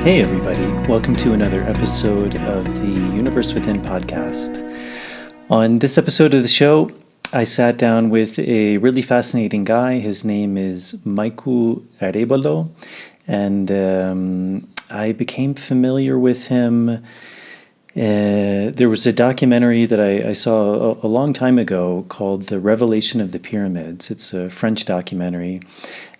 Hey everybody, welcome to another episode of the Universe Within podcast. On this episode of the show, I sat down with a really fascinating guy. His name is Mallku Aribalo, and I became familiar with him. There was a documentary that I saw a long time ago called The Revelation of the Pyramids. It's a French documentary,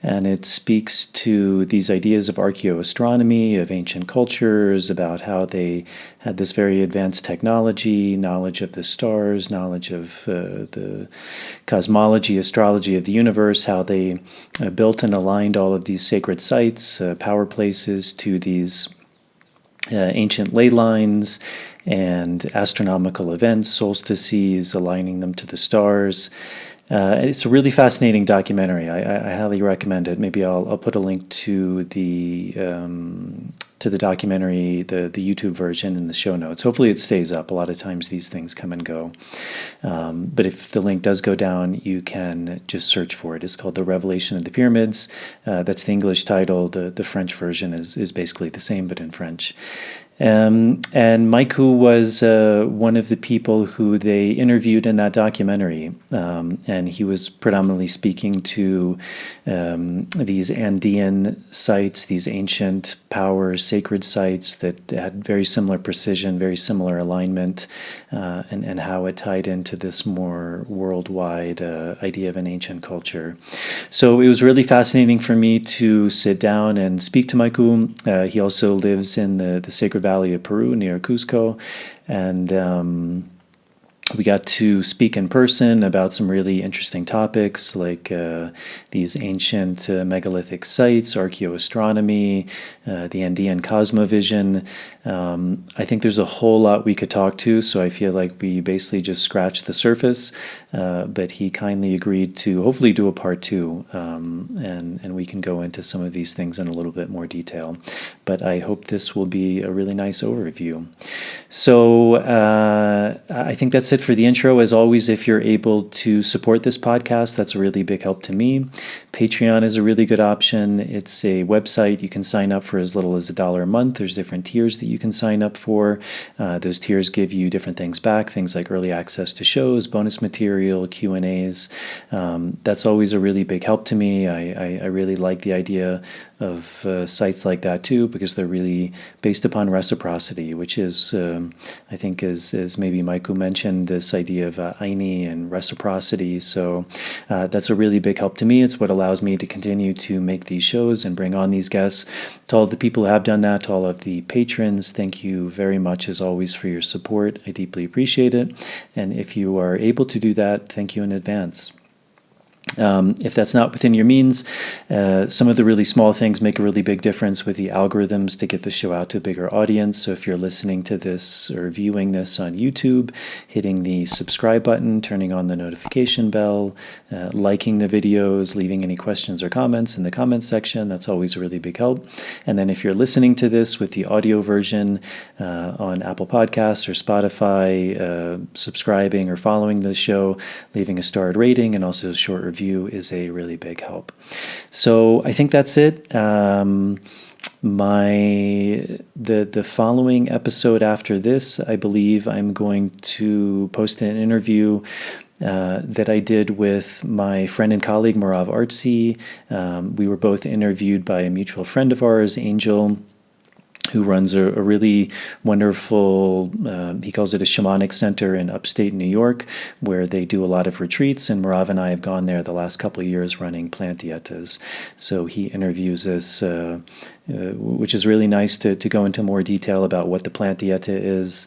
and it speaks to these ideas of archaeoastronomy, of ancient cultures, about how they had this very advanced technology, knowledge of the stars, knowledge of the cosmology, astrology of the universe, how they built and aligned all of these sacred sites, power places to these ancient ley lines and astronomical events, solstices, aligning them to the stars. It's a really fascinating documentary. I highly recommend it. Maybe I'll put a link to the documentary, the YouTube version, in the show notes. Hopefully it stays up. A lot of times these things come and go. But if the link does go down, you can just search for it. It's called The Revelation of the Pyramids. That's the English title. The French version is basically the same, but in French. And Mallku was one of the people who they interviewed in that documentary, and he was predominantly speaking to these Andean sites, these ancient power, sacred sites that had very similar precision, very similar alignment, and how it tied into this more worldwide idea of an ancient culture. So it was really fascinating for me to sit down and speak to Mallku. He also lives in the Sacred Valley of Peru near Cusco, and we got to speak in person about some really interesting topics like these ancient megalithic sites, archaeoastronomy, the Andean cosmovision. I think there's a whole lot we could talk to, so I feel like we basically just scratched the surface, but he kindly agreed to hopefully do a part two, and we can go into some of these things in a little bit more detail. But I hope this will be a really nice overview. So I think that's it for the intro. As always, if you're able to support this podcast, that's a really big help to me. Patreon is a really good option. It's a website. You can sign up for as little as $1 a month. There's different tiers that you can sign up for. Those tiers give you different things back, things like early access to shows, bonus material, Q&As. That's always a really big help to me. I really like the idea of sites like that too, because they're really based upon reciprocity, which is, I think, as maybe Mallku mentioned, this idea of Aini and reciprocity. So that's a really big help to me. It's what allows me to continue to make these shows and bring on these guests. To all of the people who have done that, to all of the patrons, thank you very much as always for your support. I deeply appreciate it. And if you are able to do that, thank you in advance. If that's not within your means, some of the really small things make a really big difference with the algorithms to get the show out to a bigger audience. So if you're listening to this or viewing this on YouTube, hitting the subscribe button, turning on the notification bell, liking the videos, leaving any questions or comments in the comments section, that's always a really big help. And then if you're listening to this with the audio version on Apple Podcasts or Spotify, subscribing or following the show, leaving a starred rating and also a short review is a really big help. So I think that's it. The following episode after this, I believe I'm going to post an interview that I did with my friend and colleague Marav Artsy. We were both interviewed by a mutual friend of ours, Angel, who runs a really wonderful, he calls it a shamanic center in upstate New York, where they do a lot of retreats, and Marav and I have gone there the last couple of years running plant dietas. So he interviews us, which is really nice to go into more detail about what the plant dieta is,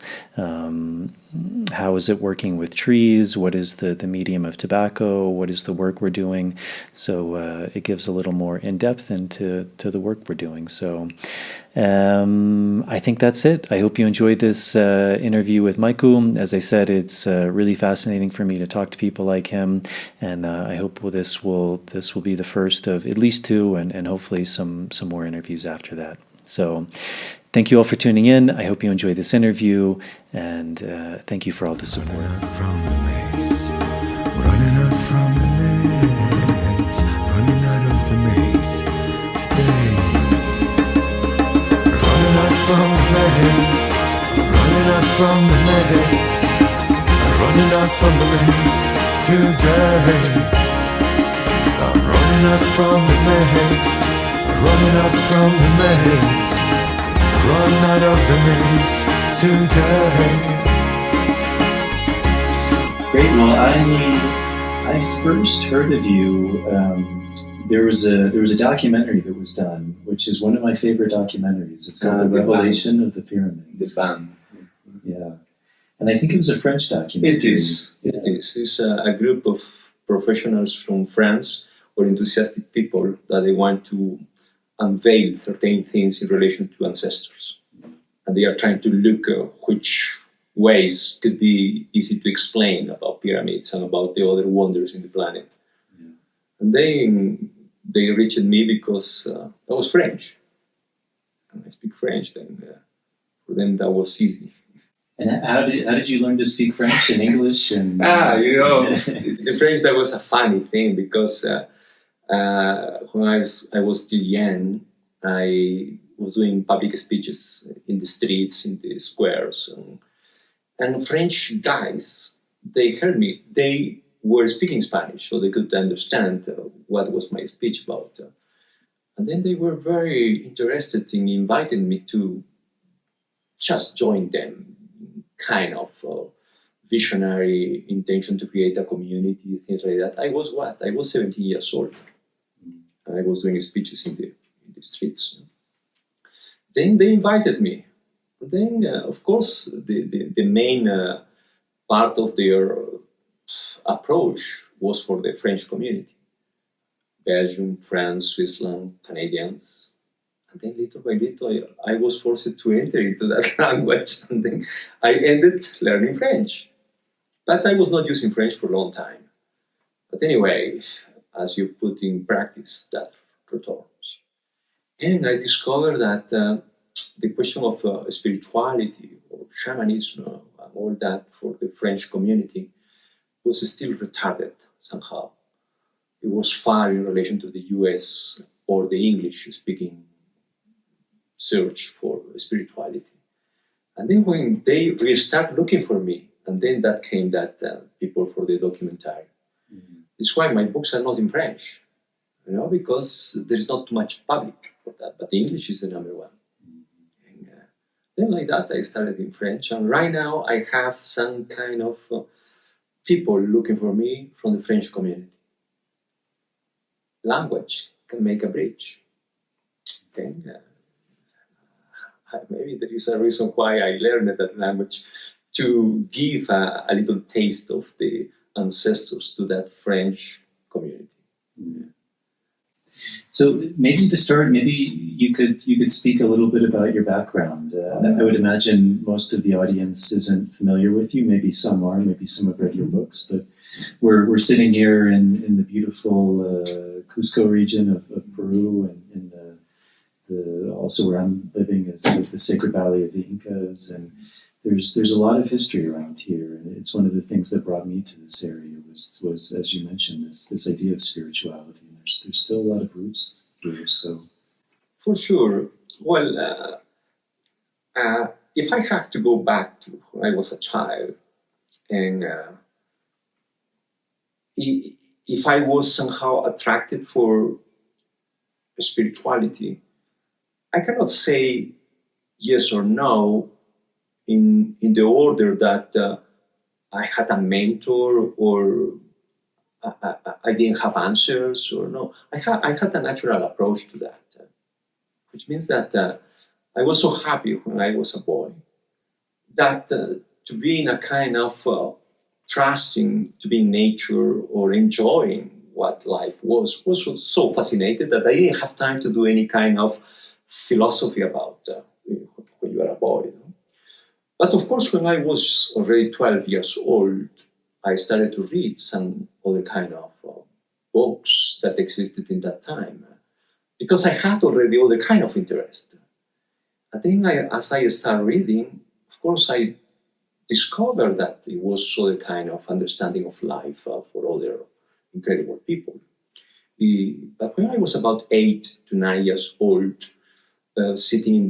how is it working with trees, what is the medium of tobacco, what is the work we're doing. So it gives a little more in-depth into the work we're doing. So I think that's it. I hope you enjoyed this interview with Mallku. As I said, it's really fascinating for me to talk to people like him, and I hope this will be the first of at least two, and hopefully some more interviews after that. So thank you all for tuning in. I hope you enjoyed this interview, and thank you for all the support. Running out from the maze, running out from the maze, running out of the maze today. Running from the maze, running out from the maze, running out from the maze today. I'm running out from the maze, running out from the maze, run out of the maze today. Great. Well, I first heard of you. There was a documentary that was done, which is one of my favorite documentaries. It's called The Revelation of the Pyramids. The band. Yeah. And I think it was a French documentary. It is. Yeah. It is. It's a group of professionals from France or enthusiastic people that they want to unveil certain things in relation to ancestors. And they are trying to look which ways could be easy to explain about pyramids and about the other wonders in the planet. Yeah. And they reached me because I was French. And I speak French, then for them that was easy. And how did you learn to speak French and English? And the French, that was a funny thing because when I was still young, I was doing public speeches in the streets, in the squares, and French guys, they heard me. They were speaking Spanish, so they could understand what was my speech about. And then they were very interested in inviting me to just join them, kind of visionary intention to create a community, things like that. I was 17 years old. And I was doing speeches in the streets. Then they invited me. Then, of course, the main part of their approach was for the French community. Belgium, France, Switzerland, Canadians. And then little by little, I was forced to enter into that language. And then I ended learning French. But I was not using French for a long time. But anyway, as you put in practice, that returns. And I discovered that the question of spirituality or shamanism and all that for the French community was still retarded somehow. It was far in relation to the US or the English-speaking search for spirituality. And then when they started looking for me, and then that came that people for the documentary. Mm-hmm. It's why my books are not in French, because there is not too much public for that, but English is the number one. Mm-hmm. And then like that, I started in French, and right now I have some kind of people looking for me from the French community. Language can make a bridge. Okay? Maybe there is a reason why I learned that language, to give a little taste of the ancestors to that French community. Mm-hmm. So maybe to start, maybe you could speak a little bit about your background. I would imagine most of the audience isn't familiar with you. Maybe some are. Maybe some have read your books. But we're sitting here in the beautiful Cusco region of Peru, and in also where I'm living is the Sacred Valley of the Incas, and there's a lot of history around here. And it's one of the things that brought me to this area was as you mentioned, this idea of spirituality. There's still a lot of roots here, so. For sure. Well, if I have to go back to when I was a child, and if I was somehow attracted for spirituality, I cannot say yes or no in the order that I had a mentor or I didn't have answers or no. I had a natural approach to that, which means that I was so happy when I was a boy that to be in a kind of trusting to be in nature or enjoying what life was so fascinated that I didn't have time to do any kind of philosophy about when you are a boy. But of course, when I was already 12 years old, I started to read some other kind of books that existed in that time because I had already other kind of interest. I think as I started reading, of course, I discovered that it was other kind of understanding of life for other incredible people. But when I was about 8 to 9 years old, sitting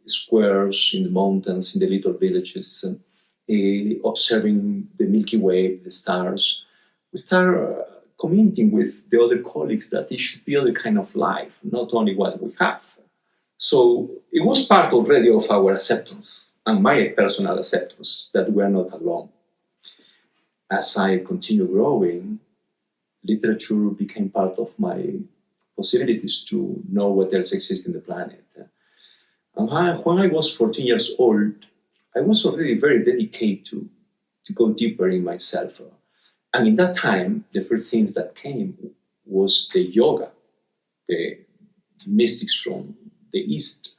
squares, in the mountains, in the little villages, observing the Milky Way, the stars. We start communicating with the other colleagues that it should be other kind of life, not only what we have. So it was part already of our acceptance and my personal acceptance that we are not alone. As I continue growing, literature became part of my possibilities to know what else exists in the planet. And when I was 14 years old, I was already very dedicated to go deeper in myself. And in that time, the first things that came was the yoga, the mystics from the East.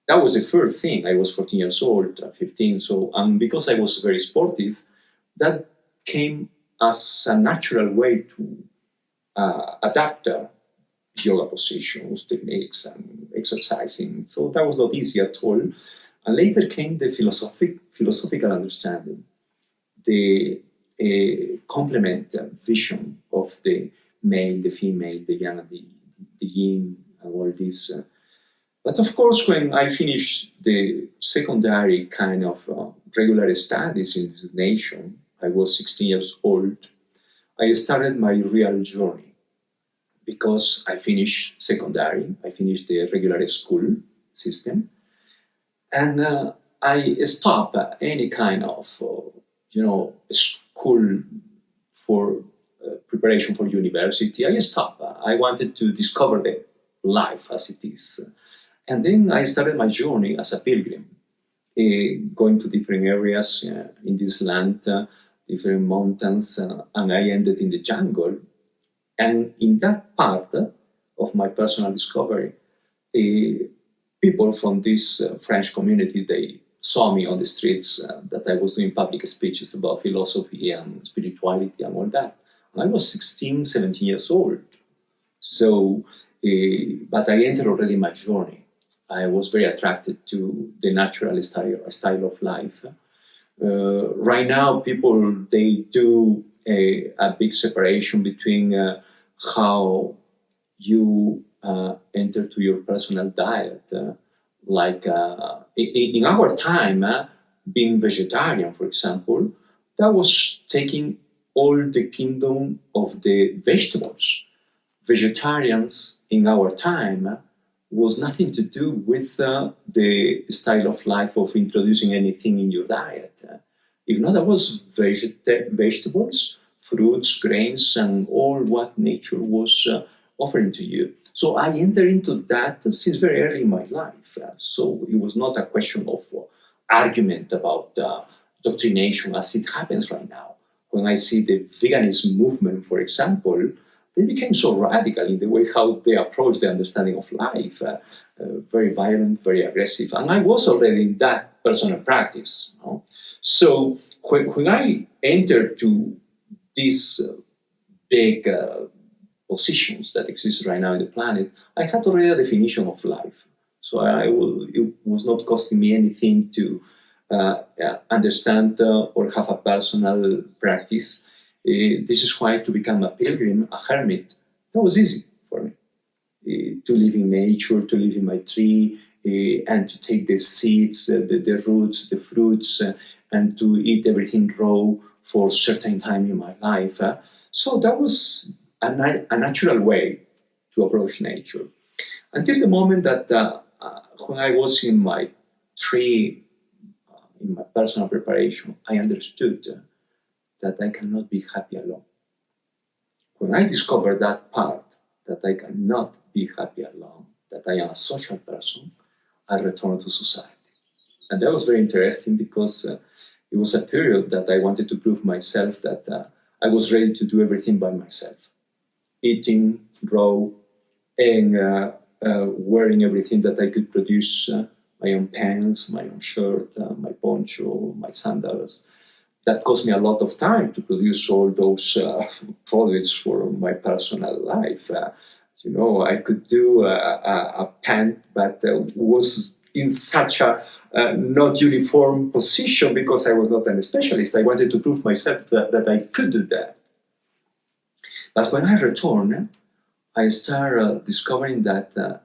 That was the first thing. I was 14 years old, 15. So, because I was very sportive, that came as a natural way to adapt yoga positions, techniques, and exercising. So that was not easy at all. And later came the philosophical understanding, the complement vision of the male, the female, the yang, the yin, and all this. But of course, when I finished the secondary kind of regular studies in this nation, I was 16 years old, I started my real journey. Because I finished secondary, I finished the regular school system, and I stopped any kind of, school for preparation for university. I stopped. I wanted to discover the life as it is. And then I started my journey as a pilgrim, going to different areas in this land, different mountains, and I ended in the jungle. And in that part of my personal discovery, people from this French community, they saw me on the streets that I was doing public speeches about philosophy and spirituality and all that. And I was 16, 17 years old. So, but I entered already my journey. I was very attracted to the natural style of life. Right now, people, they do a big separation between how you enter to your personal diet. In our time, being vegetarian, for example, that was taking all the kingdom of the vegetables. Vegetarians in our time was nothing to do with the style of life of introducing anything in your diet. If not, that was vegetables, fruits, grains, and all what nature was offering to you. So I entered into that since very early in my life. So it was not a question of argument about doctrination as it happens right now. When I see the veganism movement, for example, they became so radical in the way how they approach the understanding of life, very violent, very aggressive. And I was already in that personal practice. So when I entered to these big positions that exist right now in the planet, I had already a definition of life. So it was not costing me anything to understand or have a personal practice. This is why to become a pilgrim, a hermit, that was easy for me. To live in nature, to live in my tree, and to take the seeds, the roots, the fruits, and to eat everything raw for a certain time in my life. So that was a natural way to approach nature. Until the moment that when I was in my tree, in my personal preparation, I understood that I cannot be happy alone. When I discovered that part, that I cannot be happy alone, that I am a social person, I returned to society. And that was very interesting because it was a period that I wanted to prove myself that I was ready to do everything by myself. Eating raw and wearing everything that I could produce, my own pants, my own shirt, my poncho, my sandals. That cost me a lot of time to produce all those products for my personal life. I could do a pant, but was in such a not uniform position because I was not a specialist. I wanted to prove myself that I could do that. But when I returned, I started discovering that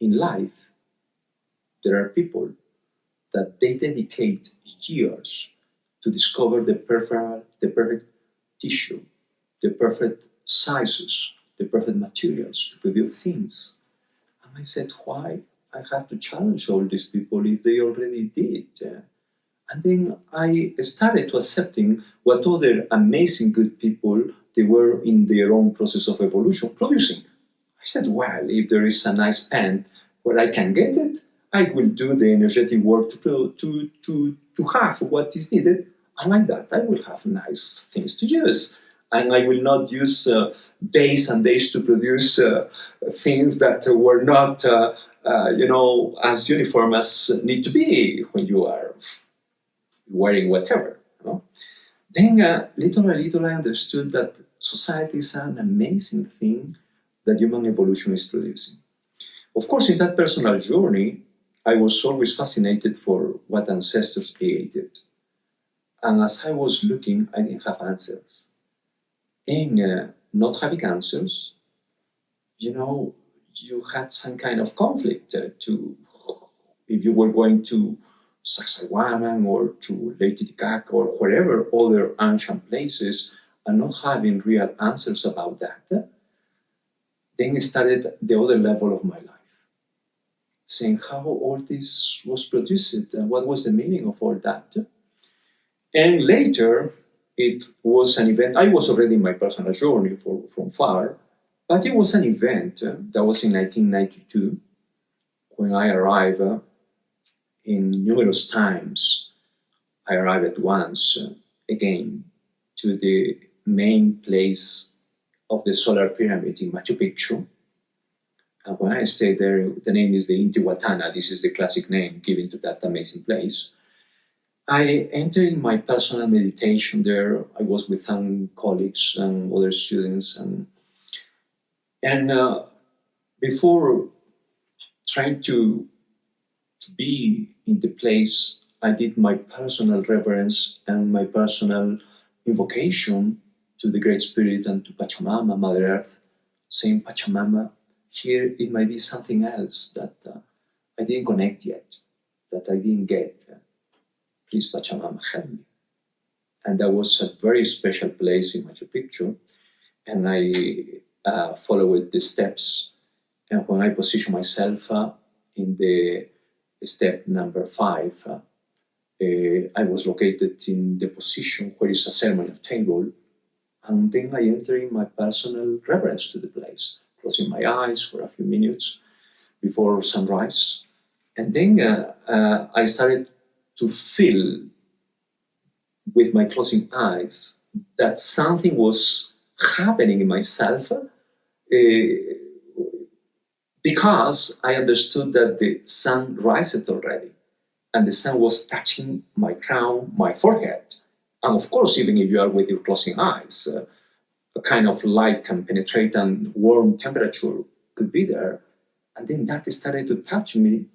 in life, there are people that they dedicate years to discover the perfect tissue, the perfect sizes, the perfect materials to produce things. And I said, why I have to challenge all these people if they already did? And then I started to accepting what other amazing good people they were in their own process of evolution producing. I said, well, if there is a nice pen where I can get it, I will do the energetic work to have what is needed. And like that, I will have nice things to use. And I will not use days and days to produce things that were not, as uniform as need to be when you are wearing whatever. Then little by little, I understood that society is an amazing thing that human evolution is producing. Of course, in that personal journey, I was always fascinated for what ancestors created. And as I was looking, I didn't have answers. And not having answers, you had some kind of conflict if you were going to Sacsayhuaman or to Lake Titicaca or wherever other ancient places and not having real answers about that. Then started the other level of my life, saying how all this was produced and what was the meaning of all that. And later, it was an event. I was already in my personal journey from far, but it was an event that was in 1992 when I arrived in numerous times. I arrived at once again to the main place of the solar pyramid in Machu Picchu. And when I stayed there, the name is the Intihuatana. This is the classic name given to that amazing place. I entered in my personal meditation there. I was with some colleagues and other students. And before trying to be in the place, I did my personal reverence and my personal invocation to the Great Spirit and to Pachamama, Mother Earth, saying, Pachamama, here it might be something else that I didn't connect yet, that I didn't get. Please, Pachamama, help me. And that was a very special place in Machu Picchu. And I followed the steps. And when I positioned myself in the step number 5, I was located in the position where is a ceremonial table. And then I entered in my personal reverence to the place, closing my eyes for a few minutes before sunrise. And then I started to feel with my closing eyes that something was happening in myself because I understood that the sun rised already and the sun was touching my crown, my forehead. And of course, even if you are with your closing eyes, a kind of light can penetrate and warm temperature could be there. And then that started to touch me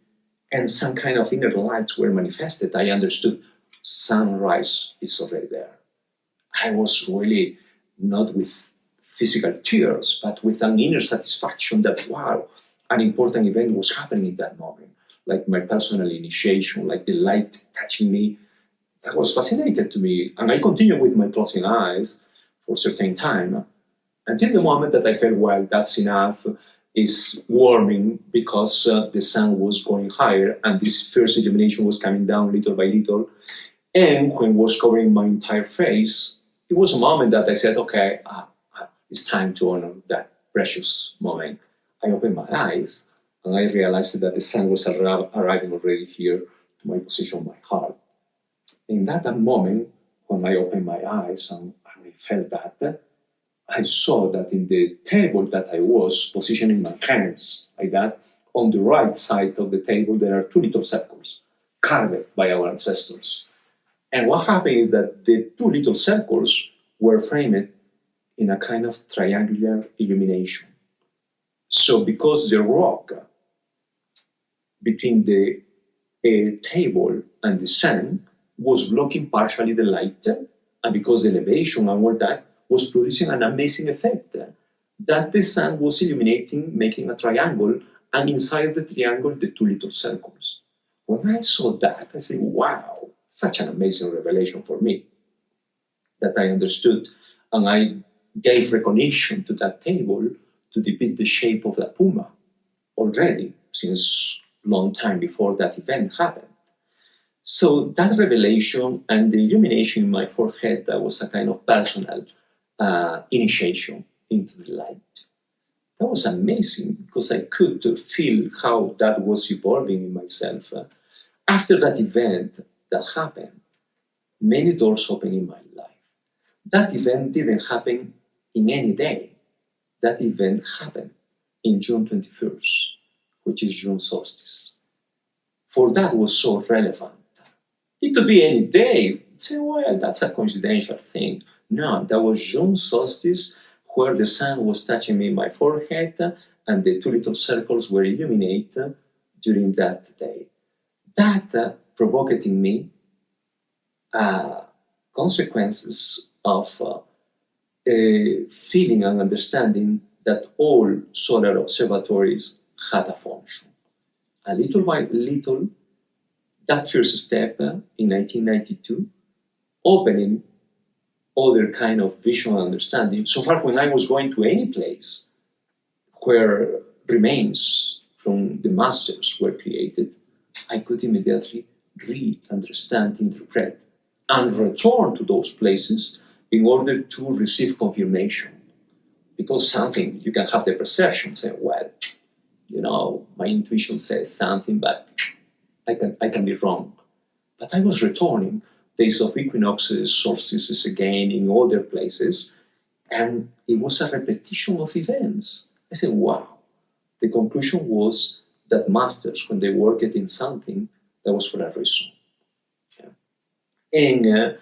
and some kind of inner lights were manifested. I understood sunrise is already there. I was really not with physical tears, but with an inner satisfaction that, wow, an important event was happening in that moment. Like my personal initiation, like the light touching me, that was fascinating to me. And I continued with my closing eyes for a certain time until the moment that I felt, well, that's enough. It's warming because the sun was going higher and this first illumination was coming down little by little. And when it was covering my entire face, it was a moment that I said, okay, it's time to honor that precious moment. I opened my eyes and I realized that the sun was arriving already here to my position, my heart. In that moment, when I opened my eyes and I felt that, I saw that in the table that I was positioning my hands like that, on the right side of the table, there are 2 little circles carved by our ancestors. And what happened is that the 2 little circles were framed in a kind of triangular illumination. So because the rock between the table and the sun was blocking partially the light, and because the elevation and all that was producing an amazing effect, that the sun was illuminating, making a triangle, and inside the triangle, the 2 little circles. When I saw that, I said, wow, such an amazing revelation for me that I understood. And I gave recognition to that table to depict the shape of the Puma already since long time before that event happened. So that revelation and the illumination in my forehead, that was a kind of personal initiation into the light. That was amazing because I could feel how that was evolving in myself. After that event that happened, many doors opened in my life. That event didn't happen in any day. That event happened in June 21st, which is June solstice. For that was so relevant. It could be any day. Say, well, that's a coincidental thing. No, that was June solstice, where the sun was touching me in my forehead, and the two little circles were illuminated during that day. That provoked in me consequences of feeling and understanding that all solar observatories had a function. And little by little, that first step in 1992, opening other kind of visual understanding. So far, when I was going to any place where remains from the masters were created, I could immediately read, understand, interpret, and return to those places in order to receive confirmation. Because something, you can have the perception, say, well, my intuition says something, but I can be wrong. But I was returning days of equinoxes, solstices again in other places, and it was a repetition of events. I said, wow. The conclusion was that masters, when they worked in something, that was for a reason. Yeah. And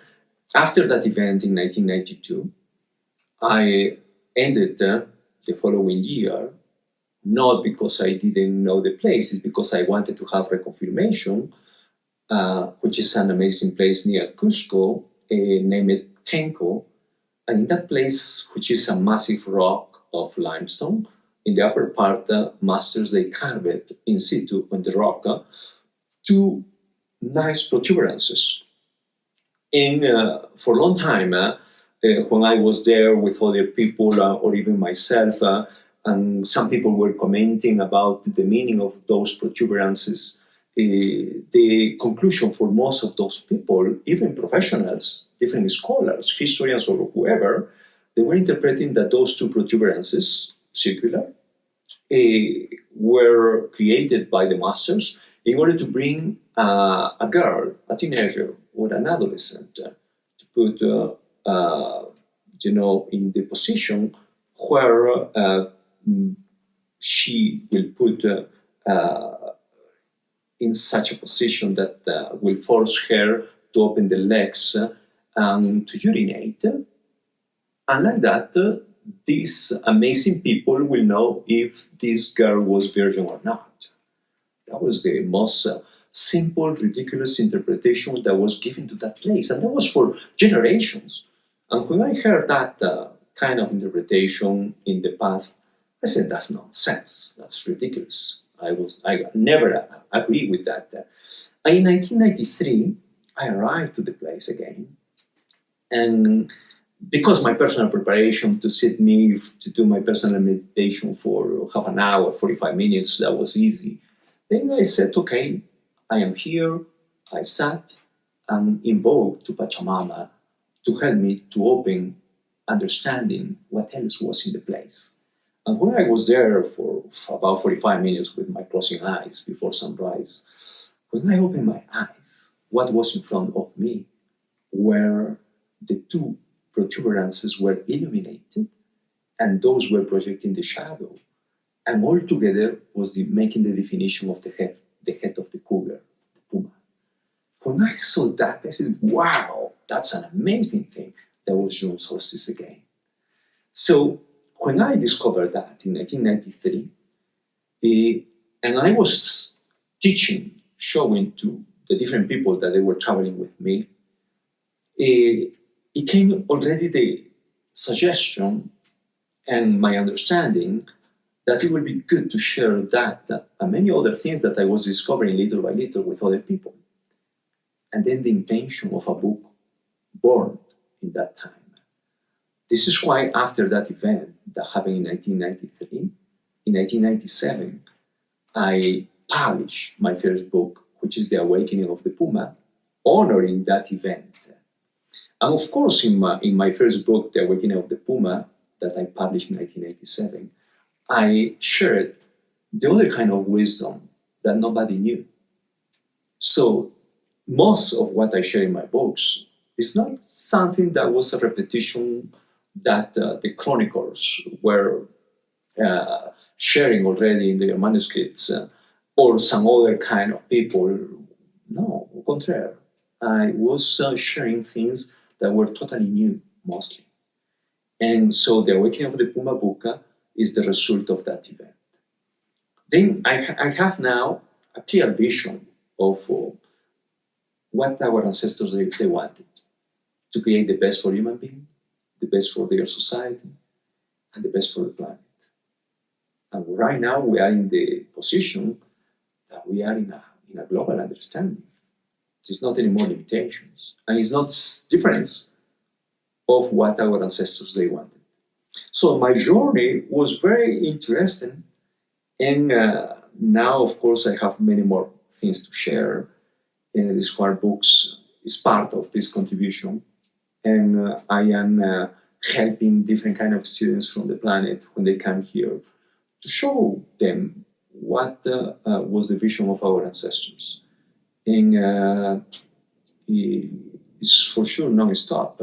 after that event in 1992, I ended the following year, not because I didn't know the place, it's because I wanted to have reconfirmation, which is an amazing place near Cusco, named Tenco. And in that place, which is a massive rock of limestone, in the upper part, masters, they carved in situ on the rock two nice protuberances. And for a long time, when I was there with other people or even myself, and some people were commenting about the meaning of those protuberances, the conclusion for most of those people, even professionals, different scholars, historians, or whoever, they were interpreting that those two protuberances, circular, were created by the masters in order to bring a girl, a teenager, or an adolescent to put, in the position where she will put in such a position that will force her to open the legs and to urinate. And like that, these amazing people will know if this girl was virgin or not. That was the most simple, ridiculous interpretation that was given to that place. And that was for generations. And when I heard that kind of interpretation in the past, I said, that's nonsense. That's ridiculous. I never agree with that. And in 1993, I arrived to the place again. And because my personal preparation to sit me to do my personal meditation for half an hour, 45 minutes, that was easy. Then I said, okay, I am here. I sat and invoked to Pachamama to help me to open understanding what else was in the place. And when I was there for about 45 minutes with my closing eyes before sunrise, when I opened my eyes, what was in front of me were the two protuberances were illuminated, and those were projecting the shadow. And all together was making the definition of the head of the cougar, the Puma. When I saw that, I said, wow, that's an amazing thing. That was June solstice again. So when I discovered that in 1993, and I was teaching, showing to the different people that they were traveling with me, it came already the suggestion and my understanding that it would be good to share that and many other things that I was discovering little by little with other people. And then the intention of a book born in that time. This is why after that event that happened in 1993, in 1997, I published my first book, which is The Awakening of the Puma, honoring that event. And of course, in my first book, The Awakening of the Puma, that I published in 1987, I shared the other kind of wisdom that nobody knew. So most of what I share in my books is not something that was a repetition that the chroniclers were sharing already in their manuscripts or some other kind of people. No, au contraire. I was sharing things that were totally new, mostly. And so The Awakening of the Puma book is the result of that event. Then I have now a clear vision of what our ancestors they wanted, to create the best for human beings, the best for their society, and the best for the planet. And right now we are in the position that we are in a global understanding. There's not any more limitations, and it's not difference of what our ancestors they wanted. So my journey was very interesting, and now, of course, I have many more things to share. And these 4 books is part of this contribution, and I am helping different kind of students from the planet when they come here to show them what was the vision of our ancestors. And it's for sure non-stop.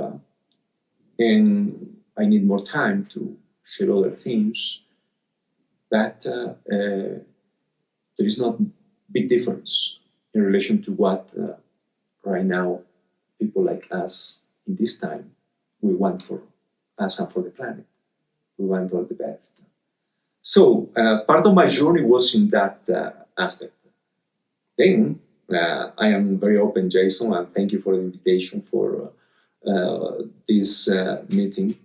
And I need more time to share other things, but there is not big difference in relation to what right now people like us in this time we want for us and for the planet. We want all the best. So part of my journey was in that aspect. Then I am very open, Jason, and thank you for the invitation for this meeting.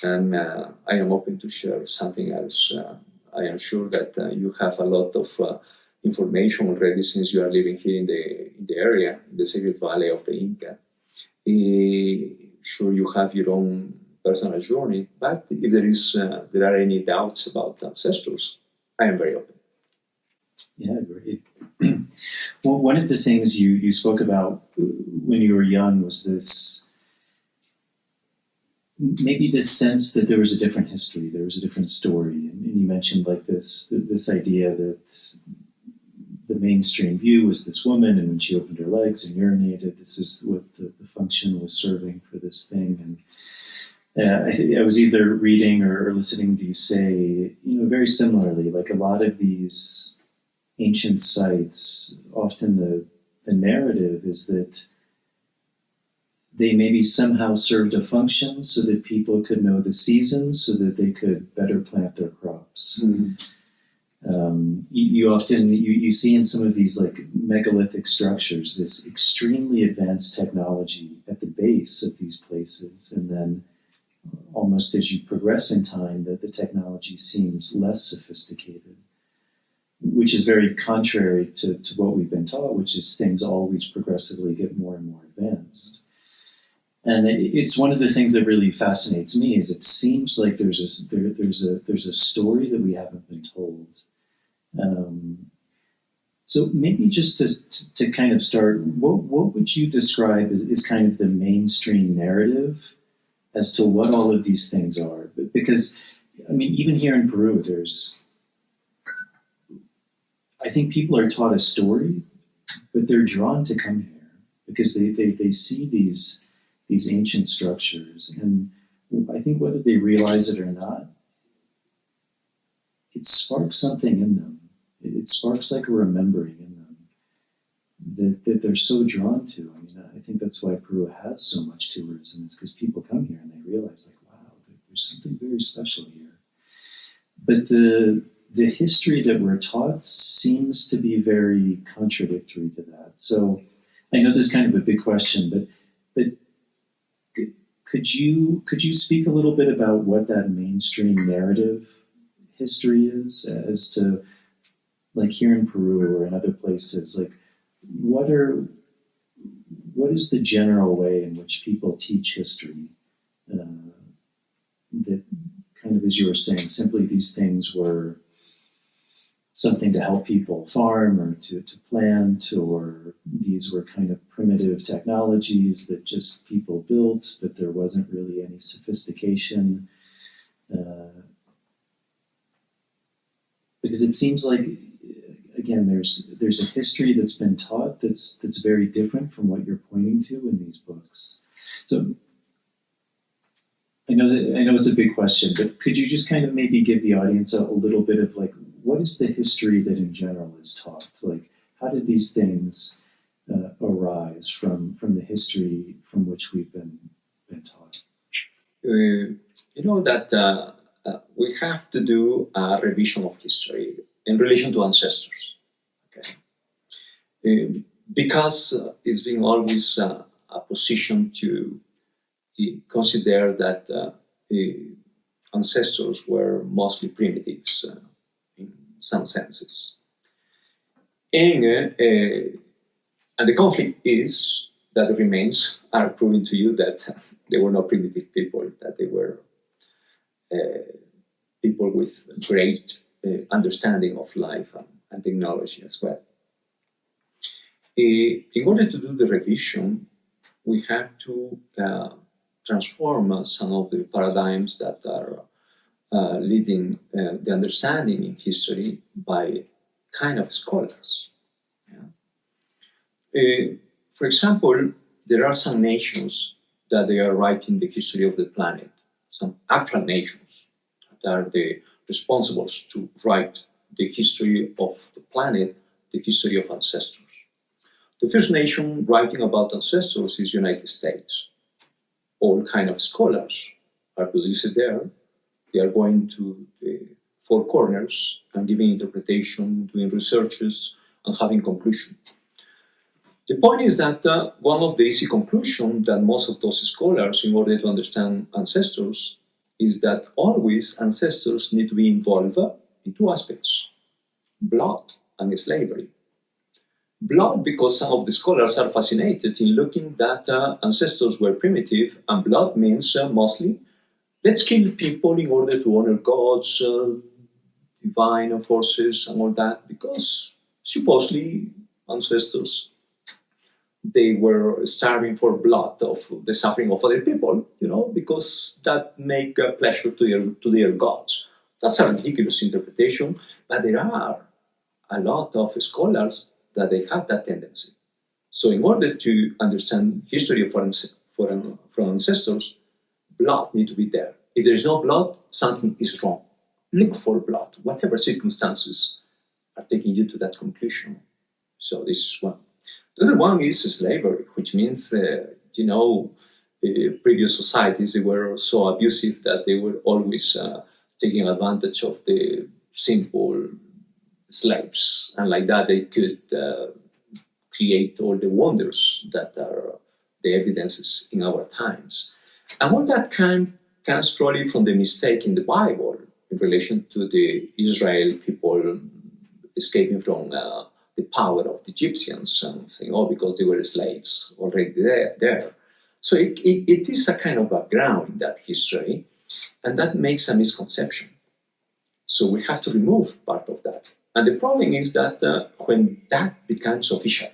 And I am open to share something else. I am sure that you have a lot of information already since you are living here in the area, in the Sacred Valley of the Inca. Sure, you have your own personal journey, but if there are any doubts about ancestors, I am very open. Yeah, great. Well, one of the things you spoke about when you were young was this, maybe this sense that there was a different history, there was a different story, and you mentioned like this idea that the mainstream view was this woman, and when she opened her legs and urinated, this is what the function was serving for this thing. And I think I was either reading or listening to you say, very similarly, like a lot of these ancient sites, often the narrative is that they maybe somehow served a function so that people could know the seasons, so that they could better plant their crops. Mm-hmm. You often see in some of these like megalithic structures this extremely advanced technology at the base of these places, and then almost as you progress in time, that the technology seems less sophisticated, which is very contrary to what we've been taught, which is things always progressively get more and more advanced. And it's one of the things that really fascinates me is it seems like there's a story that we haven't been told. So maybe just to kind of start, what would you describe as kind of the mainstream narrative as to what all of these things are? Because, I mean, even here in Peru, I think people are taught a story, but they're drawn to come here because they see these ancient structures, and I think whether they realize it or not, it sparks something in them. It sparks like a remembering in them that they're so drawn to. I mean, I think that's why Peru has so much tourism, is because people come here and they realize, like, wow, there's something very special here. But the history that we're taught seems to be very contradictory to that. So I know this is kind of a big question, but could you speak a little bit about what that mainstream narrative history is as to, like here in Peru or in other places, like what is the general way in which people teach history? That kind of, as you were saying, simply these things were something to help people farm or to plant, or these were kind of primitive technologies that just people built, but there wasn't really any sophistication. Because it seems like, again, there's a history that's been taught that's very different from what you're pointing to in these books. So I know it's a big question, but could you just kind of maybe give the audience a little bit of like, what is the history that in general is taught? Like, how did these things arise from the history from which we've been taught? You know that we have to do a revision of history in relation to ancestors. Okay, because it's been always a position to consider that ancestors were mostly primitives in some senses. And the conflict is that the remains are proving to you that they were not primitive people, that they were people with great understanding of life and technology as well. In order to do the revision, we have to transform some of the paradigms that are leading the understanding in history by kind of scholars. Yeah? For example, there are some nations that they are writing the history of the planet, some actual nations that are the responsible to write the history of the planet, the history of ancestors. The first nation writing about ancestors is United States. All kind of scholars are produced there. They are going to the four corners and giving interpretation, doing researches, and having conclusion. The point is that one of the easy conclusions that most of those scholars, in order to understand ancestors, is that always ancestors need to be involved in two aspects: blood and slavery. Blood, because some of the scholars are fascinated in looking that ancestors were primitive, and blood means mostly, let's kill people in order to honor gods, divine forces, and all that, because supposedly ancestors, they were starving for blood of the suffering of other people, because that make pleasure to their gods. That's a ridiculous interpretation, but there are a lot of scholars that they have that tendency. So in order to understand history from ancestors, blood need to be there. If there is no blood, something is wrong. Look for blood, whatever circumstances are taking you to that conclusion. So this is one. The other one is slavery, which means, previous societies, they were so abusive that they were always taking advantage of the simple slaves, and like that they could create all the wonders that are the evidences in our times. And all that comes probably from the mistake in the Bible in relation to the Israel people escaping from the power of the Egyptians and saying, because they were slaves already there. So it is a kind of background in that history, and that makes a misconception. So we have to remove part of that. And the problem is that when that becomes official,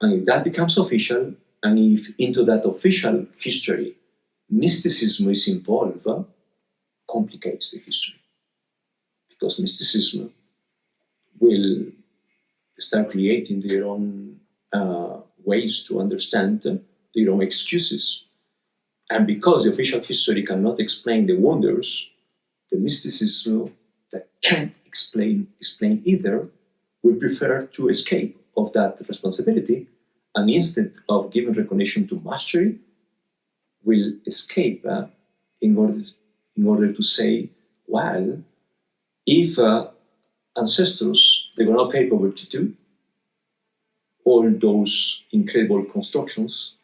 and if that becomes official, and if into that official history mysticism is involved, complicates the history. Because mysticism will start creating their own ways to understand, their own excuses. And because the official history cannot explain the wonders, the mysticism that can't explain either will prefer to escape of that responsibility, and instead of giving recognition to mastery, will escape in order to say, well, if ancestors, they were not capable to do all those incredible constructions,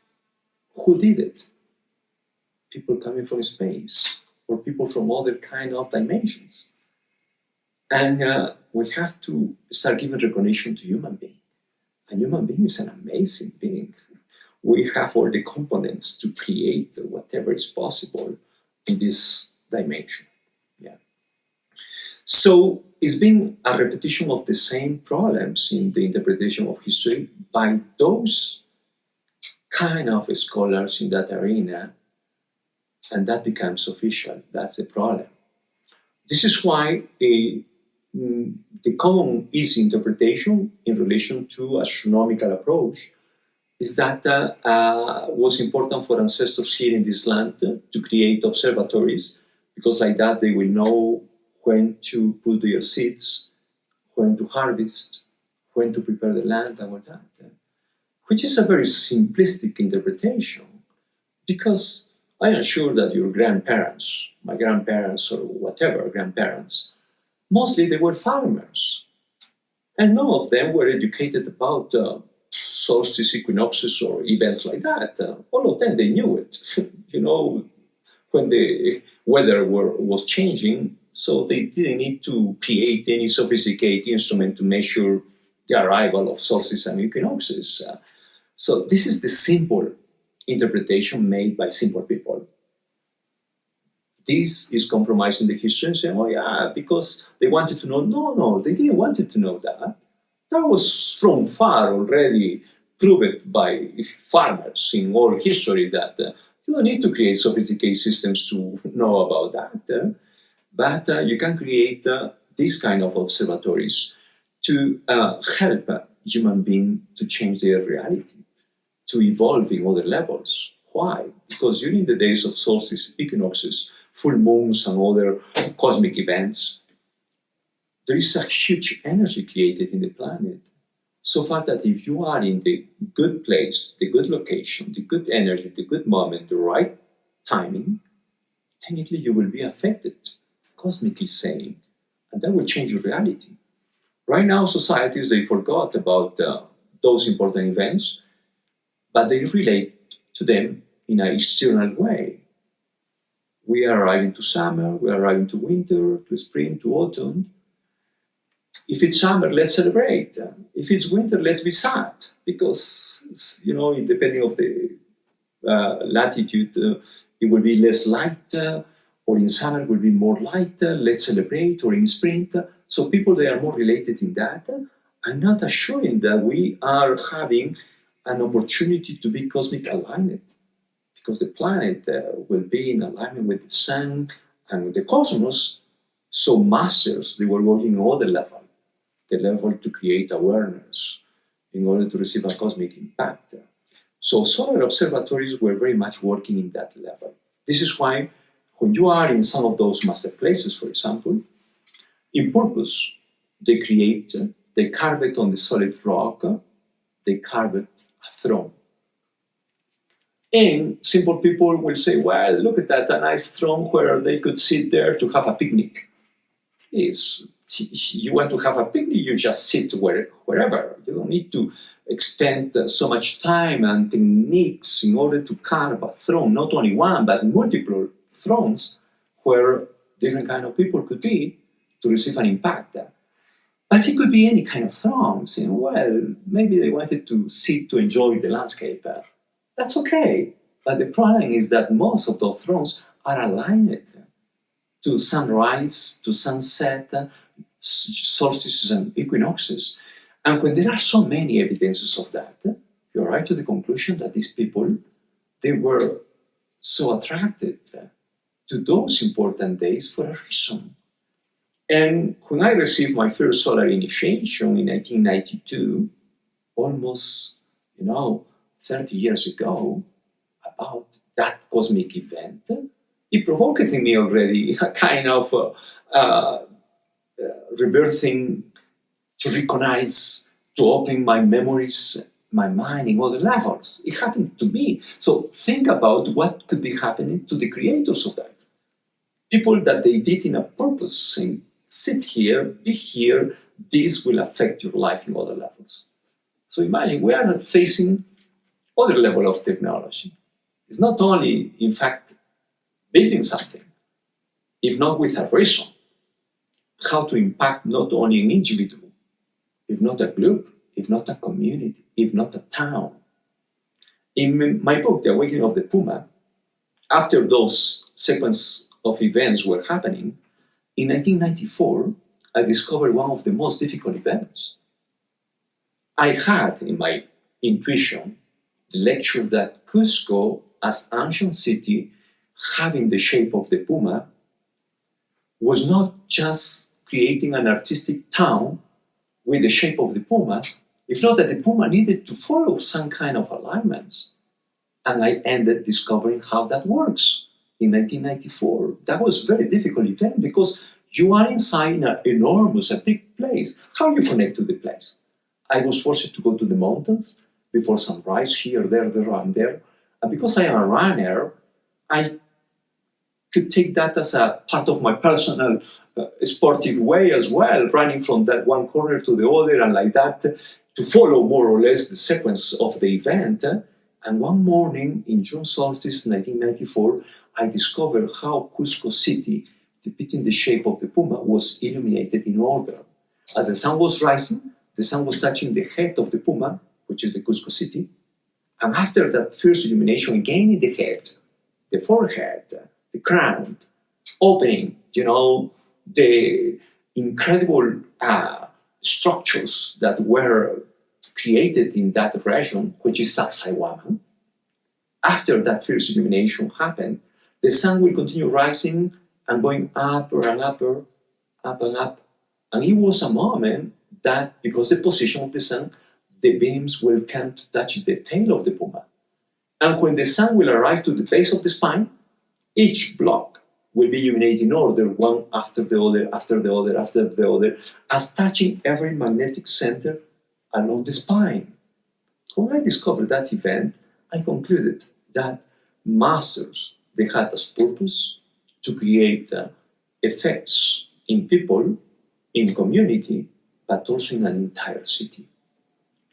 who did it? People coming from space, or people from other kind of dimensions. And we have to start giving recognition to human being. And human being is an amazing being. We have all the components to create whatever is possible in this dimension. Yeah. So it's been a repetition of the same problems in the interpretation of history by those kind of scholars in that arena, and that becomes official. That's the problem. This is why the common easy interpretation in relation to astronomical approach is that was important for ancestors here in this land to create observatories, because like that they will know when to put their seeds, when to harvest, when to prepare the land and all that, which is a very simplistic interpretation, because I am sure that your grandparents, my grandparents or whatever grandparents, mostly they were farmers. And none of them were educated about solstice equinoxes or events like that. All of them, they knew it, when the weather was changing, so they didn't need to create any sophisticated instrument to measure the arrival of solstices and equinoxes. So this is the simple interpretation made by simple people. This is compromising the history and saying, oh yeah, because they wanted to know. No, they didn't want to know that. That was from far already proved by farmers in all history that you don't need to create sophisticated systems to know about that. But you can create these kind of observatories to help human beings to change their reality, to evolve in other levels. Why? Because during the days of solstice, equinoxes, full moons, and other cosmic events, there is a huge energy created in the planet. So far that if you are in the good place, the good location, the good energy, the good moment, the right timing, technically you will be affected, cosmically saying, and that will change your reality. Right now, societies, they forgot about those important events, but they relate to them in a external way. We are arriving to summer, we are arriving to winter, to spring, to autumn. If it's summer, let's celebrate. If it's winter, let's be sad, because, depending on the latitude, it will be less light, or in summer it will be more light, let's celebrate, or in spring. So people, they are more related in that, and not assuring that we are having an opportunity to be cosmic aligned, because the planet will be in alignment with the sun and with the cosmos. So masters, they were working on other level, the level to create awareness in order to receive a cosmic impact. So solar observatories were very much working in that level. This is why when you are in some of those master places, for example, in purpose, they carve it on the solid rock, they carve it a throne. And simple people will say, well, look at that, a nice throne where they could sit there to have a picnic. You want to have a picnic, you just sit wherever. You don't need to expend so much time and techniques in order to carve a throne, not only one, but multiple thrones where different kind of people could be to receive an impact. But it could be any kind of thrones. Maybe they wanted to sit to enjoy the landscape. That's okay. But the problem is that most of those thrones are aligned to sunrise, to sunset, solstices and equinoxes. And when there are so many evidences of that, you arrive to the conclusion that these people, they were so attracted to those important days for a reason. And when I received my first solar initiation in 1992, almost, 30 years ago, about that cosmic event, it provoked in me already a kind of rebirthing, to recognize, to open my memories, my mind in other levels. It happened to me. So think about what could be happening to the creators of that. People that they did in a purpose, saying, sit here, be here, this will affect your life in other levels. So imagine, we are facing other level of technology. It's not only, in fact, building something, if not with a reason. how to impact not only an individual, if not a group, if not a community, if not a town. In my book, The Awakening of the Puma, after those sequence of events were happening, in 1994, I discovered one of the most difficult events. I had in my intuition the lecture that Cusco, as ancient city, having the shape of the Puma, was not just creating an artistic town with the shape of the Puma, if not that the Puma needed to follow some kind of alignments. And I ended discovering how that works in 1994. That was a very difficult event because you are inside an enormous, a big place. How you connect to the place? I was forced to go to the mountains before sunrise, here, there, and there. And because I am a runner, I could take that as a part of my personal sportive way as well, running from that one corner to the other and like that to follow more or less the sequence of the event. And one morning in June solstice 1994, I discovered how Cusco city, depicting the shape of the Puma, was illuminated in order. As the sun was rising, the sun was touching the head of the Puma, which is the Cusco city. And after that first illumination, again in the head, the forehead, the crown, opening, the incredible structures that were created in that region, which is Sacsayhuaman. After that first illumination happened, the sun will continue rising and going upper and upper, up and up. And it was a moment that, because the position of the sun, the beams will come to touch the tail of the Puma. And when the sun will arrive to the base of the spine, each block will be illuminated in order, one after the other, after the other, after the other, as touching every magnetic center along the spine. When I discovered that event, I concluded that masters, they had as purpose to create effects in people, in community, but also in an entire city.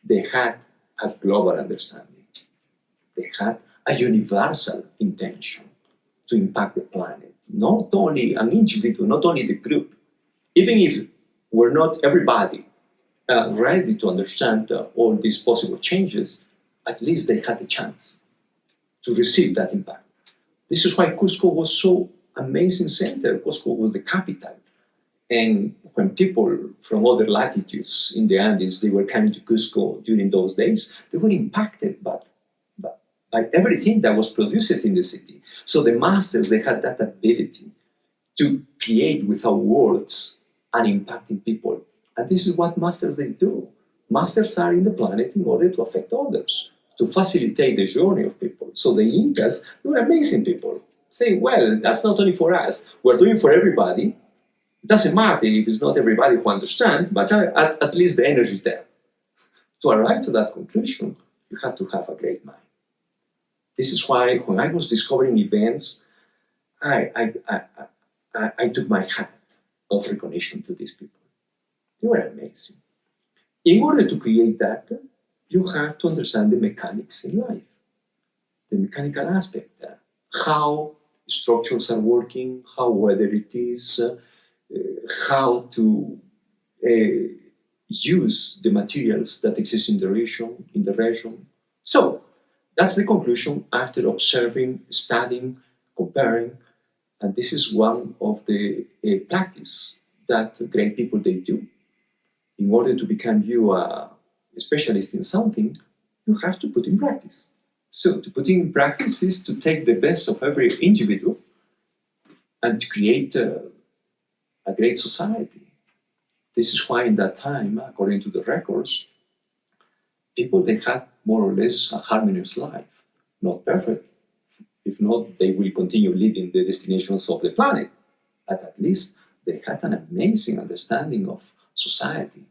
They had a global understanding. They had a universal intention to impact the planet. Not only an individual, not only the group. Even if we're not everybody ready to understand all these possible changes, at least they had the chance to receive that impact. This is why Cusco was so amazing center. Cusco was the capital. And when people from other latitudes in the Andes, they were coming to Cusco during those days, they were impacted by everything that was produced in the city. So the masters, they had that ability to create without words and impacting people. And this is what masters, they do. Masters are in the planet in order to affect others, to facilitate the journey of people. So the Incas, they were amazing people. Saying, well, that's not only for us, we're doing for everybody. It doesn't matter if it's not everybody who understands, but at least the energy is there. To arrive to that conclusion, you have to have a great mind. This is why when I was discovering events, I took my hat of recognition to these people. They were amazing. In order to create that, you have to understand the mechanics in life, the mechanical aspect, how structures are working, how weather it is, how to use the materials that exist in the region. So that's the conclusion after observing, studying, comparing, and this is one of the practice that great people, they do. In order to become you a specialist in something, you have to put in practice. So to put in practice is to take the best of every individual and to create a great society. This is why in that time, according to the records, people, they had more or less a harmonious life. Not perfect. If not, they will continue living the destinations of the planet. But at least they had an amazing understanding of society.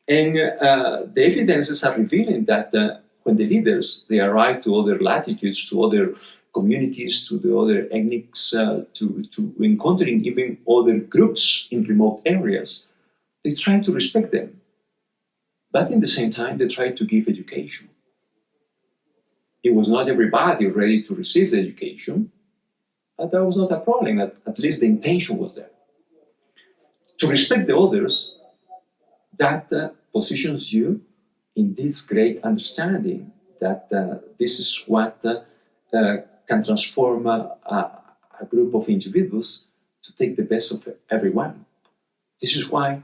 And the evidences are revealing that when the leaders, they arrive to other latitudes, to other communities, to the other ethnics, to encountering even other groups in remote areas, they try to respect them. But in the same time, they try to give education. It was not everybody ready to receive the education, but that was not a problem. At least the intention was there. to respect the others, that positions you in this great understanding that this is what can transform a group of individuals to take the best of everyone. This is why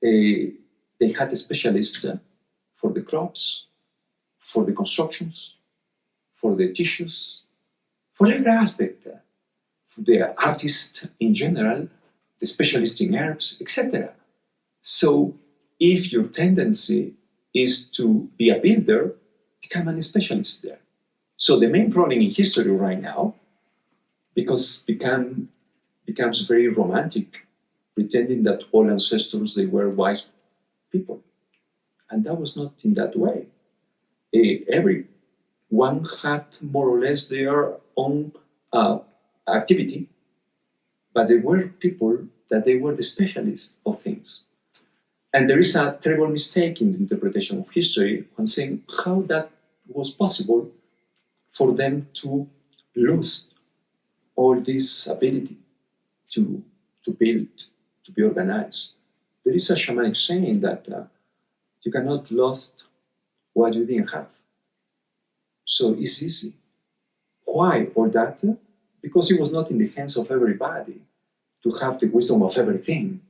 they had a specialist for the crops, for the constructions, for the tissues, for every aspect. For the artist in general, the specialist in herbs, etc. So if your tendency is to be a builder, become a specialist there. So the main problem in history right now, because becomes very romantic, pretending that all ancestors, they were wise people. And that was not in that way. Everyone had more or less their own activity, but there were people that they were the specialists of things. And there is a terrible mistake in the interpretation of history on saying how that was possible for them to lose all this ability to build, to be organized. There is a shamanic saying that you cannot lose what you didn't have. So it's easy. Why all that? Because it was not in the hands of everybody to have the wisdom of everything.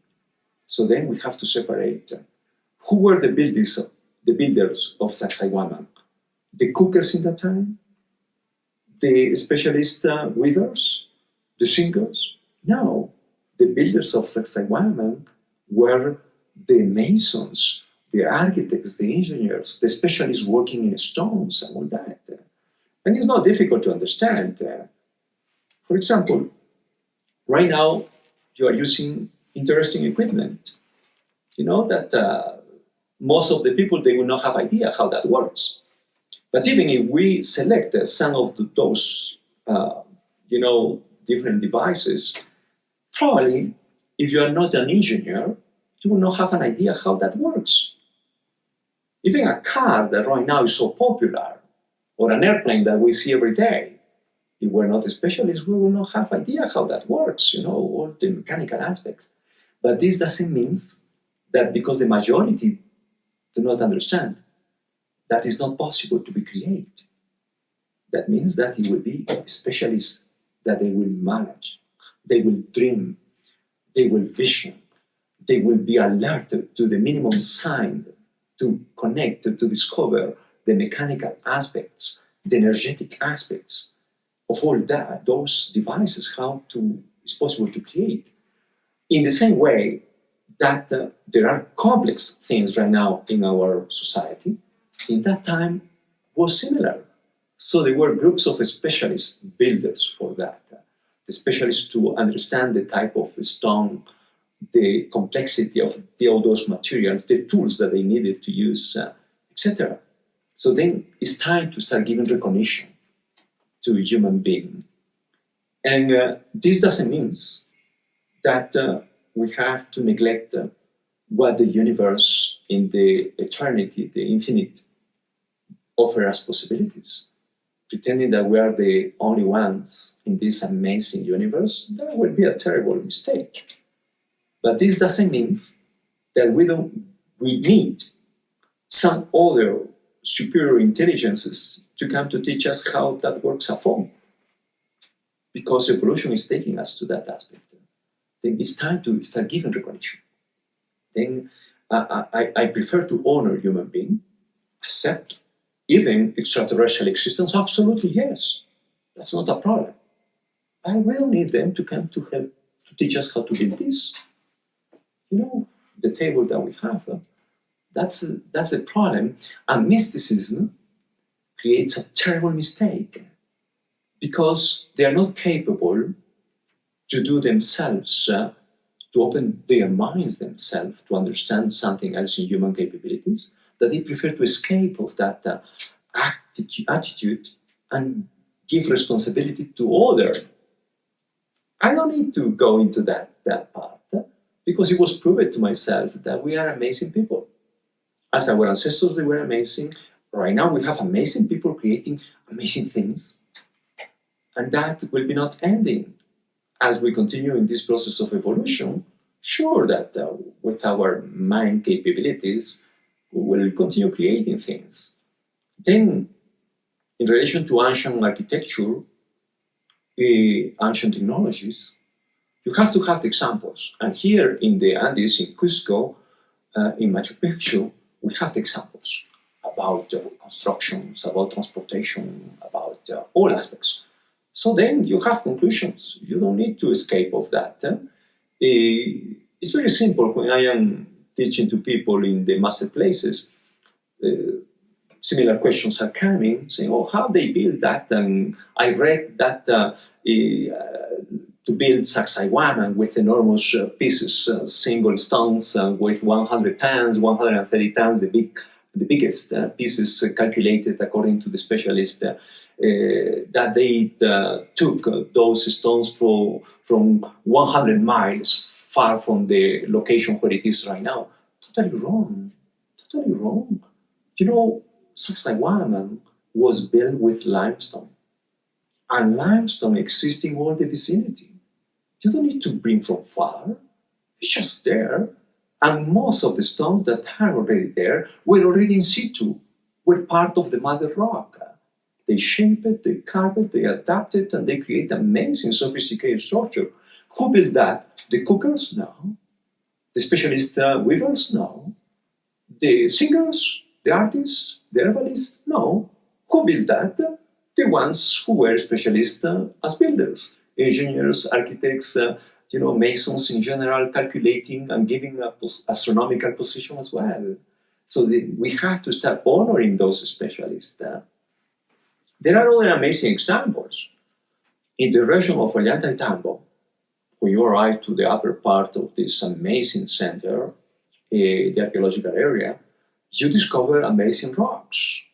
So then we have to separate who were the builders of Sacsayhuaman? The cookers in that time? The specialist weavers? The singers? No. The builders of Sacsayhuaman were the masons, the architects, the engineers, the specialists working in stones and all that. And it's not difficult to understand. For example, right now you are using interesting equipment. You know that most of the people, they will not have idea how that works. But even if we select some of those, different devices, probably if you are not an engineer, you will not have an idea how that works. Even a car that right now is so popular, or an airplane that we see every day, if we're not a specialist, we will not have idea how that works, all the mechanical aspects. But this doesn't mean that because the majority do not understand, that is not possible to be created. That means that it will be specialists that they will manage, they will dream, they will vision, they will be alerted to the minimum sign to connect, to discover the mechanical aspects, the energetic aspects of all that, those devices, how it's possible to create. In the same way that there are complex things right now in our society, in that time was similar. So there were groups of specialist builders for that. The specialists to understand the type of stone, the complexity of all those materials, the tools that they needed to use, etc. So then it's time to start giving recognition to a human being. And this doesn't mean that we have to neglect what the universe in the eternity, the infinite, offer us possibilities. Pretending that we are the only ones in this amazing universe, that would be a terrible mistake. But this doesn't mean that we need some other superior intelligences to come to teach us how that works at home. Because evolution is taking us to that aspect. Then it's time to start giving recognition. Then I prefer to honor human being, accept even extraterrestrial existence. Absolutely, yes. That's not a problem. I will need them to come to help to teach us how to build this. The table that we have, that's a problem. And mysticism creates a terrible mistake because they are not capable to do themselves, to open their minds themselves, to understand something else in human capabilities, that they prefer to escape of that attitude and give responsibility to others. I don't need to go into that part because it was proven to myself that we are amazing people. As our ancestors, they were amazing. Right now, we have amazing people creating amazing things. And that will be not ending. As we continue in this process of evolution, Sure that with our mind capabilities, we will continue creating things. Then, in relation to ancient architecture, ancient technologies, you have to have the examples. And here in the Andes, in Cusco, in Machu Picchu, we have the examples about constructions, about transportation, about all aspects. So then you have conclusions. You don't need to escape of that. It's very simple when I am teaching to people in the master places. Similar questions are coming, saying, "Oh, how they build that?" And I read that to build Sacsayhuaman with enormous pieces, single stones with 100 tons, 130 tons, the biggest pieces calculated according to the specialist, that they took those stones from 100 miles far from the location where it is right now. Totally wrong. Totally wrong. You know, Sacsayhuaman was built with limestone. And limestone exists in all the vicinity. You don't need to bring from far. It's just there. And most of the stones that are already there were already in situ, were part of the mother rock. They shape it, they carve it, they adapt it, and they create amazing sophisticated structure. Who built that? The cookers? No. The specialist weavers? No. The singers? The artists? The herbalists? No. Who built that? The ones who were specialists as builders, engineers, architects, masons in general, calculating and giving astronomical position as well. So we have to start honoring those specialists. There are other amazing examples. In the region of Ollantaytambo, when you arrive to the upper part of this amazing center, the archaeological area, you discover amazing rocks.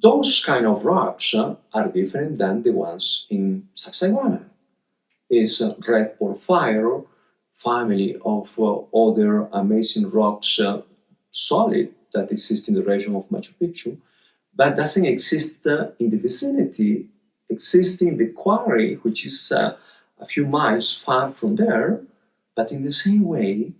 Those kind of rocks are different than the ones in Sacsayhuaman. It's a red porphyro family of other amazing rocks, solid, that exist in the region of Machu Picchu, but doesn't exist in the vicinity, exists in the quarry, which is a few miles far from there, but in the same way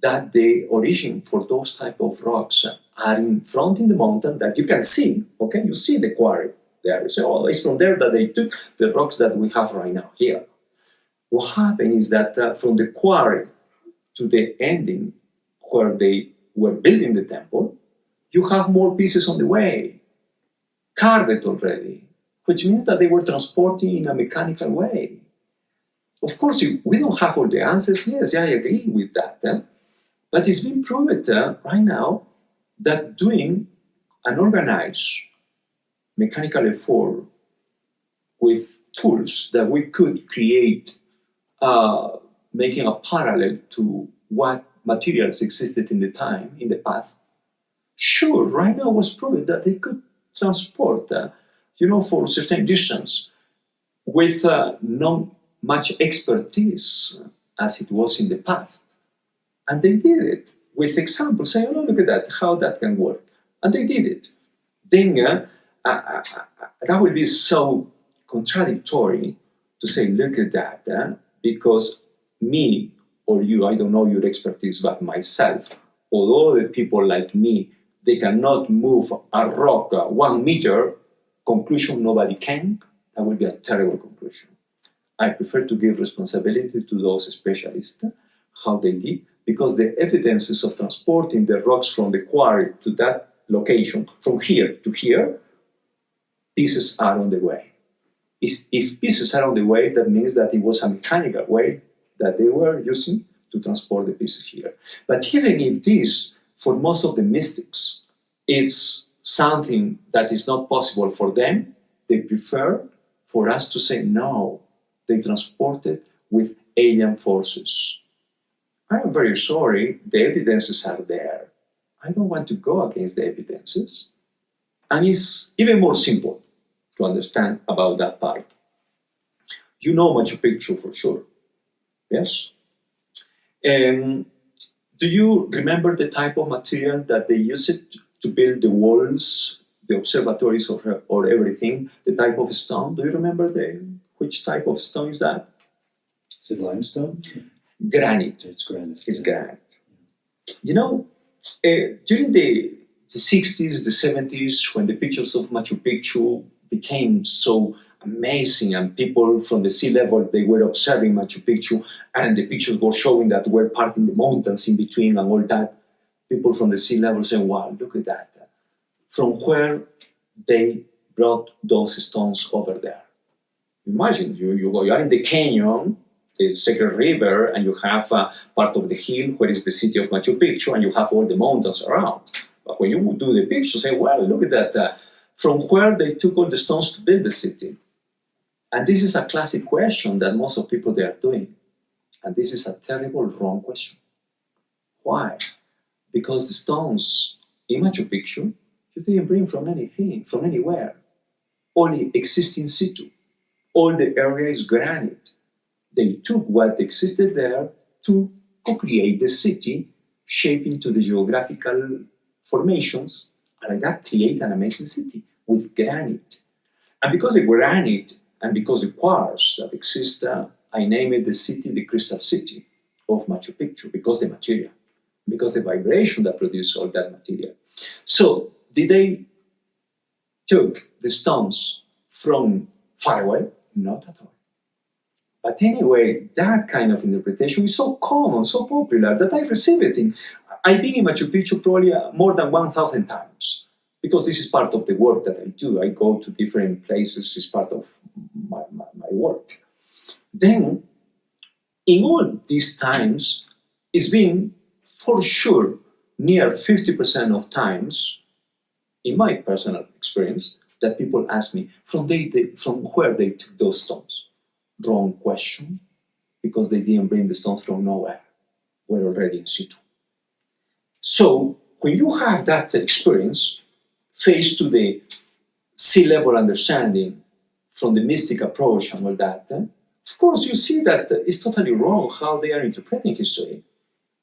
that the origin for those type of rocks are in front in the mountain that you can see, okay? You see the quarry there. You say, oh, it's from there that they took the rocks that we have right now here. What happened is that from the quarry to the ending where they were building the temple, you have more pieces on the way, carved already, which means that they were transporting in a mechanical way. Of course, we don't have all the answers. Yes, I agree with that. But it's been proven right now that doing an organized mechanical effort with tools that we could create, making a parallel to what materials existed in the past. Sure, right now was proven that they could transport, for a certain distance with not much expertise as it was in the past. And they did it with examples, saying, oh, look at that, how that can work. And they did it. Then that would be so contradictory to say, look at that, because me or you, I don't know your expertise, but myself, or other people like me, they cannot move a rock 1 meter, conclusion, nobody can. That would be a terrible conclusion. I prefer to give responsibility to those specialists, how they did, because the evidences of transporting the rocks from the quarry to that location, from here to here, pieces are on the way. If pieces are on the way, that means that it was a mechanical way that they were using to transport the pieces here. But even if this, for most of the mystics, it's something that is not possible for them, they prefer for us to say, no, they transported with alien forces. I am very sorry, the evidences are there. I don't want to go against the evidences. And it's even more simple to understand about that part. You know Machu Picchu for sure, yes? Do you remember the type of material that they used to build the walls, the observatories, or everything? The type of stone? Do you remember which type of stone is that? Is it limestone? granite. It's granite. It's granite. You know, during the 60s, the 70s, when the pictures of Machu Picchu became so amazing and people from the sea level, they were observing Machu Picchu and the pictures were showing that we're parting the mountains in between and all that, people from the sea level saying, wow, look at that. From where they brought those stones over there. Imagine, you are in the canyon, the Sacred River, and you have part of the hill where is the city of Machu Picchu, and you have all the mountains around. But when you do the picture, say, well, look at that. From where they took all the stones to build the city. And this is a classic question that most of people they are doing. And this is a terrible wrong question. Why? Because the stones in Machu Picchu, you didn't bring from anything, from anywhere. Only exist in situ. All the area is granite. They took what existed there to co-create the city, shaping to the geographical formations, and that create an amazing city with granite. And because the granite and because the quartz that exists, I name it the city, the crystal city of Machu Picchu, because the material, because the vibration that produces all that material. So, did they took the stones from far away? Not at all. But anyway, that kind of interpretation is so common, so popular, that I receive it. I've been in Machu Picchu probably more than 1,000 times, because this is part of the work that I do. I go to different places, it's part of my work. Then, in all these times, it's been, for sure, near 50% of times, in my personal experience, that people ask me from where they took those stones. Wrong question, because they didn't bring the stones from nowhere. We're already in situ. So, when you have that experience, faced to the sea level understanding from the mystic approach and all that, of course you see that it's totally wrong how they are interpreting history.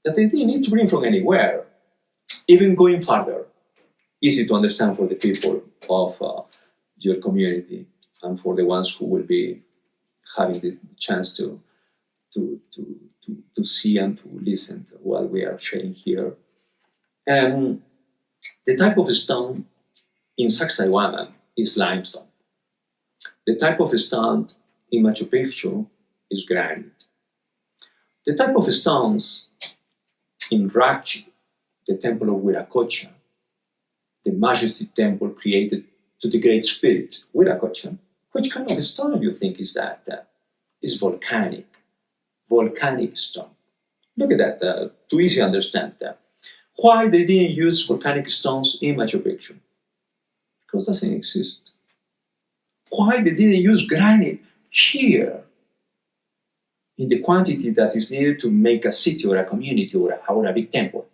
That they didn't need to bring from anywhere. Even going further, easy to understand for the people of your community and for the ones who will be having the chance to see and to listen to what we are sharing here. The type of stone in Sacsayhuaman is limestone. The type of stone in Machu Picchu is granite. The type of stones in Rachi, the temple of Viracocha, the majesty temple created to the great spirit, Viracocha, which kind of stone do you think is that? It's volcanic stone. Look at that, too easy to understand that. Why they didn't use volcanic stones in Machu Picchu? Because it doesn't exist. Why they didn't use granite here in the quantity that is needed to make a city or a community or a big temple?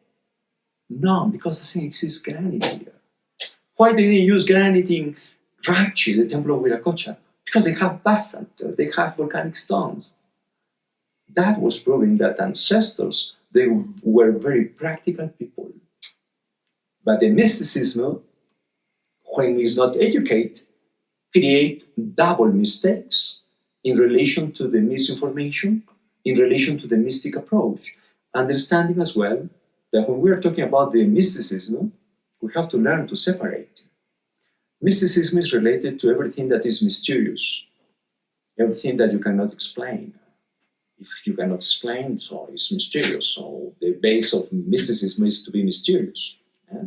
No, because it doesn't exist granite here. Why they didn't use granite in Rachi, the temple of Viracocha? Because they have basalt, they have volcanic stones. That was proving that ancestors, they were very practical people. But the mysticism, when it's not educated, create double mistakes in relation to the misinformation, in relation to the mystic approach. Understanding as well that when we are talking about the mysticism, we have to learn to separate. Mysticism is related to everything that is mysterious, everything that you cannot explain. If you cannot explain, so it's mysterious. So the base of mysticism is to be mysterious. Yeah?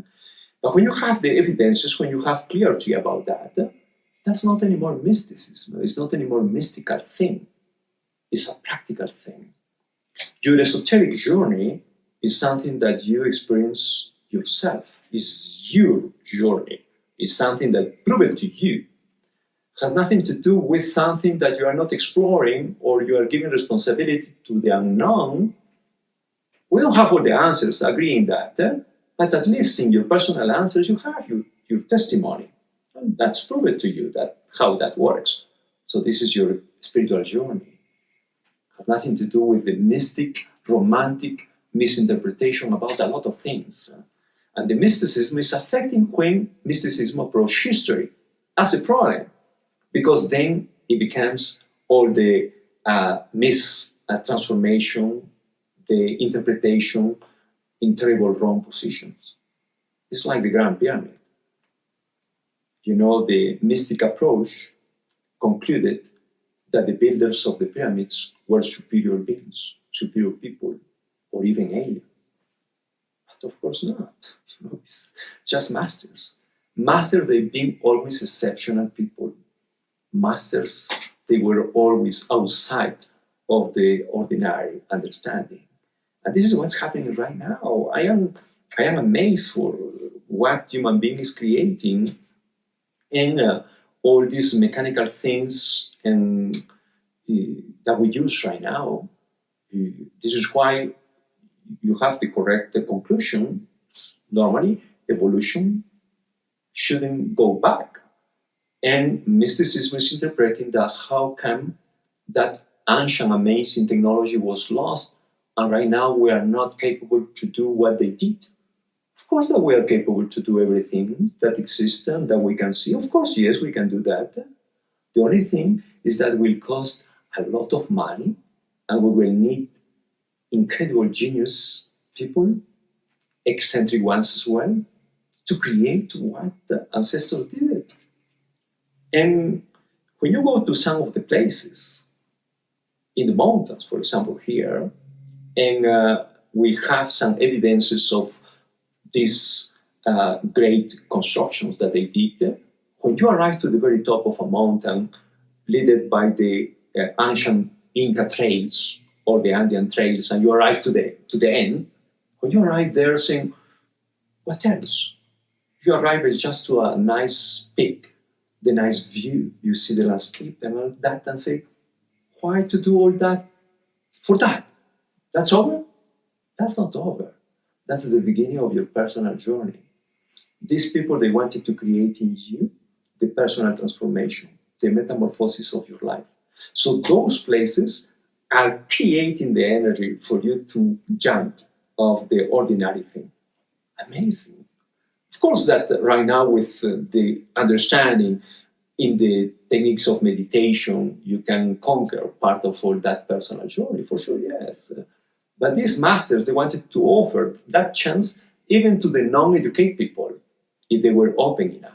But when you have the evidences, when you have clarity about that, that's not anymore mysticism. It's not anymore mystical thing. It's a practical thing. Your esoteric journey is something that you experience yourself. It's your journey. It's something that proven to you. Has nothing to do with something that you are not exploring or you are giving responsibility to the unknown. We don't have all the answers, agreeing that, but at least in your personal answers, you have your testimony. And that's proven to you that how that works. So this is your spiritual journey. Has nothing to do with the mystic, romantic misinterpretation about a lot of things. And the mysticism is affecting when mysticism approaches history as a problem. Because then it becomes all the transformation the interpretation in terrible wrong positions. It's like the Grand Pyramid. The mystic approach concluded that the builders of the pyramids were superior beings, superior people, or even aliens. But of course not. It's just masters. Masters, they've been always exceptional people. Masters, they were always outside of the ordinary understanding. And this is what's happening right now. I am amazed for what human being is creating, and all these mechanical things and that we use right now. This is why you have to correct the conclusion. Normally, evolution shouldn't go back. And mysticism is interpreting that how come that ancient amazing technology was lost, and right now we are not capable to do what they did. Of course that we are capable to do everything that exists and that we can see. Of course, yes, we can do that. The only thing is that it will cost a lot of money, and we will need incredible genius people, eccentric ones as well, to create what the ancestors did. And when you go to some of the places, in the mountains, for example, here, and we have some evidences of these great constructions that they did. When you arrive to the very top of a mountain, led by the ancient Inca trails or the Andean trails, and you arrive to the end, when you arrive there saying, what else? You arrive just to a nice peak, the nice view, you see the landscape and all that, and say, why to do all that for that? That's over? That's not over. That's the beginning of your personal journey. These people, they wanted to create in you the personal transformation, the metamorphosis of your life. So those places are creating the energy for you to jump off the ordinary thing. Amazing. Of course, that right now with the understanding in the techniques of meditation, you can conquer part of all that personal journey, for sure, yes. But these masters, they wanted to offer that chance even to the non-educated people, if they were open enough.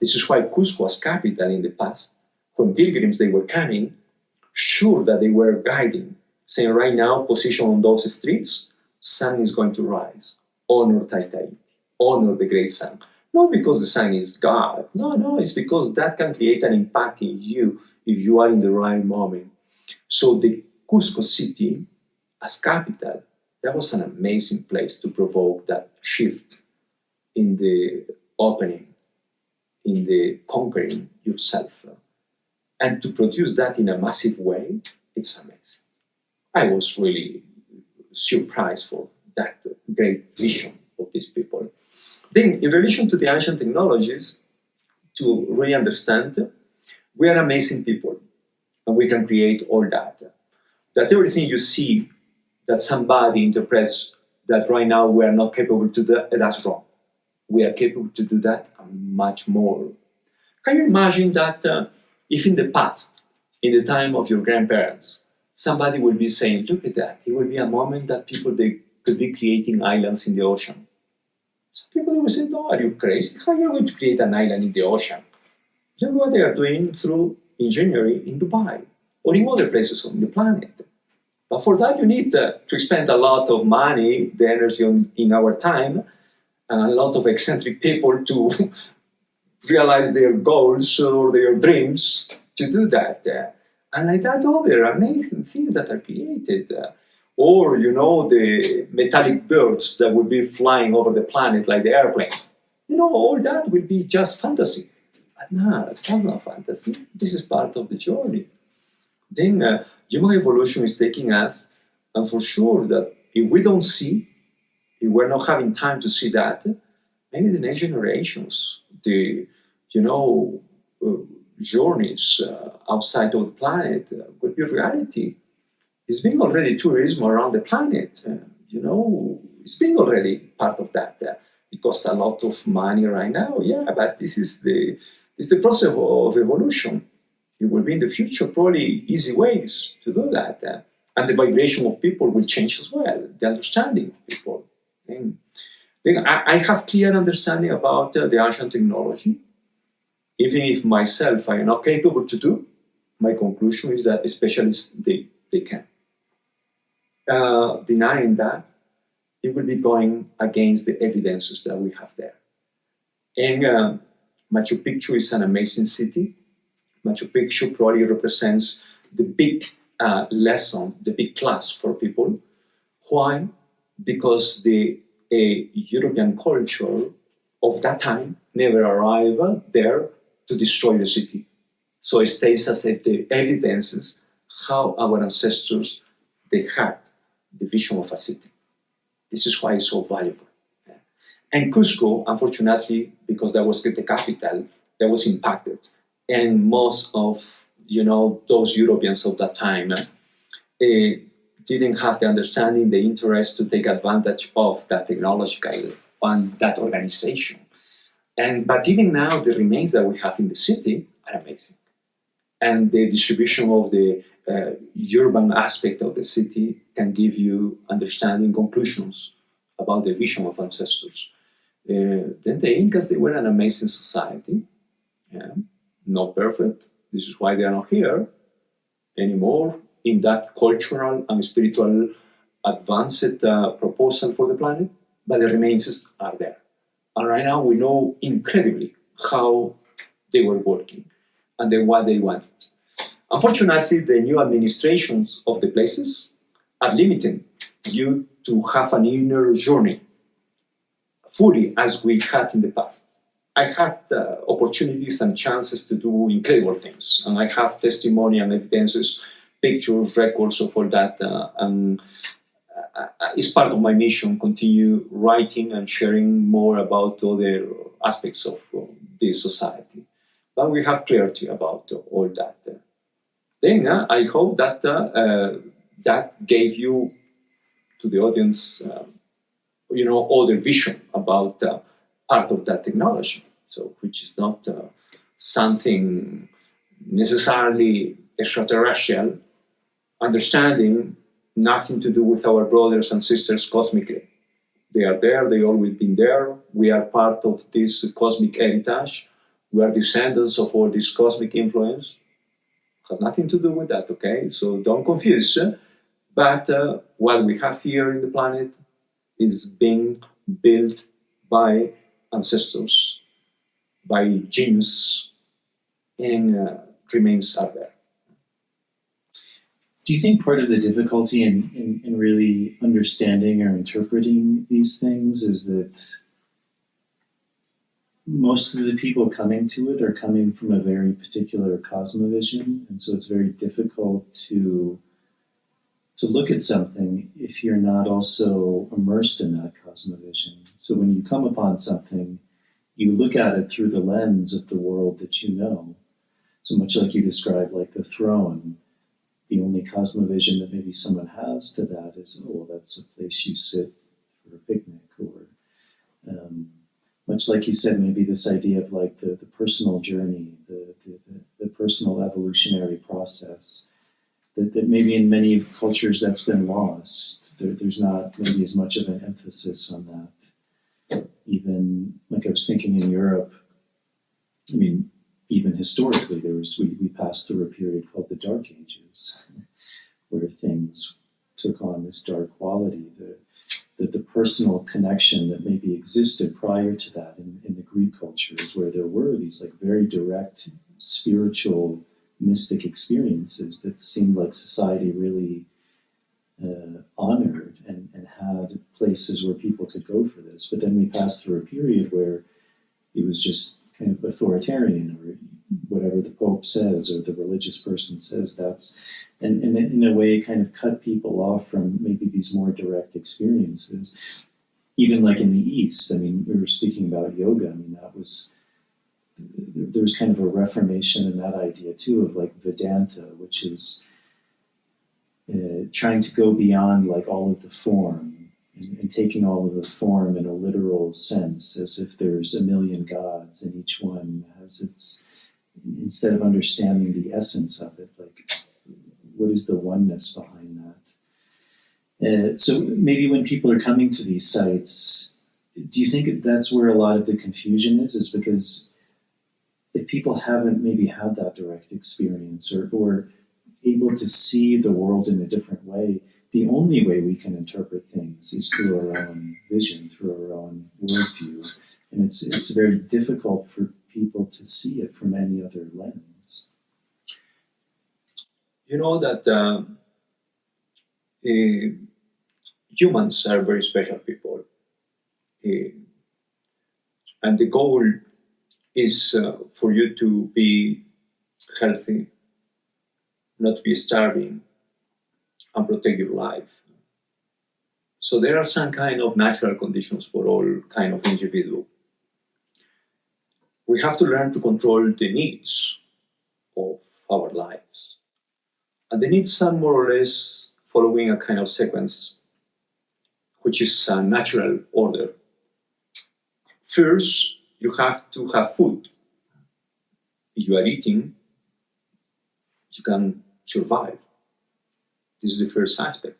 This is why Cusco was capital in the past. When pilgrims, they were coming, sure that they were guiding, saying right now, position on those streets, sun is going to rise. Honor Tahiti, honor the great sun. Not because the sun is God. No, it's because that can create an impact in you if you are in the right moment. So the Cusco city, as capital, that was an amazing place to provoke that shift in the opening, in the conquering yourself. And to produce that in a massive way, it's amazing. I was really surprised for that great vision of these people. Then, in relation to the ancient technologies, to really understand, we are amazing people, and we can create all that. That everything you see that somebody interprets that right now we are not capable to do that, that's wrong. We are capable to do that and much more. Can you imagine that if in the past, in the time of your grandparents, somebody will be saying, look at that, it will be a moment that people, they could be creating islands in the ocean. Some people will say, no, are you crazy? How are you going to create an island in the ocean? Look what they are doing through engineering in Dubai or in other places on the planet. But for that, you need to spend a lot of money, the energy in our time, and a lot of eccentric people to realize their goals or their dreams to do that. And like that, other amazing things that are created. Or, the metallic birds that will be flying over the planet like the airplanes. All that will be just fantasy. But no, that's not fantasy. This is part of the journey. Then human evolution is taking us, and for sure that if we don't see, if we're not having time to see that, maybe the next generations, the journeys outside of the planet will be reality. It's been already tourism around the planet. It's been already part of that. It costs a lot of money right now, but this is the process of evolution. It will be in the future probably easy ways to do that. And the vibration of people will change as well, the understanding of people. Then I have clear understanding about the ancient technology. Even if myself I am not capable to do, my conclusion is that specialists, they can. Denying that, it will be going against the evidences that we have there. And Machu Picchu is an amazing city. Machu Picchu probably represents the big lesson, the big class for people. Why? Because the European culture of that time never arrived there to destroy the city. So it stays as the evidences how our ancestors, they had the vision of a city. This is why it's so valuable. And Cusco, unfortunately, because that was the capital, that was impacted. And most of, those Europeans of that time didn't have the understanding, the interest to take advantage of that technological and that organization. But even now, the remains that we have in the city are amazing. And the distribution of the urban aspect of the city can give you understanding conclusions about the vision of ancestors. Then the Incas, they were an amazing society. Yeah, not perfect. This is why they are not here anymore in that cultural and spiritual advanced proposal for the planet, but the remains are there. And right now we know incredibly how they were working and then what they wanted. Unfortunately, the new administrations of the places are limiting you to have an inner journey fully as we had in the past. I had opportunities and chances to do incredible things, and I have testimony and evidences, pictures, records of all that, and it's part of my mission, continue writing and sharing more about other aspects of this society. But we have clarity about all that. Then I hope that that gave you, to the audience, other vision about part of that technology. So, which is not something necessarily extraterrestrial, understanding nothing to do with our brothers and sisters cosmically. They are there, they always been there. We are part of this cosmic heritage. We are descendants of all this cosmic influence. Has nothing to do with that, okay? So don't confuse. But what we have here in the planet is being built by ancestors, by genius, and remains are there. Do you think part of the difficulty in really understanding or interpreting these things is that most of the people coming to it are coming from a very particular cosmovision, and so it's very difficult to look at something if you're not also immersed in that cosmovision. So when you come upon something, you look at it through the lens of the world that you know. So much like you described, like the throne, the only cosmovision that maybe someone has to that is, oh, well, that's a place you sit for a picnic, or much like you said, maybe this idea of like the personal journey, the personal evolutionary process, that maybe in many cultures that's been lost. There's not maybe as much of an emphasis on that. Even, like I was thinking in Europe, I mean, even historically, we passed through a period called the Dark Ages, where things took on this dark quality. The personal connection that maybe existed prior to that in the Greek cultures, where there were these like very direct spiritual mystic experiences that seemed like society really honored and had places where people could go for this. But then we passed through a period where it was just kind of authoritarian, or whatever the Pope says or the religious person says, that's, and in a way kind of cut people off from maybe these more direct experiences. Even like in the East, I mean, we were speaking about yoga, I mean, there was kind of a reformation in that idea too, of like Vedanta, which is trying to go beyond like all of the form and taking all of the form in a literal sense, as if there's a million gods and each one has its, instead of understanding the essence of it, like what is the oneness behind that? So maybe when people are coming to these sites, do you think that's where a lot of the confusion is because if people haven't maybe had that direct experience or able to see the world in a different way, the only way we can interpret things is through our own vision, through our own worldview. And it's very difficult for people to see it from any other lens. You know that humans are very special people. And the goal is for you to be healthy, not to be starving, and protect your life. So there are some kind of natural conditions for all kind of individual. We have to learn to control the needs of our lives. And the needs are more or less following a kind of sequence, which is a natural order. First, you have to have food. If you are eating, you can survive. This is the first aspect.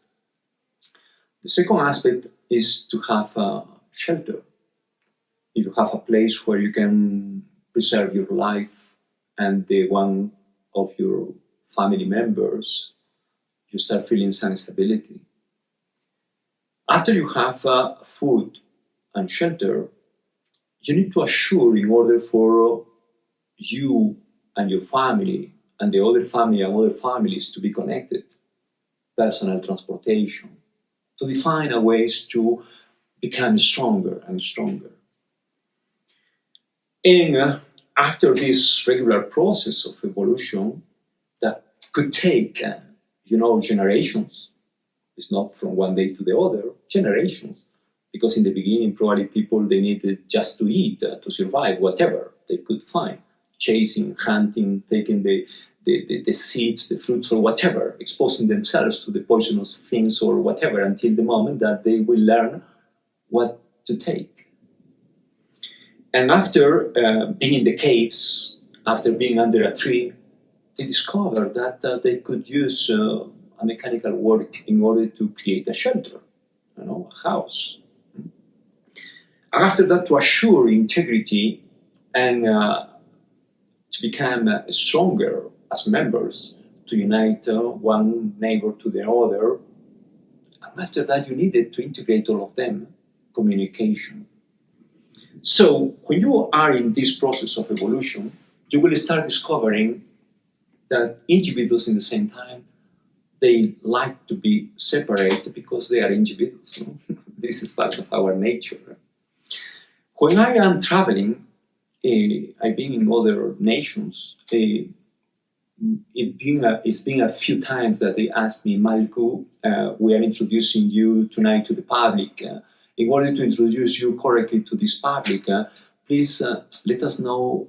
The second aspect is to have a shelter. If you have a place where you can preserve your life and the one of your family members, you start feeling some stability. After you have food and shelter, you need to assure in order for you and your family and the other family and other families to be connected, personal transportation, to define a ways to become stronger and stronger. And after this regular process of evolution that could take, generations, it's not from one day to the other, generations, because in the beginning probably people, they needed just to eat, to survive, whatever they could find, chasing, hunting, taking the seeds, the fruits, or whatever, exposing themselves to the poisonous things or whatever until the moment that they will learn what to take. And after being in the caves, after being under a tree, they discovered that they could use a mechanical work in order to create a shelter, a house. And after that, to assure integrity and to become stronger as members, to unite one neighbor to the other. And after that, you needed to integrate all of them, communication. So when you are in this process of evolution, you will start discovering that individuals in the same time, they like to be separated because they are individuals. This is part of our nature. When I am traveling, I've been in other nations. It's been a few times that they asked me, Mallku, we are introducing you tonight to the public. In order to introduce you correctly to this public, please let us know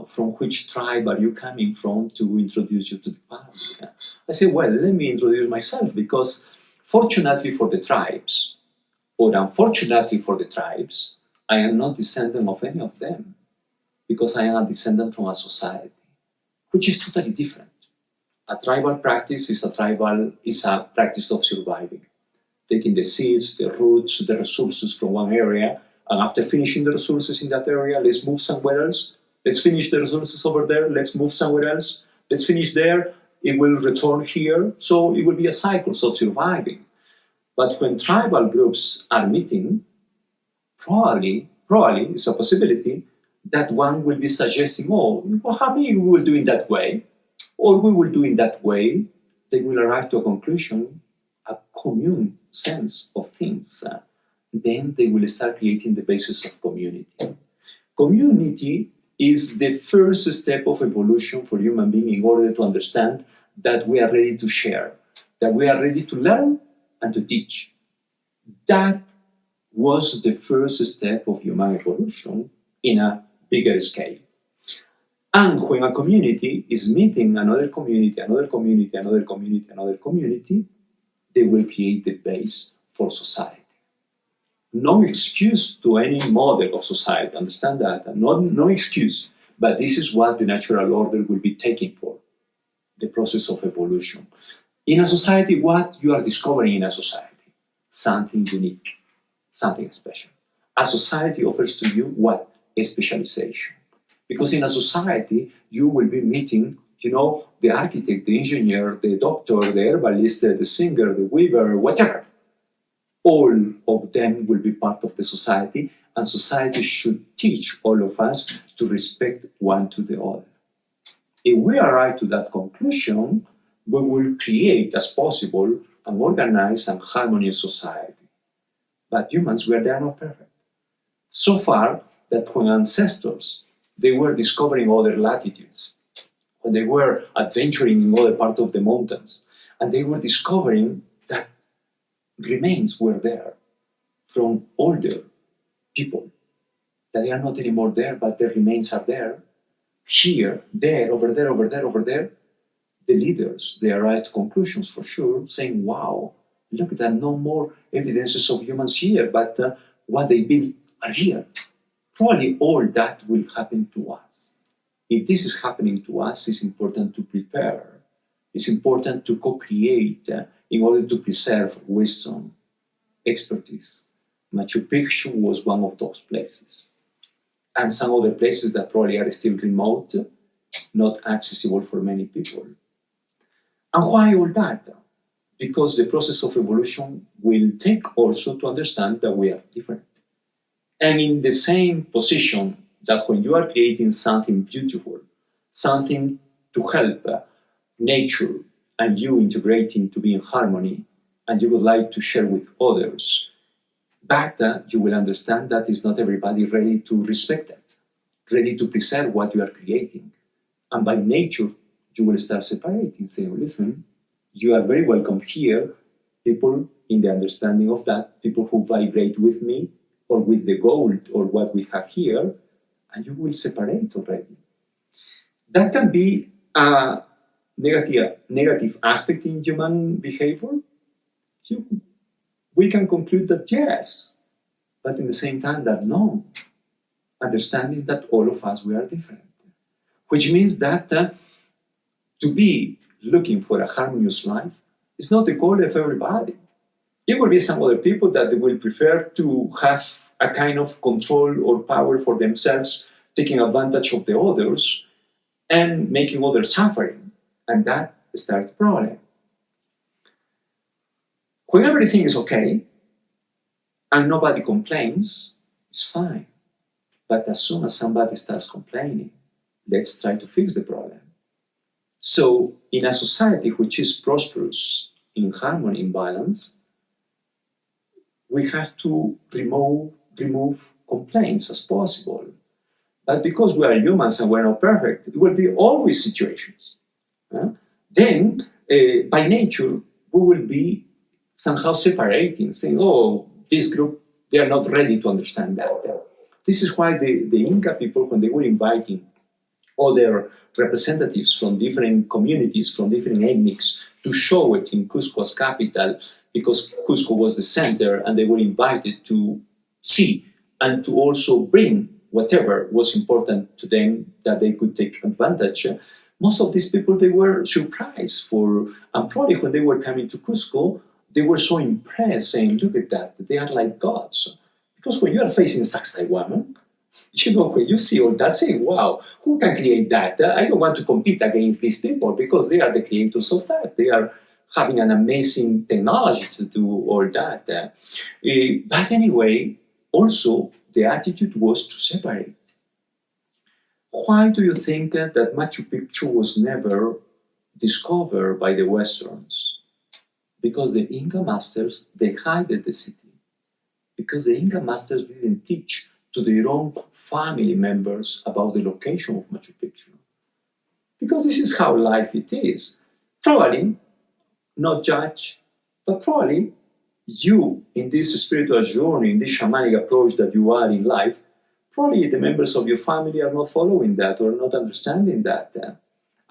from which tribe are you coming from to introduce you to the public. I said, well, let me introduce myself, because fortunately for the tribes, or unfortunately for the tribes, I am not descendant of any of them, because I am a descendant from a society, which is totally different. A tribal practice is a practice of surviving, taking the seeds, the roots, the resources from one area, and after finishing the resources in that area, let's move somewhere else. Let's finish the resources over there, let's move somewhere else. Let's finish there, it will return here. So it will be a cycle of surviving. But when tribal groups are meeting, probably it's a possibility that one will be suggesting, maybe we will do it that way, or we will do it that way. They will arrive to a conclusion, a commune sense of things. Then they will start creating the basis of community. Community is the first step of evolution for human beings in order to understand that we are ready to share, that we are ready to learn and to teach. That was the first step of human evolution in a bigger scale. And when a community is meeting another community, they will create the base for society. No excuse to any model of society, understand that, no excuse, but this is what the natural order will be taking for, the process of evolution. In a society, what you are discovering in a society? something unique, something special. A society offers to you what? A specialization. Because in a society, you will be meeting, the architect, the engineer, the doctor, the herbalist, the singer, the weaver, whatever. All of them will be part of the society, and society should teach all of us to respect one to the other. If we arrive to that conclusion, we will create as possible an organized and harmonious society. But humans, they are not perfect. So far that when ancestors, they were discovering other latitudes, when they were adventuring in other parts of the mountains, and they were discovering that remains were there from older people, that they are not anymore there, but their remains are there. Here, there, over there, over there, over there, the leaders, they arrived at conclusions for sure, saying, wow, look at that, no more evidences of humans here, but what they built are here. Probably all that will happen to us. If this is happening to us, it's important to prepare. It's important to co-create in order to preserve wisdom, expertise. Machu Picchu was one of those places. And some other places that probably are still remote, not accessible for many people. And why all that? Because the process of evolution will take also to understand that we are different. And in the same position that when you are creating something beautiful, something to help nature and you integrating to be in harmony, and you would like to share with others, but you will understand that is not everybody ready to respect that, ready to preserve what you are creating. And by nature, you will start separating, saying, listen, you are very welcome here, people in the understanding of that, people who vibrate with me, or with the gold, or what we have here, and you will separate already. That can be a negative aspect in human behavior. We can conclude that yes, but in the same time that no, understanding that all of us, we are different. Which means that to be looking for a harmonious life is not the goal of everybody. It will be some other people that they will prefer to have a kind of control or power for themselves, taking advantage of the others and making others suffering. And that starts the problem. When everything is okay and nobody complains, it's fine. But as soon as somebody starts complaining, let's try to fix the problem. So in a society which is prosperous, in harmony, in balance, we have to remove complaints as possible. But because we are humans and we're not perfect, it will be always situations. Then, by nature, we will be somehow separating, saying, oh, this group, they are not ready to understand that. This is why the Inca people, when they were inviting other representatives from different communities, from different ethnics, to show it in Cusco's capital, because Cusco was the center, and they were invited to see and to also bring whatever was important to them that they could take advantage. Most of these people, they were surprised and probably when they were coming to Cusco, they were so impressed, saying, look at that, they are like gods. Because when you are facing Sacsayhuaman, when you see all that, saying, wow, who can create that? I don't want to compete against these people because they are the creators of that. They are having an amazing technology to do all that. But anyway, also, the attitude was to separate. Why do you think that Machu Picchu was never discovered by the Westerns? Because the Inca masters, they hid the city. Because the Inca masters didn't teach to their own family members about the location of Machu Picchu. Because this is how life it is. Probably, not judge, but probably you, in this spiritual journey, in this shamanic approach that you are in life, probably the members of your family are not following that or not understanding that.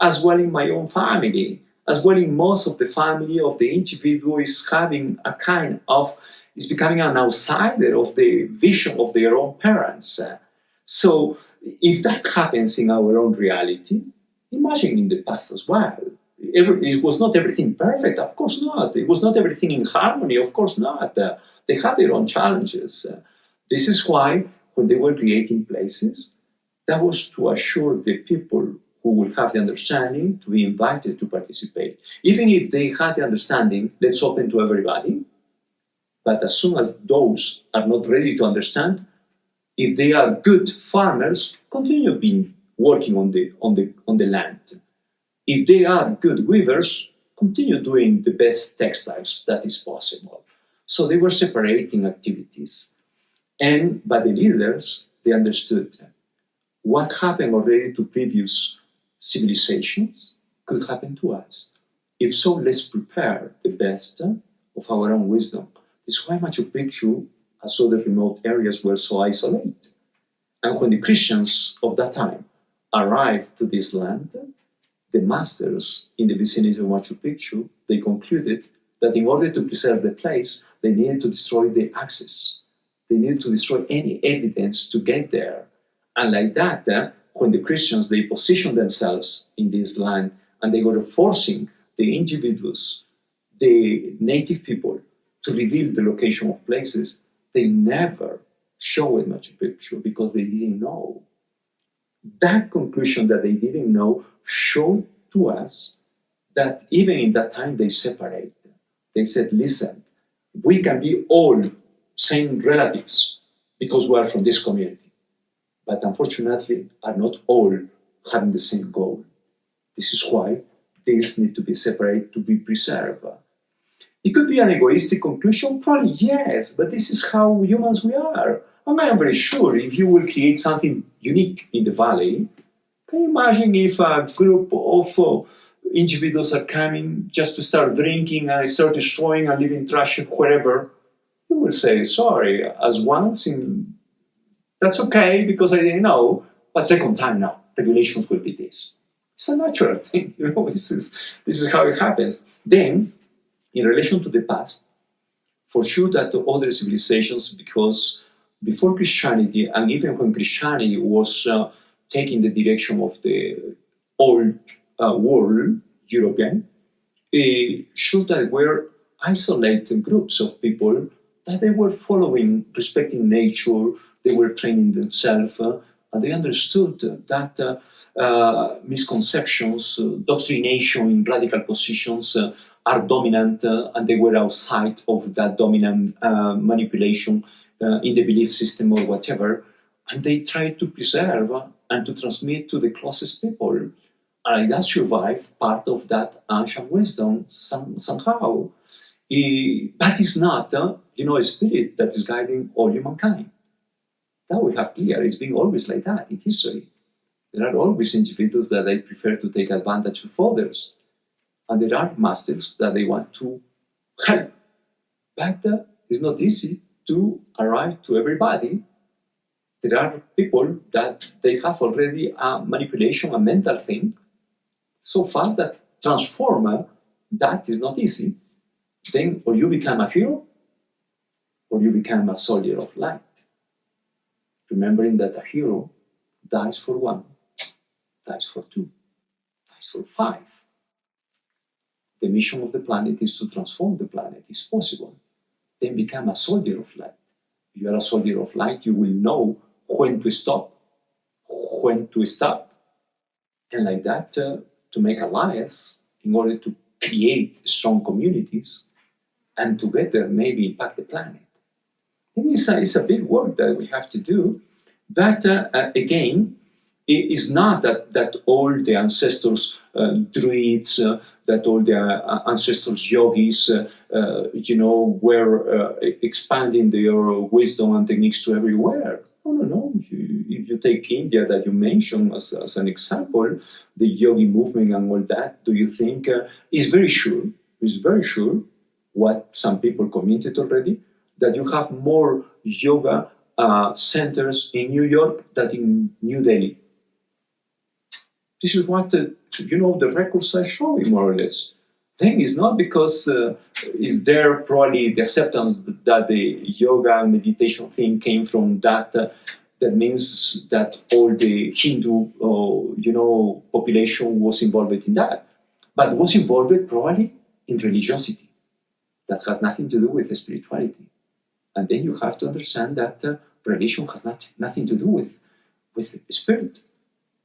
As well in my own family, as well in most of the family of the individual is having a kind of, is becoming an outsider of the vision of their own parents. So if that happens in our own reality, imagine in the past as well. it was not everything perfect, of course not. It was not everything in harmony, of course not. They had their own challenges. This is why when they were creating places, that was to assure the people who will have the understanding to be invited to participate. Even if they had the understanding, let's open to everybody. But as soon as those are not ready to understand, if they are good farmers, continue being working on the land. If they are good weavers, continue doing the best textiles that is possible. So they were separating activities. And by the leaders, they understood what happened already to previous civilizations could happen to us. If so, let's prepare the best of our own wisdom. This is why Machu Picchu, as other remote areas, were so isolated. And when the Christians of that time arrived to this land, the masters in the vicinity of Machu Picchu, they concluded that in order to preserve the place, they needed to destroy the access. They needed to destroy any evidence to get there. And like that, when the Christians, they positioned themselves in this land and they were forcing the individuals, the native people, to reveal the location of places, they never showed Machu Picchu because they didn't know. That conclusion that they didn't know showed to us that even in that time they separated. They said, listen, we can be all same relatives because we are from this community. But unfortunately, are not all having the same goal. This is why these need to be separated to be preserved. It could be an egoistic conclusion, probably yes, but this is how humans we are. And I am very sure if you will create something unique in the valley, can you imagine if a group of individuals are coming just to start drinking and start destroying and leaving trash wherever? You will say, sorry, as once in that's okay because I didn't know, but second time now, regulations will be this. It's a natural thing, this is how it happens. Then, in relation to the past, for sure that the other civilizations, because before Christianity, and even when Christianity was taking the direction of the old world, European, sure that were isolated groups of people that they were following, respecting nature, they were training themselves, and they understood that misconceptions, doctrination in radical positions are dominant, and they were outside of that dominant manipulation in the belief system or whatever, and they tried to preserve and to transmit to the closest people. And that survived part of that ancient wisdom somehow. But it's not, a spirit that is guiding all humankind. That we have clear. It's been always like that in history. There are always individuals that they prefer to take advantage of others. And there are masters that they want to help. But it's not easy to arrive to everybody. There are people that they have already a manipulation, a mental thing, so far that transform that is not easy. Then or you become a hero or you become a soldier of light. Remembering that a hero dies for one, dies for two, dies for five. The mission of the planet is to transform the planet. It's possible. Then become a soldier of light. If you are a soldier of light, you will know when to stop, when to stop, and like that to make alliance in order to create strong communities and together maybe impact the planet. And it's a big work that we have to do. But again, it is not that all the ancestors, druids, that all the ancestors, yogis, were expanding their wisdom and techniques to everywhere. No. If you take India that you mentioned as an example, the yogi movement and all that, do you think is very sure what some people commented already, that you have more yoga centers in New York than in New Delhi. This is what the records are showing, more or less. Then it's not because is there probably the acceptance that the yoga and meditation thing came from that. That means that all the Hindu, population was involved in that. but was involved probably in religiosity that has nothing to do with spirituality. And then you have to understand that religion has nothing to do with spirit.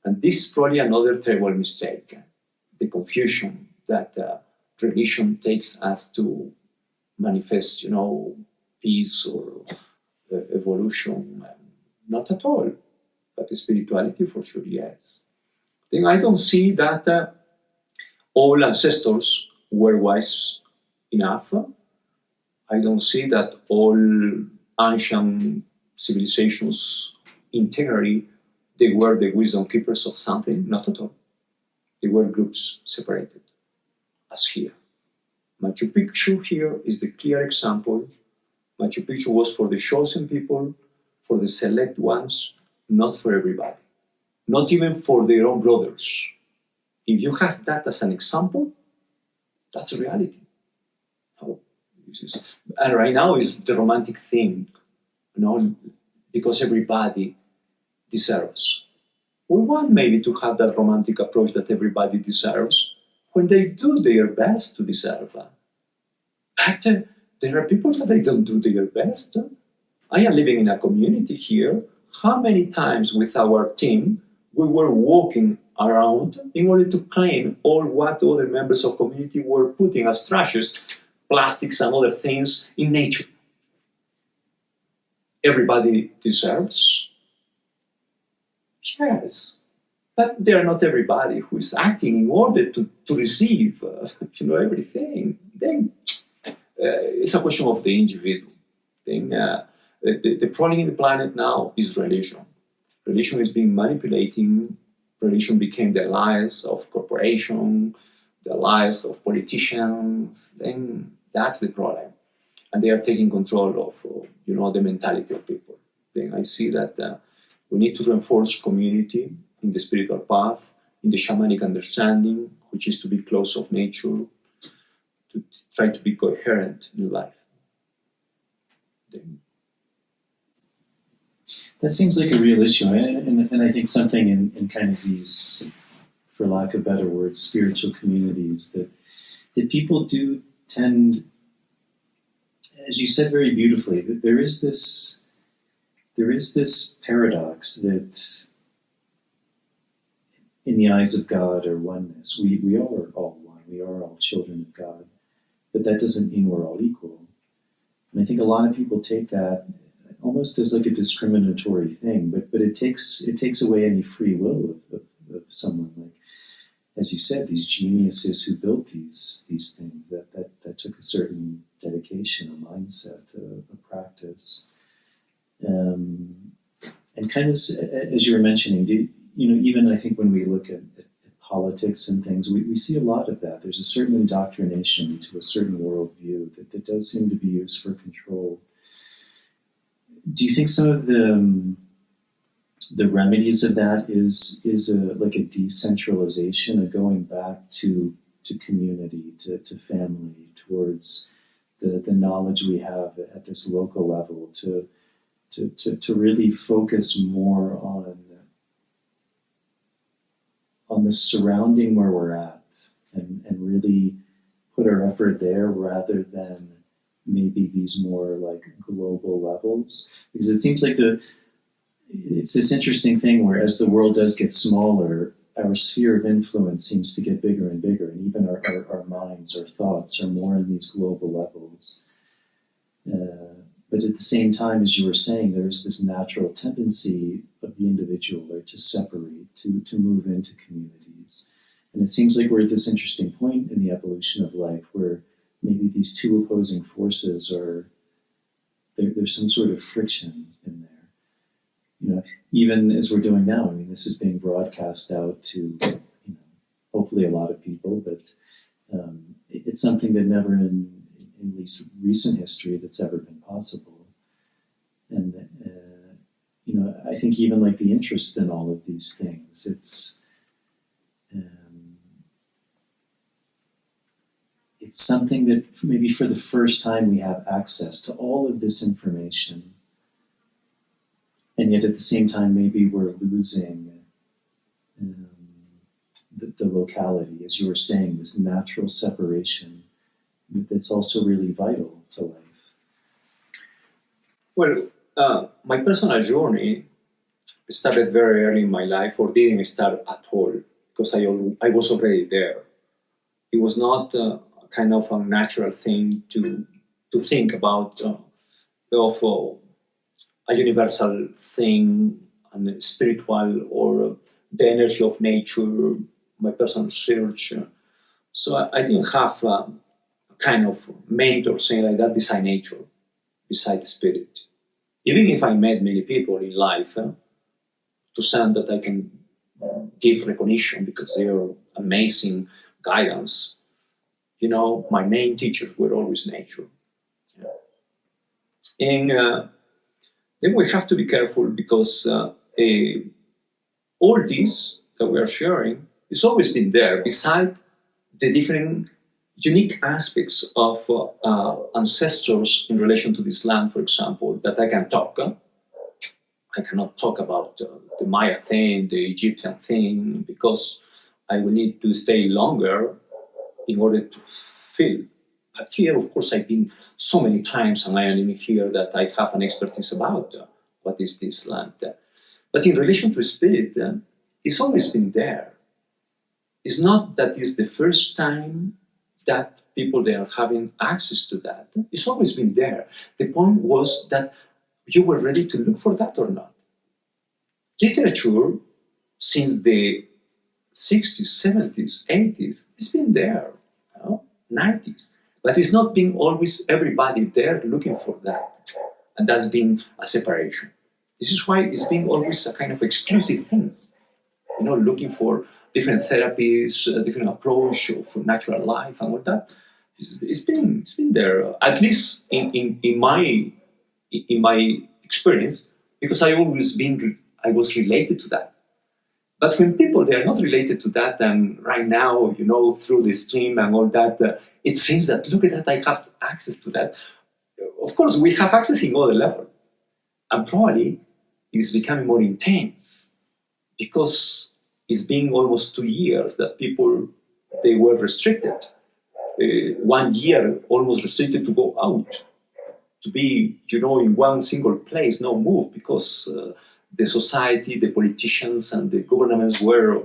And this is probably another terrible mistake, the confusion that religion takes us to manifest, peace or evolution. Not at all. But spirituality for sure, yes. Then I don't see that all ancestors were wise enough. I don't see that all ancient civilizations integrally they were the wisdom keepers of something. Not at all. They were groups separated, as here. Machu Picchu here is the clear example. Machu Picchu was for the chosen people, for the select ones, not for everybody. Not even for their own brothers. If you have that as an example, that's a reality. And right now is the romantic thing, because everybody deserves. We want maybe to have that romantic approach that everybody deserves when they do their best to deserve. But there are people that they don't do their best. I am living in a community here. How many times with our team we were walking around in order to claim all what other members of community were putting as trashes, plastics and other things in nature. Everybody deserves. Yes, but they are not everybody who is acting in order to receive everything. Then it's a question of the individual. Then the problem in the planet now is religion. Religion is being manipulating. Religion became the lies of corporation, the lies of politicians. Then that's the problem, and they are taking control of the mentality of people. Then I see that we need to reinforce community in the spiritual path, in the shamanic understanding, which is to be close of nature, to try to be coherent in life. Then, that seems like a real issue, and I think something in kind of these, for lack of better words, spiritual communities that people do tend, as you said very beautifully, that there is this paradox that in the eyes of God or oneness, we are all one, we are all children of God, but that doesn't mean we're all equal. And I think a lot of people take that almost as like a discriminatory thing, but it takes away any free will of someone, like, as you said, these geniuses who built these things, that took a certain dedication, a mindset, a practice. And kind of, as you were mentioning, even I think when we look at politics and things, we see a lot of that. There's a certain indoctrination to a certain worldview that does seem to be used for control. Do you think some of the remedies of that is like a decentralization, a going back to community, to family, towards the knowledge we have at this local level, to really focus more on the surrounding where we're at and really put our effort there rather than maybe these more like global levels? Because it seems like it's this interesting thing where as the world does get smaller, our sphere of influence seems to get bigger and bigger, and even our minds, our thoughts are more in these global levels. But at the same time, as you were saying, there's this natural tendency of the individual, right, to separate, to move into communities. And it seems like we're at this interesting point in the evolution of life where maybe these two opposing forces there's some sort of friction in there. Even as we're doing now, I mean, this is being broadcast out to, hopefully a lot of people, but it's something that never in at least recent history that's ever been possible. And, I think even like the interest in all of these things, it's something that maybe for the first time we have access to all of this information, and yet at the same time maybe we're losing the locality, as you were saying, this natural separation that's also really vital to life? Well, my personal journey started very early in my life, or didn't start at all, because I was already there. It was not kind of a natural thing to think about a universal thing, and spiritual, or the energy of nature, my personal search. So I didn't have a kind of mentor, saying like that, beside nature, beside the spirit. Even if I met many people in life, to some that I can give recognition because they are amazing guidance. You know, my main teachers were always nature. And then we have to be careful, because all this that we are sharing has always been there, beside the different unique aspects of ancestors in relation to this land, for example, that I can talk. I cannot talk about the Maya thing, the Egyptian thing, because I will need to stay longer in order to feel. But here, of course, I've been so many times, and I am living here, that I have an expertise about what is this land. But in relation to spirit, it's always been there. It's not that it's the first time that people they are having access to that. It's always been there. The point was that you were ready to look for that or not. Literature, since the 60s, 70s, 80s, it's been there, 90s. But it's not been always everybody there looking for that. And that's been a separation. This is why it's been always a kind of exclusive thing. Looking for different therapies, different approach for natural life and all that. It's been there, at least in my experience, because I was related to that. But when people they are not related to that, and right now, through the stream and all that, it seems that look at that, I have access to that. Of course, we have access in other level, and probably it's becoming more intense because it's been almost 2 years that people they were restricted. 1 year almost restricted to go out, to be in one single place, no move, because the society, the politicians, and the governments were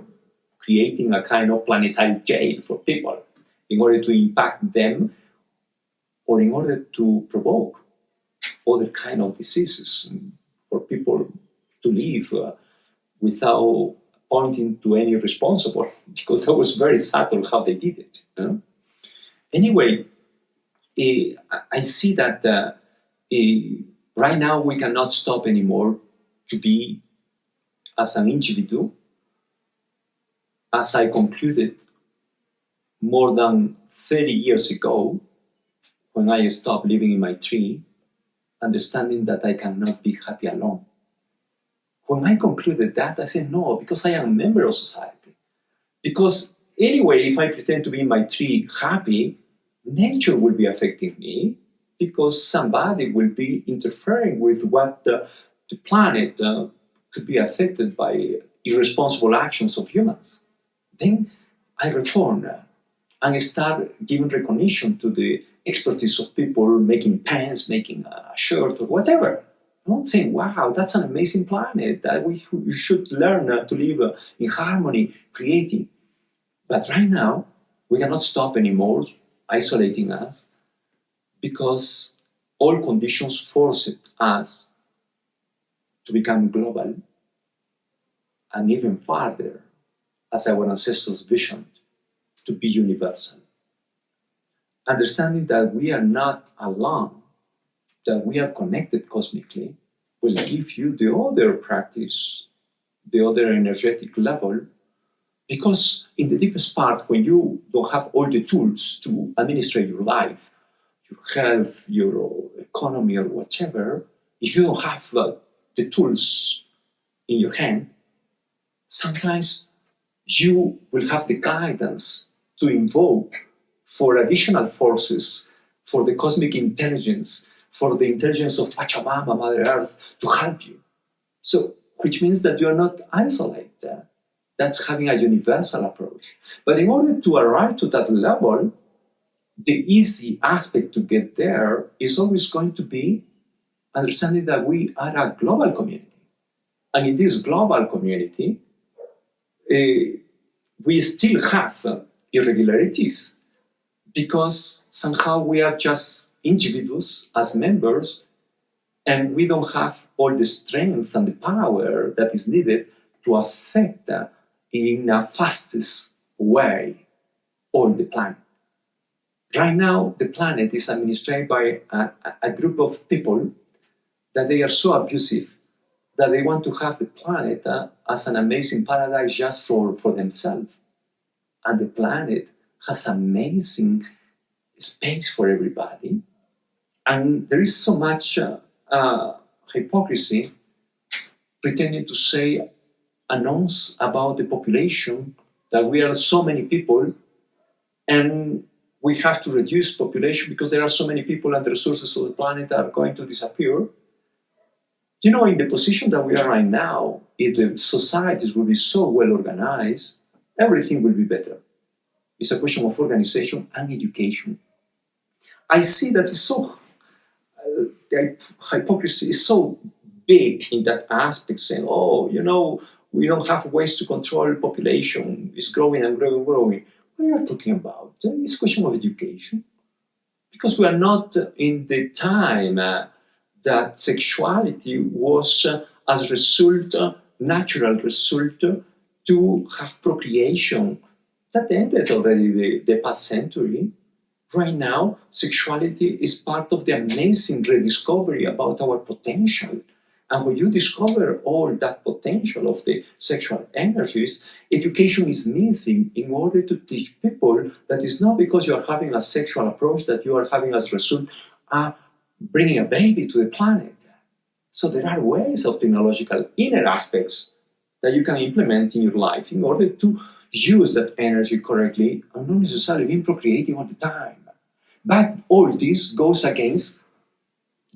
creating a kind of planetary jail for people in order to impact them, or in order to provoke other kind of diseases for people to live without pointing to any responsible, because that was very subtle how they did it. Anyway, I see that right now we cannot stop anymore to be as an individual. As I concluded more than 30 years ago, when I stopped living in my tree, understanding that I cannot be happy alone. When I concluded that, I said no, because I am a member of society. Because anyway, if I pretend to be in my tree happy, nature will be affecting me, because somebody will be interfering with what the planet could be affected by irresponsible actions of humans. Then I return and start giving recognition to the expertise of people making pens, making a shirt, or whatever. I'm not saying, wow, that's an amazing planet, that we should learn to live in harmony, creating. But right now, we cannot stop anymore isolating us, because all conditions forced us to become global, and even farther, as our ancestors visioned, to be universal. Understanding that we are not alone, that we are connected cosmically, will give you the other practice, the other energetic level, because in the deepest part, when you don't have all the tools to administrate your life, your health, your economy, or whatever, if you don't have the tools in your hand, sometimes you will have the guidance to invoke for additional forces, for the cosmic intelligence, for the intelligence of Pachamama, Mother Earth, to help you. So, which means that you are not isolated. That's having a universal approach. But in order to arrive to that level, the easy aspect to get there is always going to be understanding that we are a global community. And in this global community, we still have irregularities because somehow we are just individuals as members, and we don't have all the strength and the power that is needed to affect in a fastest way all the planet. Right now, the planet is administered by a group of people that they are so abusive that they want to have the planet as an amazing paradise just for themselves. And the planet has amazing space for everybody. And there is so much hypocrisy pretending to say, announce about the population, that we are so many people and we have to reduce population because there are so many people and the resources of the planet are going to disappear. You know, in the position that we are right now, if the societies will be so well organized, everything will be better. It's a question of organization and education. I see that it's so, the hypocrisy is so big in that aspect, saying, oh, you know, we don't have ways to control population. It's growing and growing and growing. What are you talking about? It's a question of education. Because we are not in the time that sexuality was as a result, natural result to have procreation. That ended already the past century. Right now, sexuality is part of the amazing rediscovery about our potential. And when you discover all that potential of the sexual energies, education is missing in order to teach people that it's not because you are having a sexual approach that you are having as a result bringing a baby to the planet. So there are ways of technological inner aspects that you can implement in your life in order to use that energy correctly and not necessarily being procreating all the time. But all this goes against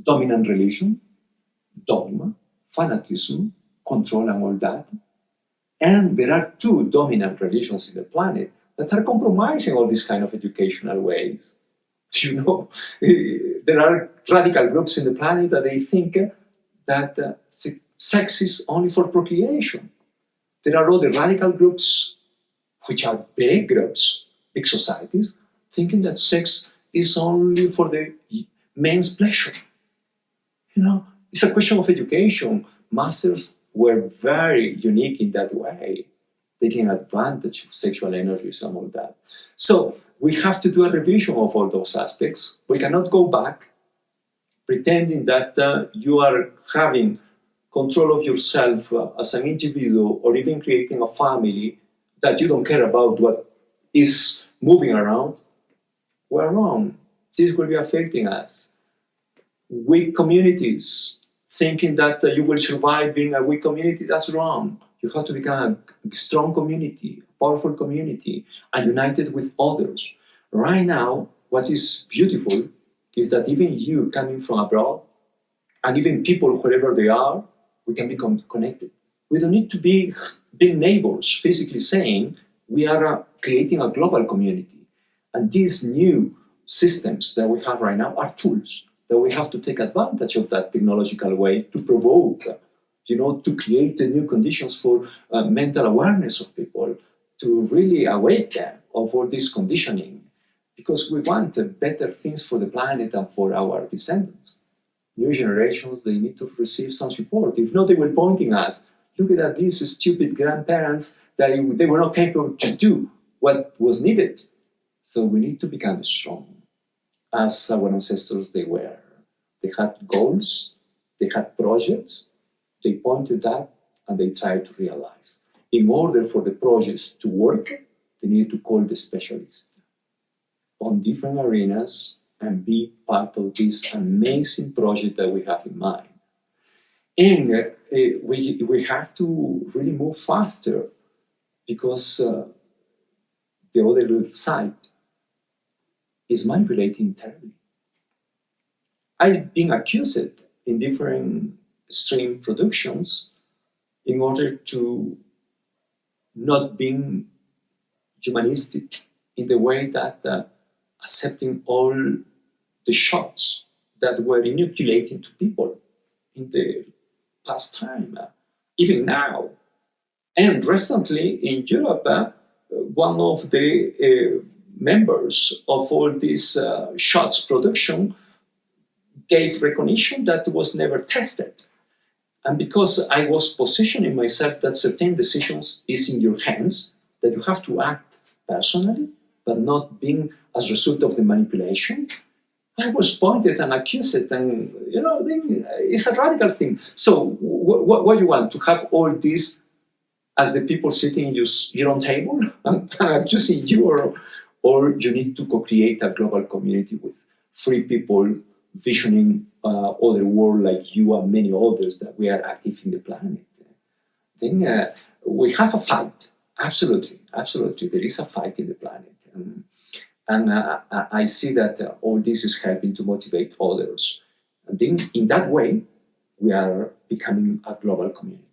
dominant religion, dogma, fanatism, control and all that. And there are two dominant religions in the planet that are compromising all these kind of educational ways. You know, there are radical groups in the planet that they think that sex is only for procreation. There are other radical groups, which are big groups, big societies, thinking that sex is only for the men's pleasure. You know, it's a question of education. Masters were very unique in that way, taking advantage of sexual energies and all that. So we have to do a revision of all those aspects. We cannot go back pretending that you are having control of yourself as an individual or even creating a family, that you don't care about what is moving around. We're wrong. This will be affecting us. Weak communities, thinking that you will survive being a weak community, that's wrong. You have to become a strong community, a powerful community, and united with others. Right now, what is beautiful is that even you coming from abroad, and even people, wherever they are, we can become connected. We don't need to be big neighbors, physically saying, we are creating a global community. And these new systems that we have right now are tools that we have to take advantage of that technological way to provoke, to create the new conditions for mental awareness of people, to really awaken of all this conditioning, because we want better things for the planet and for our descendants. New generations, they need to receive some support. If not, they were pointing us, look at these stupid grandparents that they were not capable to do what was needed. So we need to become strong, as our ancestors they were. They had goals, they had projects, they pointed at, and they tried to realize. In order for the projects to work, they need to call the specialists on different arenas and be part of this amazing project that we have in mind. And we have to really move faster, because the other side is manipulating terribly. I've been accused in different stream productions in order to not being humanistic in the way that accepting all the shots that were inoculating to people in the past time, even now. And recently in Europe, one of the members of all these shots production gave recognition that was never tested. And because I was positioning myself that certain decisions is in your hands, that you have to act personally, but not being as a result of the manipulation, I was pointed and accused, and it's a radical thing. So what you want, to have all this as the people sitting in your own table and accusing you, or you need to co-create a global community with free people visioning other world like you and many others that we are active in the planet. Then we have a fight. Absolutely. There is a fight in the planet. And I see that all this is helping to motivate others. And then in that way, we are becoming a global community,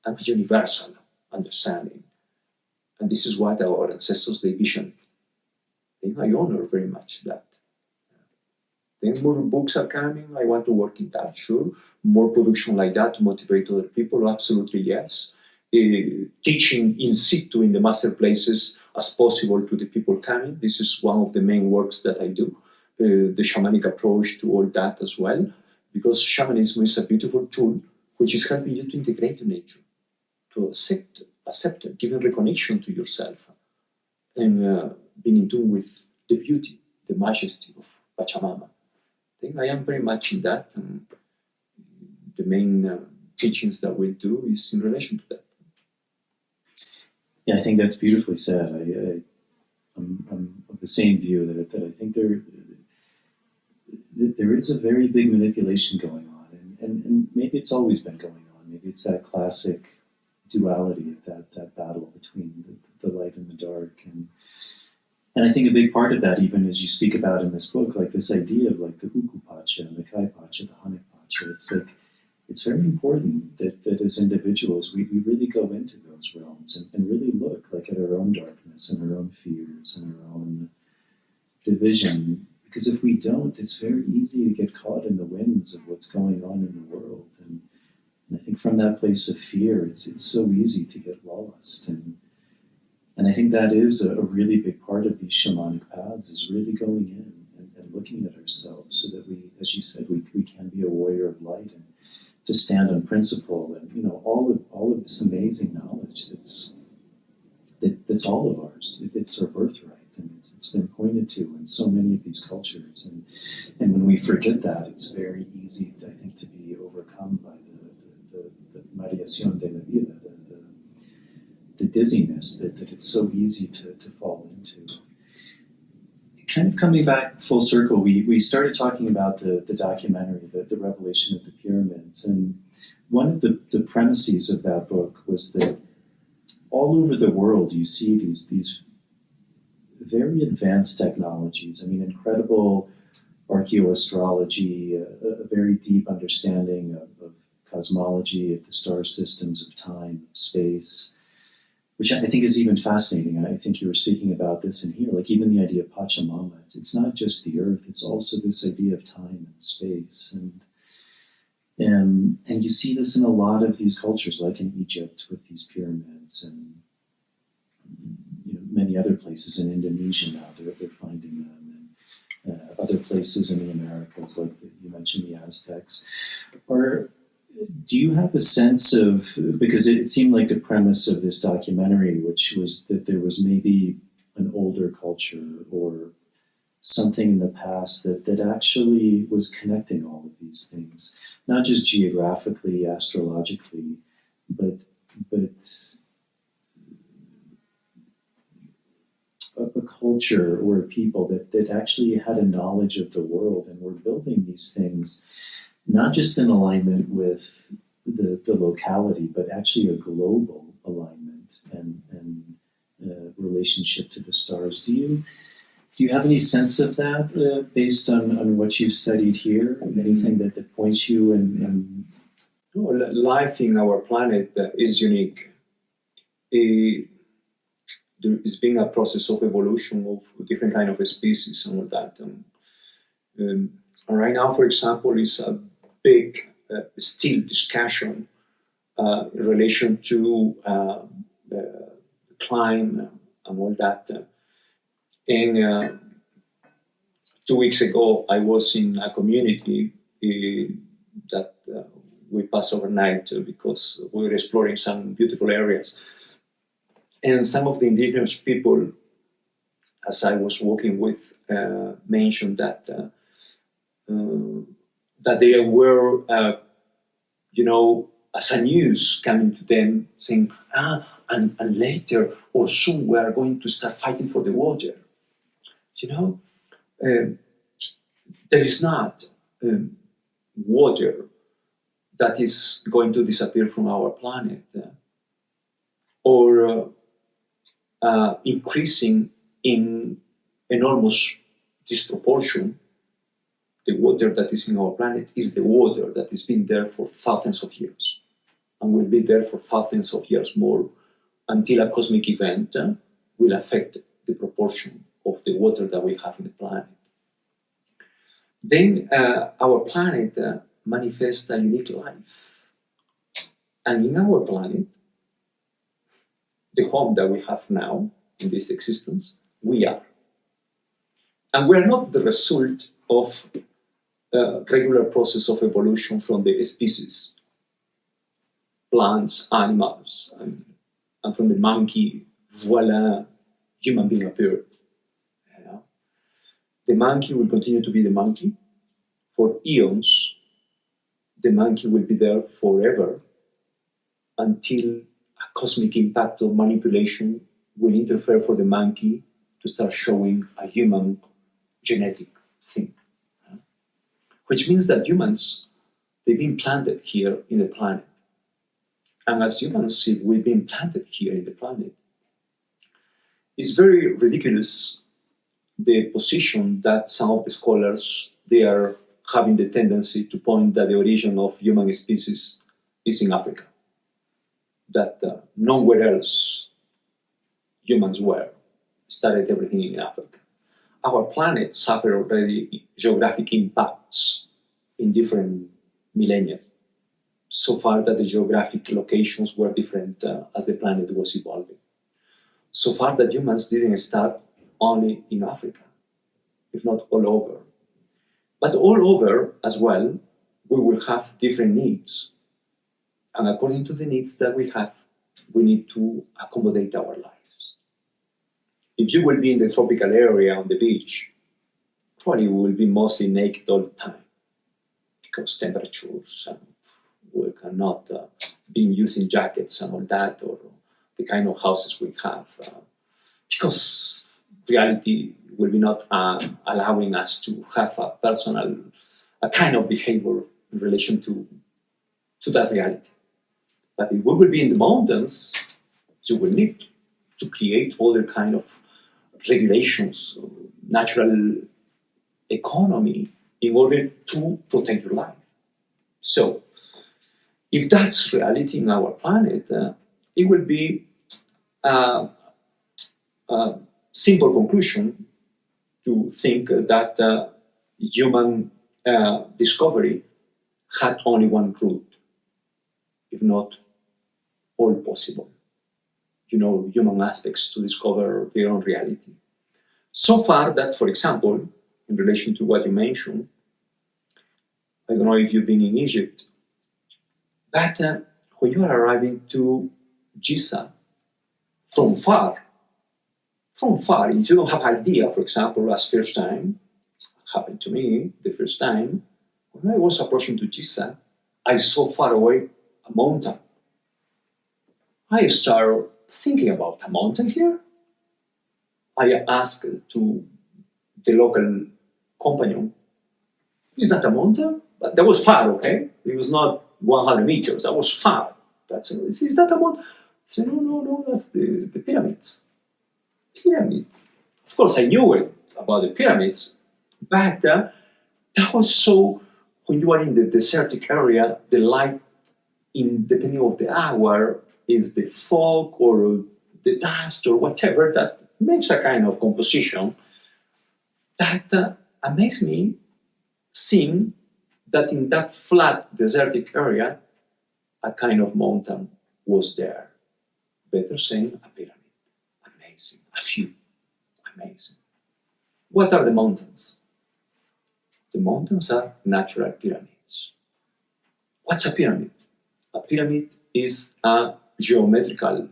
a universal understanding. And this is what our ancestors, they visioned. Then I honor very much that. Then more books are coming. I want to work in that, sure. More production like that to motivate other people, absolutely yes. Teaching in situ in the master places as possible to the people coming. This is one of the main works that I do. The shamanic approach to all that as well, because shamanism is a beautiful tool which is helping you to integrate nature, to accept it, giving recognition to yourself, and being in tune with the beauty, the majesty of Pachamama. I think I am very much in that, and the main teachings that we do is in relation to that. Yeah, I think that's beautifully said. I'm of the same view that I think there is a very big manipulation going on, and maybe it's always been going on. Maybe it's that classic duality of that battle between the light and the dark, and I think a big part of that, even as you speak about in this book, like this idea of like the Uku Pacha and the Kai Pacha, the Hanik Pacha, it's like, it's very important that as individuals, we really go into those realms and really look like at our own darkness and our own fears and our own division. Because if we don't, it's very easy to get caught in the winds of what's going on in the world. And I think from that place of fear, it's so easy to get lost. And I think that is a really big part of these shamanic paths, is really going in and looking at ourselves so that we, as you said, we can be a warrior of light and to stand on principle, and all of this amazing knowledge that's all of ours. It's our birthright, and it's been pointed to in so many of these cultures. And when we forget that, it's very easy, I think, to be overcome by the variación de la vida, the dizziness that it's so easy to fall into. Kind of coming back full circle, we started talking about the documentary, the revelation of the pyramids, and one of the premises of that book was that all over the world you see these very advanced technologies. I mean, incredible archaeoastrology, a very deep understanding of cosmology, of the star systems, of time, of space, which I think is even fascinating. I think you were speaking about this in here, like even the idea of Pachamama. It's not just the earth, it's also this idea of time and space. And you see this in a lot of these cultures, like in Egypt with these pyramids, and many other places in Indonesia now, they're finding them, and other places in the Americas, like you mentioned the Aztecs. Or do you have a sense of, because it seemed like the premise of this documentary, which was that there was maybe an older culture or something in the past that actually was connecting all of these things, not just geographically, astrologically, but a culture or a people that actually had a knowledge of the world and were building these things, not just in alignment with the locality, but actually a global alignment and relationship to the stars. Do you have any sense of that based on what you've studied here? Anything that points you and life in our planet is unique. there is being a process of evolution of different kind of species and all that. And right now, for example, is a big still discussion in relation to the climate and all that. And 2 weeks ago, I was in a community that we passed overnight because we were exploring some beautiful areas. And some of the indigenous people, as I was walking with, mentioned that they were, as a news coming to them saying, and later or soon we are going to start fighting for the water. There is not water that is going to disappear from our planet or increasing in enormous disproportion. The water that is in our planet is the water that has been there for thousands of years and will be there for thousands of years more until a cosmic event will affect the proportion of the water that we have in the planet. Then our planet manifests a unique life. And in our planet, the home that we have now in this existence, we are. And we are not the result of a regular process of evolution from the species, plants, animals, and from the monkey, voila, human being appeared. The monkey will continue to be the monkey for eons. The monkey will be there forever until a cosmic impact of manipulation will interfere for the monkey to start showing a human genetic thing. Which means that humans, they've been planted here in the planet. And as humans, if we've been planted here in the planet, it's very ridiculous the position that some of the scholars, they are having the tendency to point that the origin of human species is in Africa. That nowhere else humans started everything in Africa. Our planet suffered already geographic impacts in different millennia, so far that the geographic locations were different as the planet was evolving. So far that humans didn't start only in Africa, if not all over. But all over as well, we will have different needs. And according to the needs that we have, we need to accommodate our lives. If you will be in the tropical area on the beach, probably we will be mostly naked all the time because temperatures and we cannot be using jackets and all that, or the kind of houses we have, because reality will be not allowing us to have a kind of behavior in relation to that reality. But if we will be in the mountains, you will need to create other kind of regulations, natural economy, in order to protect your life. So, if that's reality in our planet, it will be a simple conclusion to think that human discovery had only one route, if not all possible. Human aspects to discover their own reality. So far that, for example, in relation to what you mentioned, I don't know if you've been in Egypt, but when you are arriving to Giza from far, if you don't have idea, for example, last first time, happened to me the first time, when I was approaching to Giza, I saw far away a mountain. I started thinking about a mountain here. I asked to the local companion, is that a mountain? But that was far, okay? It was not 100 meters, that was far. Is that a mountain? I said, no, that's the pyramids. Pyramids. Of course, I knew it about the pyramids, but that was so, when you are in the desertic area, the light, depending on the hour, is the fog or the dust or whatever that makes a kind of composition that amazed me, seeing that in that flat desertic area, a kind of mountain was there. Better saying, a pyramid. Amazing. A few. Amazing. What are the mountains? The mountains are natural pyramids. What's a pyramid? A pyramid is a geometrical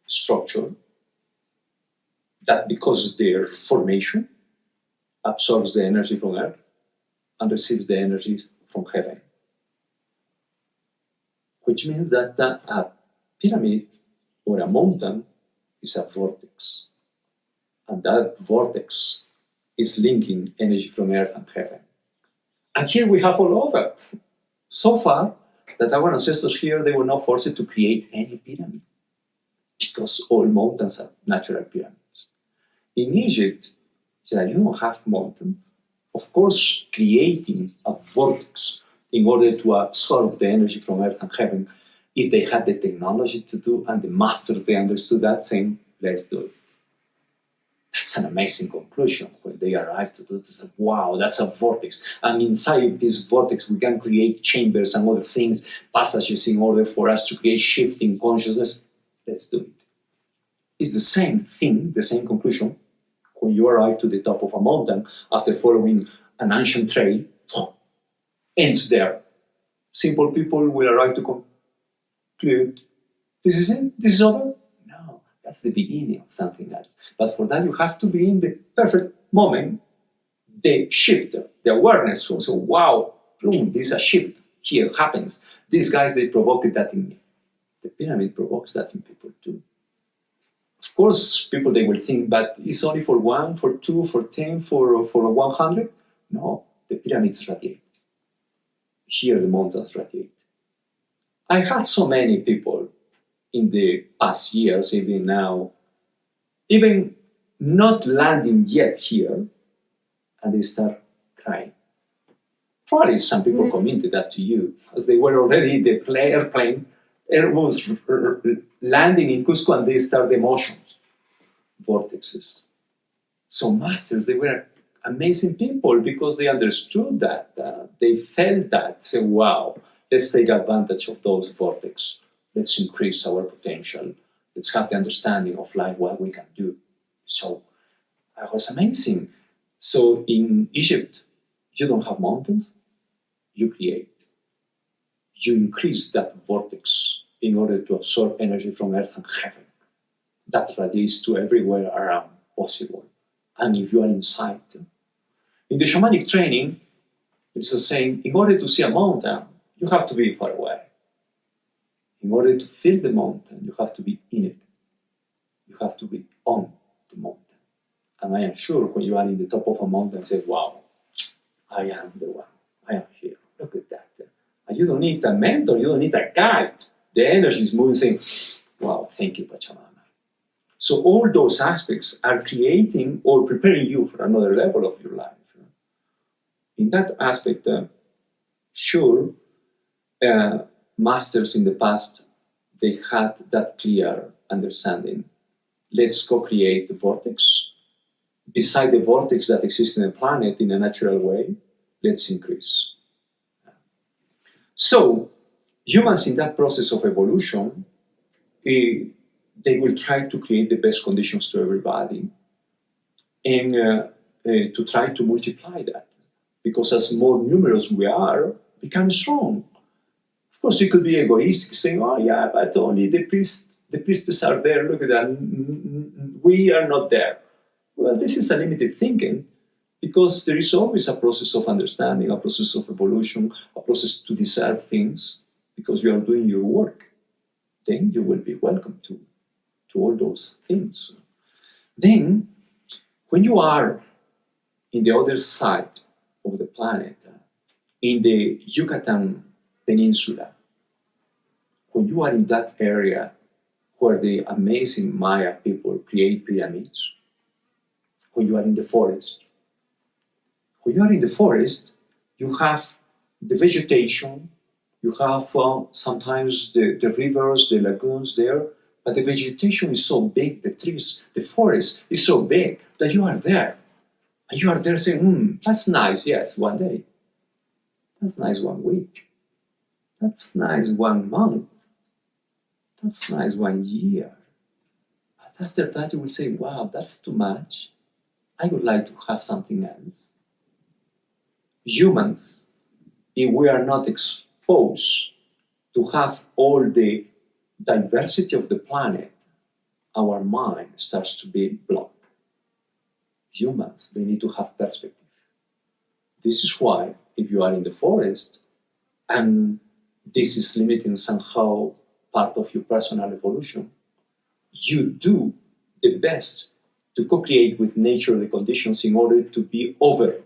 structure that, because of their formation, absorbs the energy from Earth and receives the energy from heaven. Which means that a pyramid or a mountain is a vortex. And that vortex is linking energy from Earth and heaven. And here we have all over. So far, that our ancestors here, they were not forced to create any pyramid, because all mountains are natural pyramids. In Egypt, you don't have mountains. Of course, creating a vortex in order to absorb the energy from Earth and heaven, if they had the technology to do and the masters, they understood that, saying, let's do it. That's an amazing conclusion when they arrive to do this. Wow, that's a vortex. And inside this vortex, we can create chambers and other things, passages in order for us to create shifting consciousness. Let's do it. It's the same thing, the same conclusion, when you arrive to the top of a mountain after following an ancient trail, ends there. Simple people will arrive to conclude, this is it? This is over? No, that's the beginning of something else. But for that, you have to be in the perfect moment, the shift, the awareness from, so wow, boom, there's a shift here, happens. These guys, they provoked that in me. The pyramid provokes that in people too. Of course, people, they will think, but it's only for 1, for 2, for 10, for 100. No, the pyramids radiate. Here, the mountains radiate. I had so many people in the past years, even now, even not landing yet here, and they start crying. Probably some people commented that to you, as they were already in the airplane. Air was landing in Cusco, and they start emotions, vortexes. So masters, they were amazing people because they understood that, they felt that, say, wow, let's take advantage of those vortexes. Let's increase our potential. Let's have the understanding of life, what we can do. So that was amazing. So in Egypt, you don't have mountains, you create. You increase that vortex in order to absorb energy from Earth and heaven. That radiates to everywhere around possible. And if you are inside. In the shamanic training, there is a saying, in order to see a mountain, you have to be far away. In order to feel the mountain, you have to be in it. You have to be on the mountain. And I am sure when you are in the top of a mountain, you say, wow, I am the one. I am here. Look at that. And you don't need a mentor. You don't need a guide. The energy is moving, saying, wow, thank you, Pachamama. So all those aspects are creating or preparing you for another level of your life. In that aspect, sure, masters in the past, they had that clear understanding. Let's co-create the vortex. Beside the vortex that exists in the planet in a natural way, let's increase. So, humans in that process of evolution, they will try to create the best conditions to everybody and to try to multiply that. Because as more numerous we are, become strong. Of course, you could be egoistic, saying, oh yeah, but only the priestess are there, look at that, we are not there. Well, this is a limited thinking, because there is always a process of understanding, a process of evolution, a process to deserve things, because you are doing your work. Then you will be welcome to all those things. Then, when you are in the other side of the planet, in the Yucatan Peninsula, when you are in that area where the amazing Maya people create pyramids, when you are in the forest, you have the vegetation You have sometimes the rivers, the lagoons there, but the vegetation is so big, the trees, the forest is so big that you are there. And you are there saying, that's nice, yes, one day. That's nice 1 week. That's nice 1 month. That's nice 1 year. But after that, you will say, wow, that's too much. I would like to have something else. Humans, if we are not exposed to have all the diversity of the planet, our mind starts to be blocked. Humans, they need to have perspective. This is why, if you are in the forest, and this is limiting somehow part of your personal evolution, you do the best to co-create with nature the conditions in order to be over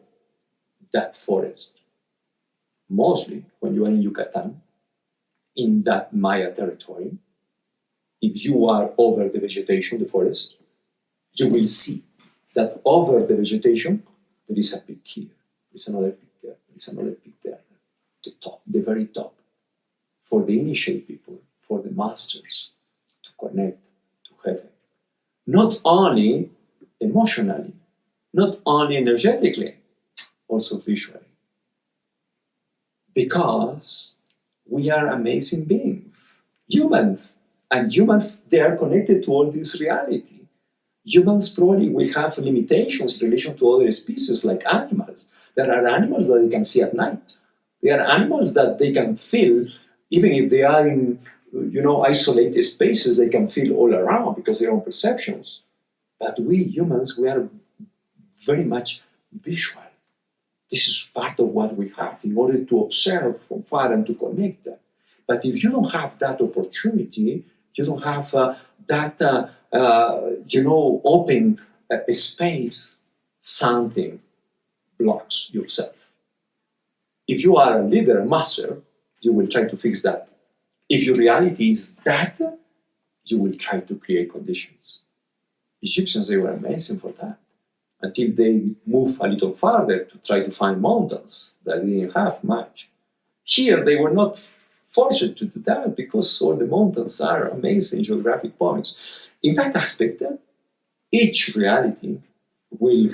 that forest. Mostly when you are in Yucatan, in that Maya territory, if you are over the vegetation, the forest, you will see that over the vegetation, there is a peak here, there is another peak there, there is another peak there, the top, the very top, for the initiate people, for the masters, to connect to heaven. Not only emotionally, not only energetically, also visually. Because we are amazing beings, humans, and humans, they are connected to all this reality. Humans probably will have limitations in relation to other species like animals. There are animals that they can see at night. There are animals that they can feel, even if they are in isolated spaces, they can feel all around because of their own perceptions. But we humans, we are very much visual. This is part of what we have in order to observe from far and to connect them. But if you don't have that opportunity, you don't have open space, something blocks yourself. If you are a leader, a master, you will try to fix that. If your reality is that, you will try to create conditions. Egyptians, they were amazing for that, until they move a little farther to try to find mountains that didn't have much. Here, they were not forced to do that because all the mountains are amazing geographic points. In that aspect, each reality will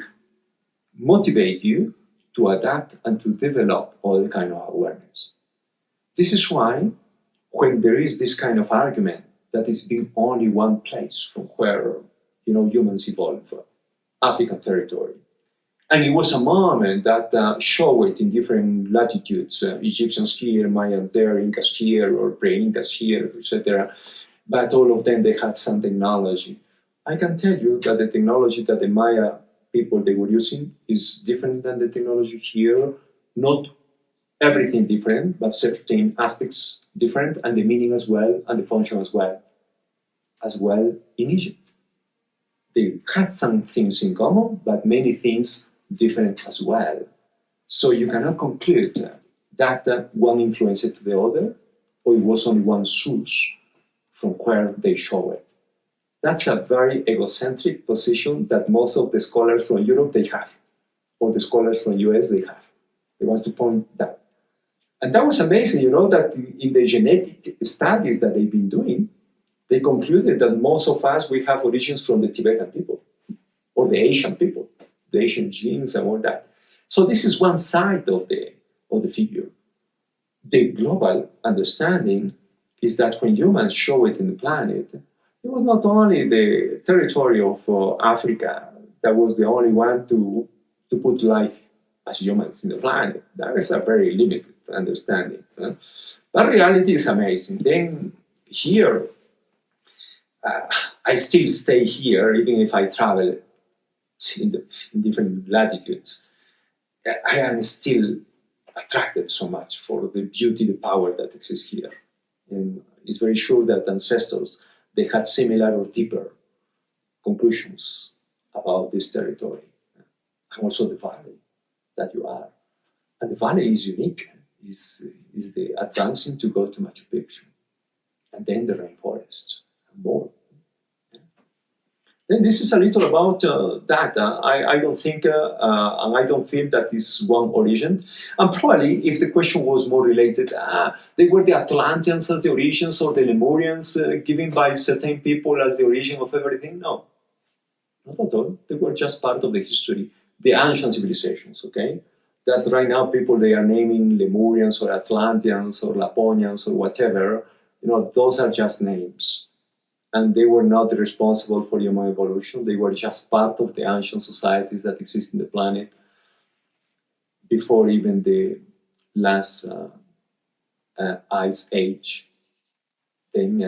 motivate you to adapt and to develop all kind of awareness. This is why when there is this kind of argument that it's been only one place from where humans evolved, African territory. And it was a moment that showed it in different latitudes, Egyptians here, Mayans there, Incas here, or pre-Incas here, etc. But all of them, they had some technology. I can tell you that the technology that the Maya people they were using is different than the technology here. Not everything different, but certain aspects different, and the meaning as well, and the function as well in Egypt. They had some things in common, but many things different as well. So you cannot conclude that one influenced the other, or it was only one source from where they show it. That's a very egocentric position that most of the scholars from Europe, they have, or the scholars from US, they have. They want to point that. And that was amazing, that in the genetic studies that they've been doing, they concluded that most of us, we have origins from the Tibetan people, or the Asian people, the Asian genes and all that. So this is one side of the figure. The global understanding is that when humans show it in the planet, it was not only the territory of Africa that was the only one to put life as humans in the planet. That is a very limited understanding. But reality is amazing. Then here, I still stay here, even if I travel in different latitudes. I am still attracted so much for the beauty, the power that exists here. And it's very sure that ancestors, they had similar or deeper conclusions about this territory. And also the valley that you are. And the valley is unique. Is the advancing to go to Machu Picchu. And then the rainforest. And more. then this is a little about that. I don't think, and I don't feel that is one origin. And probably, if the question was more related, they were the Atlanteans as the origins, or the Lemurians given by certain people as the origin of everything. No, not at all. They were just part of the history, the ancient civilizations. Okay, that right now people they are naming Lemurians or Atlanteans or Laponians or whatever. Those are just names. And they were not responsible for human evolution. They were just part of the ancient societies that exist in the planet before even the last ice age. Then,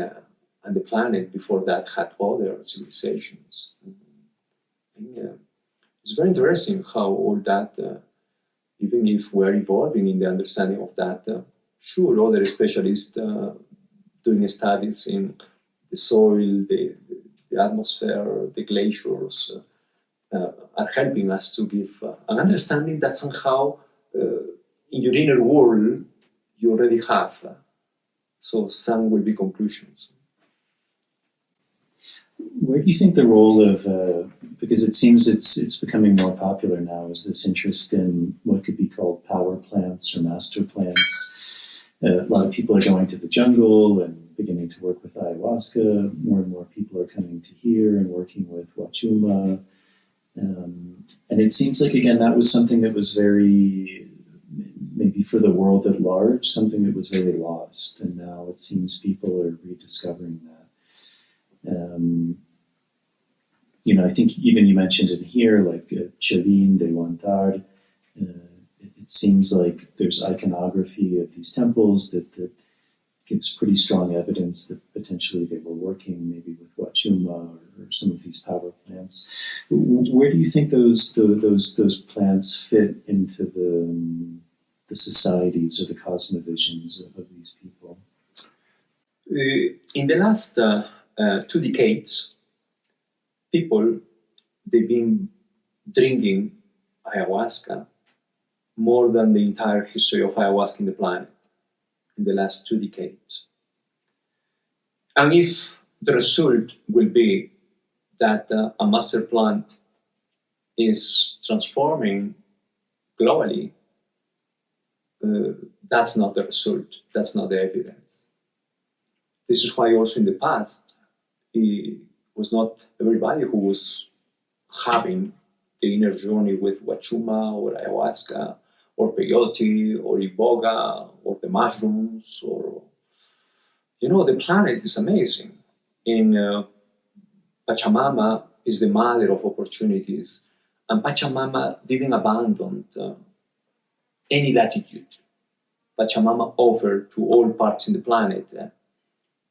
and the planet before that had other civilizations. It's very interesting how all that, even if we're evolving in the understanding of that, sure, other specialists doing studies in the soil, the atmosphere, the glaciers are helping us to give an understanding that somehow in your inner world you already have. So some will be conclusions. Where do you think the role of, because it seems it's becoming more popular now, is this interest in what could be called power plants or master plants? A lot of people are going to the jungle and beginning to work with ayahuasca. More and more people are coming to here and working with Wachuma. And it seems like, again, that was something that was very, maybe for the world at large, something that was very lost. And now it seems people are rediscovering that. I think even you mentioned in here, like Chavin de Huantar, it seems like there's iconography of these temples that gives pretty strong evidence that potentially they were working maybe with Wachuma or some of these power plants. Where do you think those plants fit into the societies or the cosmovisions of these people? In the last 2 decades, people, they've been drinking ayahuasca more than the entire history of ayahuasca in the planet in the last 2 decades. And if the result will be that a master plant is transforming globally, that's not the result, that's not the evidence. This is why also in the past, it was not everybody who was having the inner journey with Wachuma or ayahuasca or peyote or iboga or the mushrooms or, the planet is amazing. In Pachamama is the mother of opportunities, and Pachamama didn't abandon any latitude. Pachamama offered to all parts in the planet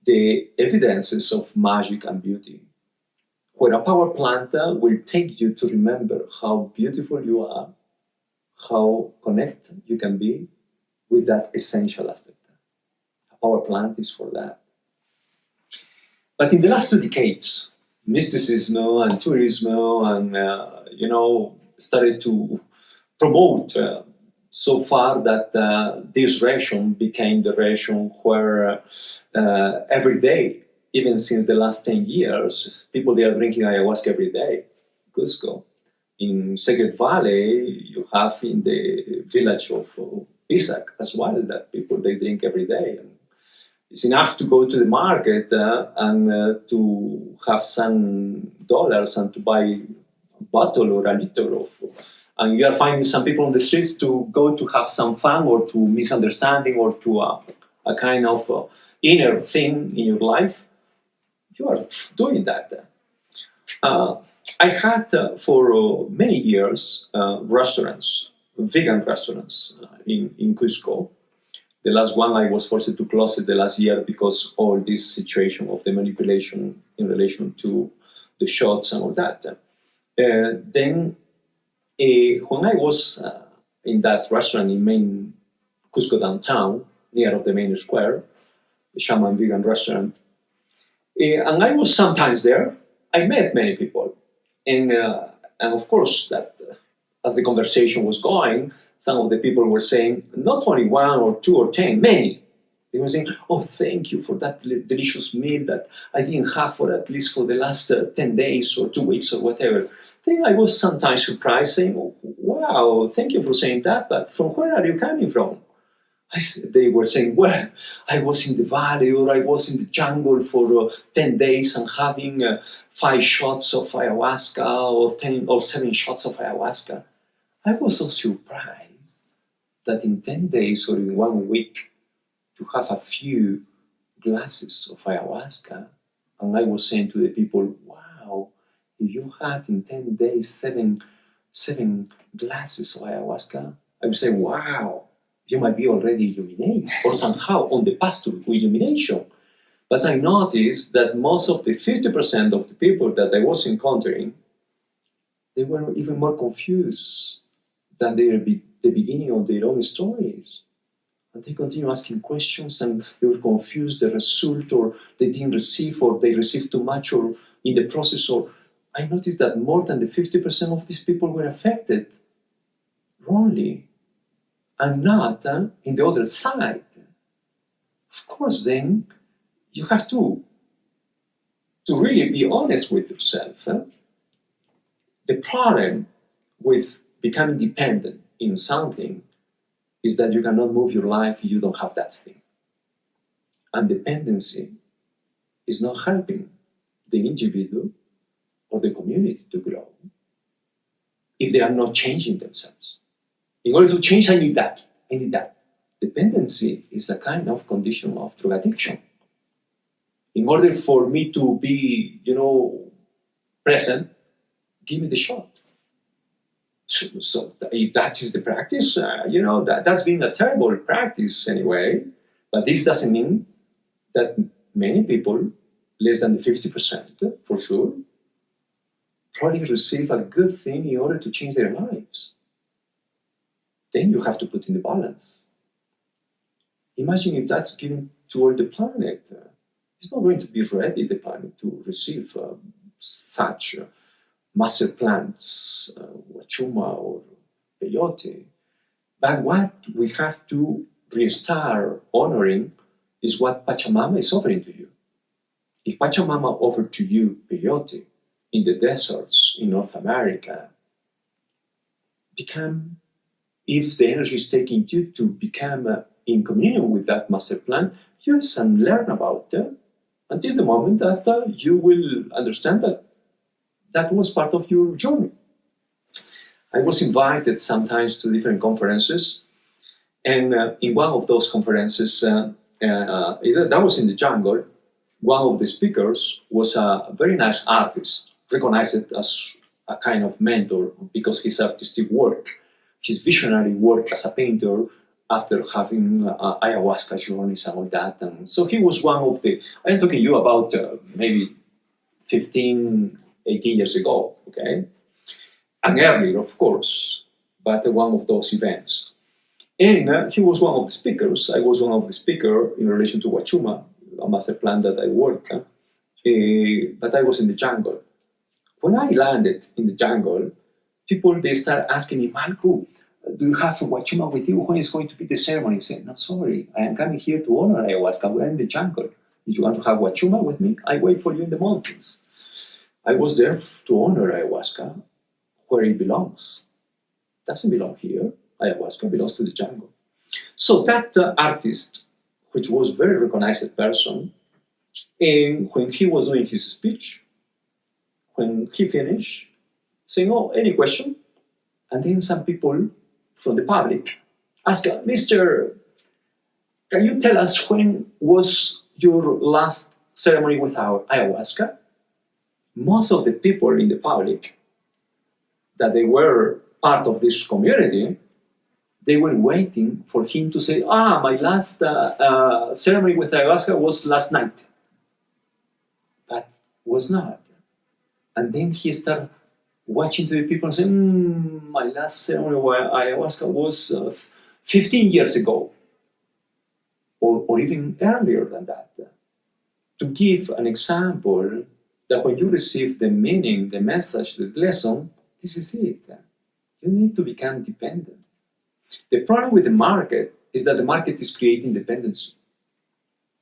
the evidences of magic and beauty, where a power plant will take you to remember how beautiful you are, how connected you can be with that essential aspect. A power plant is for that. But in the last 2 decades, mysticism and tourism and, started to promote so far that this region became the region where every day, even since the last 10 years, people they are drinking ayahuasca every day. Cusco. In Sacred Valley, you have in the village of Pisac as well that people they drink every day. And it's enough to go to the market and to have some dollars and to buy a bottle or a liter of. And you are finding some people on the streets to go to have some fun or to misunderstanding or to a kind of inner thing in your life. You are doing that. I had for many years restaurants, vegan restaurants in Cusco. The last one I was forced to close it the last year because all this situation of the manipulation in relation to the shots and all that. Then when I was in that restaurant in main Cusco downtown, near of the main square, the Shaman Vegan restaurant, and I was sometimes there, I met many people. And of course, that as the conversation was going, some of the people were saying, not only 1 or 2 or 10, many. They were saying, oh, thank you for that delicious meal that I didn't have for at least for the last 10 days or 2 weeks or whatever. Then I was sometimes surprised saying, oh, wow, thank you for saying that, but from where are you coming from? They were saying, well, I was in the valley or I was in the jungle for 10 days and having 5 shots of ayahuasca or 10 or 7 shots of ayahuasca. I was so surprised that in 10 days or in 1 week to have a few glasses of ayahuasca. And I was saying to the people, wow, if you had in 10 days seven glasses of ayahuasca, I would say, wow, you might be already illuminated or somehow on the path to illumination. But I noticed that most of the 50% of the people that I was encountering, they were even more confused than the beginning of their own stories. And they continue asking questions and they were confused, the result, or they didn't receive, or they received too much, or in the process. Or I noticed that more than the 50% of these people were affected wrongly and not in the other side. Of course, then you have to really be honest with yourself. The problem with becoming dependent in something is that you cannot move your life if you don't have that thing. And dependency is not helping the individual or the community to grow if they are not changing themselves. In order to change, I need that. Dependency is a kind of condition of drug addiction. In order for me to be, present, give me the shot. So if that is the practice, that's been a terrible practice anyway. But this doesn't mean that many people, less than the 50% for sure, probably receive a good thing in order to change their lives. Then you have to put in the balance. Imagine if that's given to all the planet. It's not going to be ready, the planet, to receive such master plants, Puma or peyote. But what we have to restart honoring is what Pachamama is offering to you. If Pachamama offered to you peyote in the deserts in North America, if the energy is taking you to become in communion with that master plan, use and learn about it until the moment that you will understand that that was part of your journey. I was invited sometimes to different conferences, and in one of those conferences, that was in the jungle, one of the speakers was a very nice artist, recognized as a kind of mentor because his artistic work, his visionary work as a painter after having ayahuasca journeys and all that. And so he was one of the, I'm talking to you about maybe 15, 18 years ago, okay? And earlier, of course, but one of those events. And he was one of the speakers. I was one of the speakers in relation to Wachuma, a master plan that I work, but I was in the jungle. When I landed in the jungle, people, they start asking me, Mallku, do you have Wachuma with you? When is going to be the ceremony? I said, no, sorry, I am coming here to honor ayahuasca. We are in the jungle. If you want to have Wachuma with me, I wait for you in the mountains. I was there to honor ayahuasca where it belongs. It doesn't belong here. Ayahuasca belongs to the jungle. So that artist, which was a very recognized person, and when he was doing his speech, when he finished, saying, oh, any question? And then some people from the public asked, Mister, can you tell us when was your last ceremony with our ayahuasca? Most of the people in the public, that they were part of this community, they were waiting for him to say, my last ceremony with ayahuasca was last night. But was not. And then he started watching the people and saying, my last ceremony with ayahuasca was 15 years ago, or even earlier than that. To give an example that when you receive the meaning, the message, the lesson, this is it. You need to become dependent. The problem with the market is that the market is creating dependency.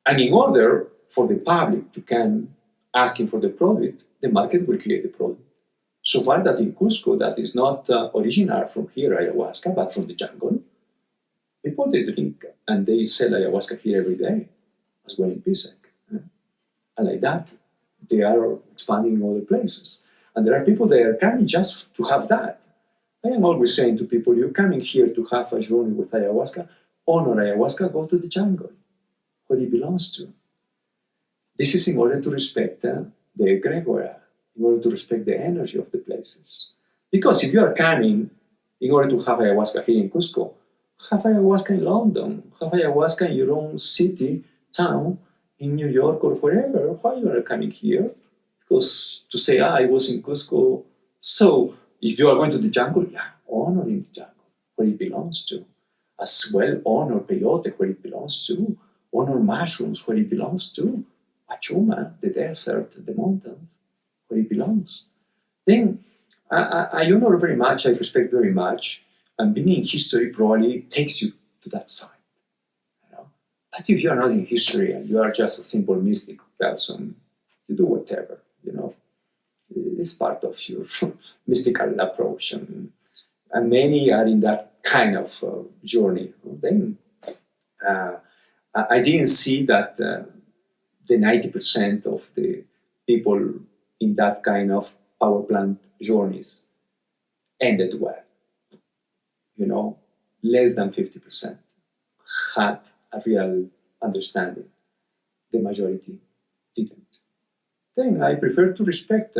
And in order for the public to come asking for the product, the market will create the product. So far that in Cusco, that is not original from here, ayahuasca, but from the jungle. People, they drink and they sell ayahuasca here every day, as well in Pisek. And like that, they are expanding in other places. And there are people that are coming just to have that. I am always saying to people, you're coming here to have a journey with ayahuasca, honor ayahuasca, go to the jungle, where it belongs to. This is in order to respect the egregora, in order to respect the energy of the places. Because if you are coming in order to have ayahuasca here in Cusco, have ayahuasca in London, have ayahuasca in your own city, town, in New York or wherever. Why you are coming here? Because to say, I was in Cusco. So if you are going to the jungle, honor in the jungle, where it belongs to. As well, honor peyote, where it belongs to. Honor mushrooms, where it belongs to. Pachuma, the desert, the mountains, where it belongs. Then I honor very much, I respect very much, and being in history probably takes you to that side. But if you are not in history and you are just a simple mystic person, you do whatever, It's part of your mystical approach. And many are in that kind of journey. Then I didn't see that the 90% of the people in that kind of power plant journeys ended well. Less than 50% had a real understanding. The majority didn't. Then I prefer to respect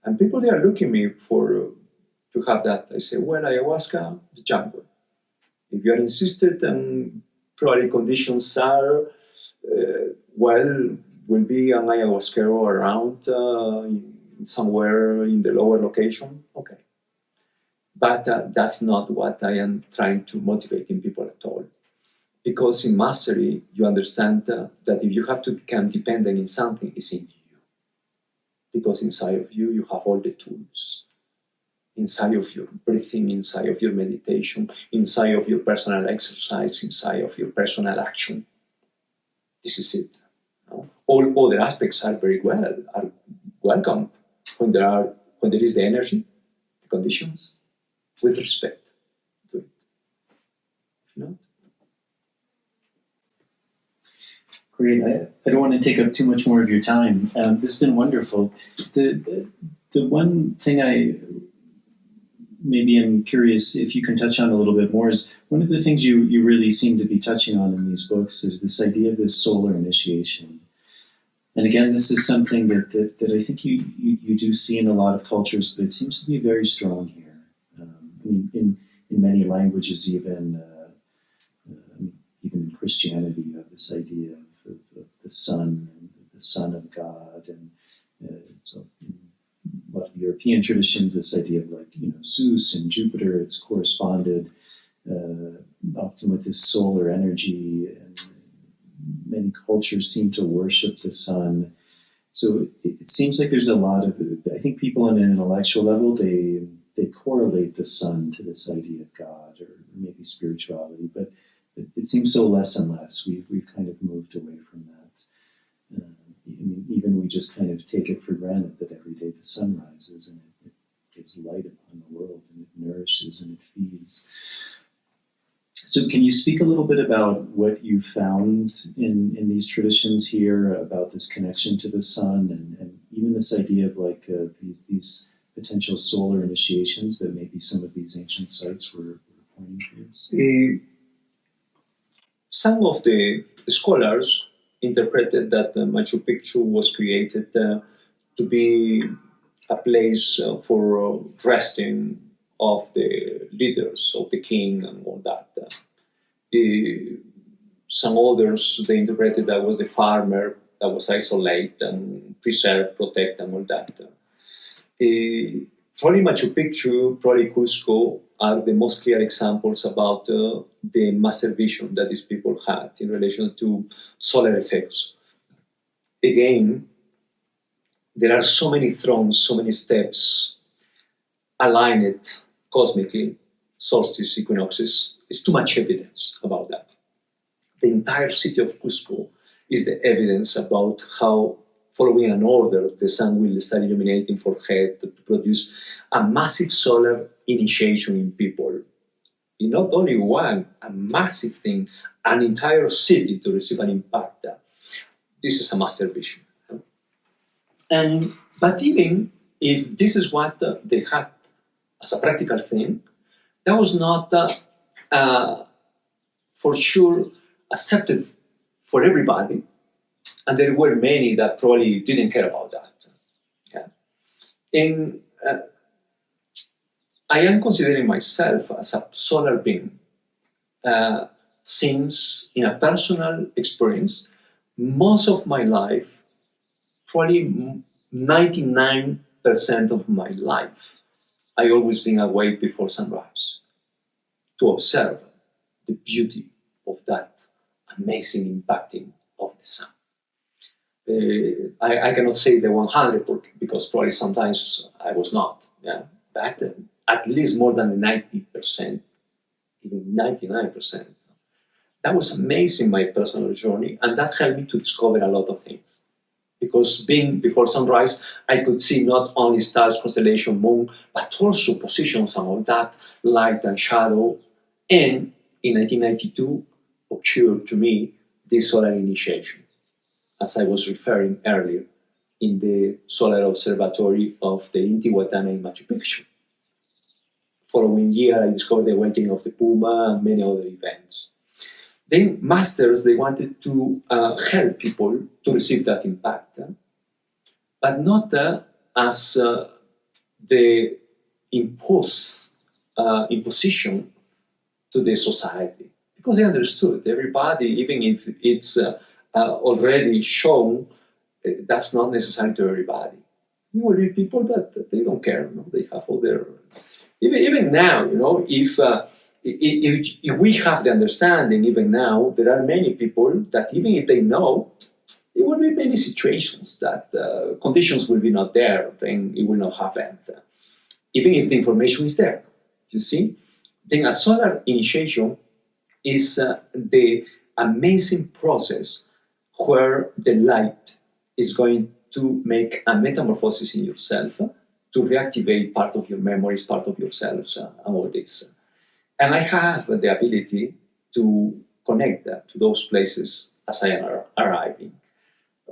and people, they are looking me for to have that. I say, well, ayahuasca, the jungle. If you are insisted, and probably conditions are, will be an ayahuasquero around somewhere in the lower location. Okay. But that's not what I am trying to motivate in people at all. Because in mastery, you understand that if you have to become dependent in something, it's in you. Because inside of you, you have all the tools. Inside of your breathing, inside of your meditation, inside of your personal exercise, inside of your personal action. This is it. All other aspects are very are welcome when there is the energy, the conditions, with respect to it. If not, great. I don't want to take up too much more of your time. This has been wonderful. The one thing I maybe am curious if you can touch on a little bit more is one of the things you really seem to be touching on in these books is this idea of this solar initiation. And again, this is something that I think you do see in a lot of cultures, but it seems to be very strong here. In many languages, even in Christianity, you have this idea of the sun, and the Son of God, and so in a lot of European traditions, this idea of Zeus and Jupiter, it's corresponded often with this solar energy, and many cultures seem to worship the sun. So it seems like there's a lot of, I think people on an intellectual level, they correlate the sun to this idea of God or maybe spirituality, but it seems so less and less. We've kind of moved away from that. Even we just kind of take it for granted that every day the sun rises and it gives light upon the world and it nourishes and it feeds. So can you speak a little bit about what you found in these traditions here about this connection to the sun and even this idea of these potential solar initiations that maybe some of these ancient sites were pointing to? Some of the scholars interpreted that Machu Picchu was created to be a place for resting of the leaders, of the king and all that. Some others, they interpreted that was the farmer that was isolated and preserve, protect and all that. Probably Machu Picchu, probably Cusco are the most clear examples about the master vision that these people had in relation to solar effects. Again, there are so many thrones, so many steps aligned cosmically, solstice, equinoxes. It's too much evidence about that. the entire city of Cusco is the evidence about how, following an order, the sun will start illuminating forehead to produce a massive solar initiation in people. In not only one, a massive thing, an entire city to receive an impact. This is a master vision. But even if this is what they had as a practical thing, that was not for sure accepted for everybody, and there were many that probably didn't care about that. And I am considering myself as a solar being, since in a personal experience, most of my life, probably 99% of my life, I always been awake before sunrise to observe the beauty of that amazing impacting of the sun. I cannot say the 100 because probably sometimes I was not, but at least more than 90%, even 99%. That was amazing, my personal journey, and that helped me to discover a lot of things. Because being before sunrise, I could see not only stars, constellation, moon, but also positions and all that, light and shadow. And in 1992, occurred to me this solar initiation, as I was referring earlier, in the solar observatory of the Intihuatana in Machu Picchu. Following year, I discovered the awakening of the Puma and many other events. Then masters, they wanted to help people to receive that impact, but not as the imposition to the society. Because they understood, everybody, even if it's already shown, that's not necessary to everybody. You will be people that they don't care, they have all their... Even now, if we have the understanding, even now, there are many people that even if they know, there will be many situations that conditions will be not there, then it will not happen. Even if the information is there, you see? Then a solar initiation is the amazing process where the light is going to make a metamorphosis in yourself to reactivate part of your memories, part of your cells, and all this. And I have the ability to connect that to those places as I am arriving.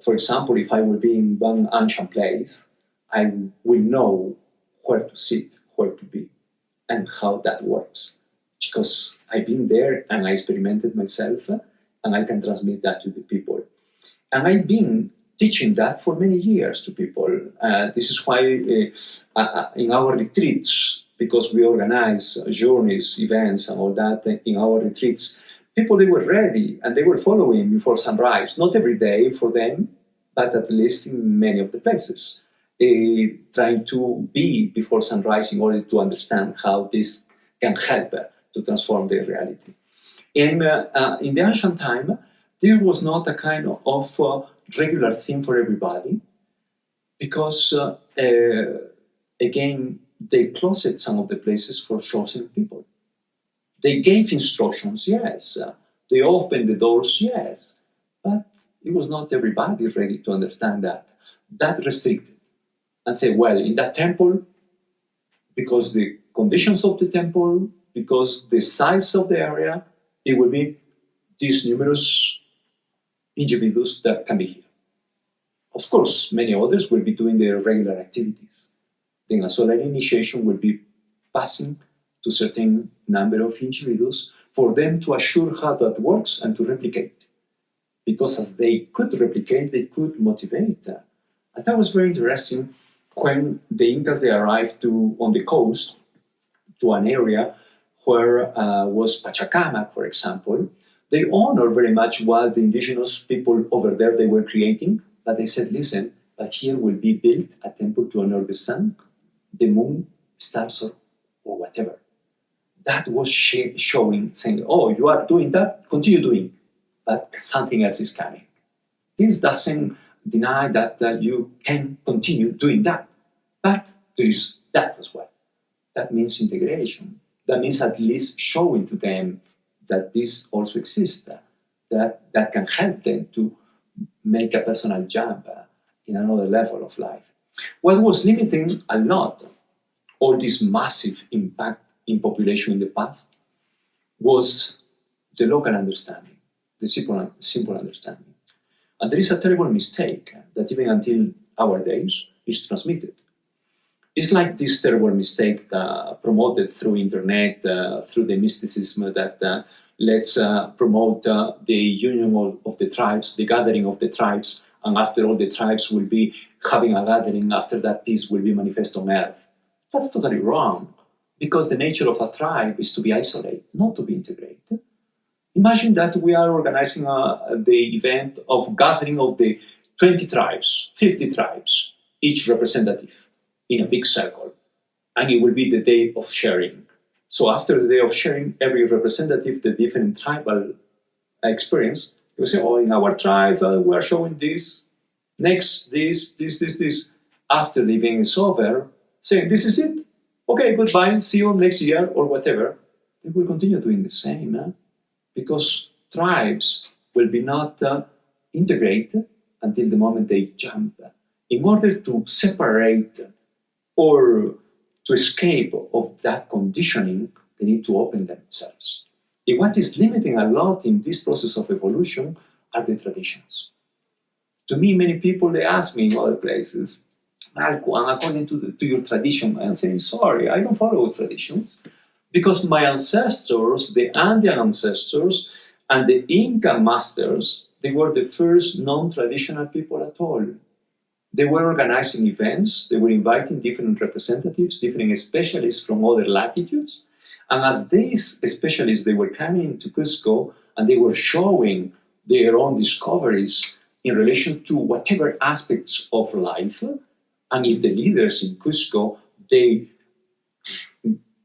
For example, if I will be in one ancient place, I will know where to sit, where to be, and how that works. Because I've been there and I experimented myself, and I can transmit that to the people. And I've been teaching that for many years to people. This is why in our retreats, because we organize journeys, events, and all that, in our retreats, people, they were ready and they were following before sunrise. Not every day for them, but at least in many of the places. Trying to be before sunrise in order to understand how this can help to transform their reality. In the ancient time, there was not a kind of regular thing for everybody, because, again, they closed some of the places for chosen people. They gave instructions, yes. They opened the doors, yes. But it was not everybody ready to understand that. That restricted. And say, well, in that temple, because the conditions of the temple, because the size of the area, it will be these numerous individuals that can be here. Of course, many others will be doing their regular activities. Then a solar initiation will be passing to a certain number of individuals for them to assure how that works and to replicate. Because as they could replicate, they could motivate. And that was very interesting when the Incas, they arrived on the coast to an area where was Pachacamac, for example. They honor very much what the indigenous people over there they were creating, but they said, listen, but here will be built a temple to honor the sun, the moon, stars, or whatever. That was showing, saying, oh, you are doing that, continue doing, but something else is coming. This doesn't deny that you can continue doing that, but there is that as well. That means integration. That means at least showing to them that this also exists. that can help them to make a personal jump in another level of life. What was limiting a lot all this massive impact in population in the past was the local understanding, the simple understanding. And there is a terrible mistake that even until our days is transmitted. It's like this terrible mistake promoted through internet, through the mysticism that let's promote the union of the tribes, the gathering of the tribes, and after all the tribes will be having a gathering, after that peace will be manifest on earth. That's totally wrong, because the nature of a tribe is to be isolated, not to be integrated. Imagine that we are organizing the event of gathering of the 20 tribes, 50 tribes, each representative in a big circle, and it will be the day of sharing. So after the day of sharing, every representative, the different tribal experience, you will say, oh, in our tribe, we are showing this, next, this. After the event is over, saying, this is it. Okay, goodbye, see you next year, or whatever. They will continue doing the same, because tribes will be not integrated until the moment they jump. In order to separate or to escape of that conditioning, they need to open themselves. And what is limiting a lot in this process of evolution are the traditions. To me, many people, they ask me in other places, Mallku, according to your tradition, I'm saying, sorry, I don't follow traditions, because my ancestors, the Andean ancestors, and the Inca masters, they were the first non-traditional people at all. They were organizing events, they were inviting different representatives, different specialists from other latitudes, and as these specialists, they were coming to Cusco, and they were showing their own discoveries in relation to whatever aspects of life, and if the leaders in Cusco, they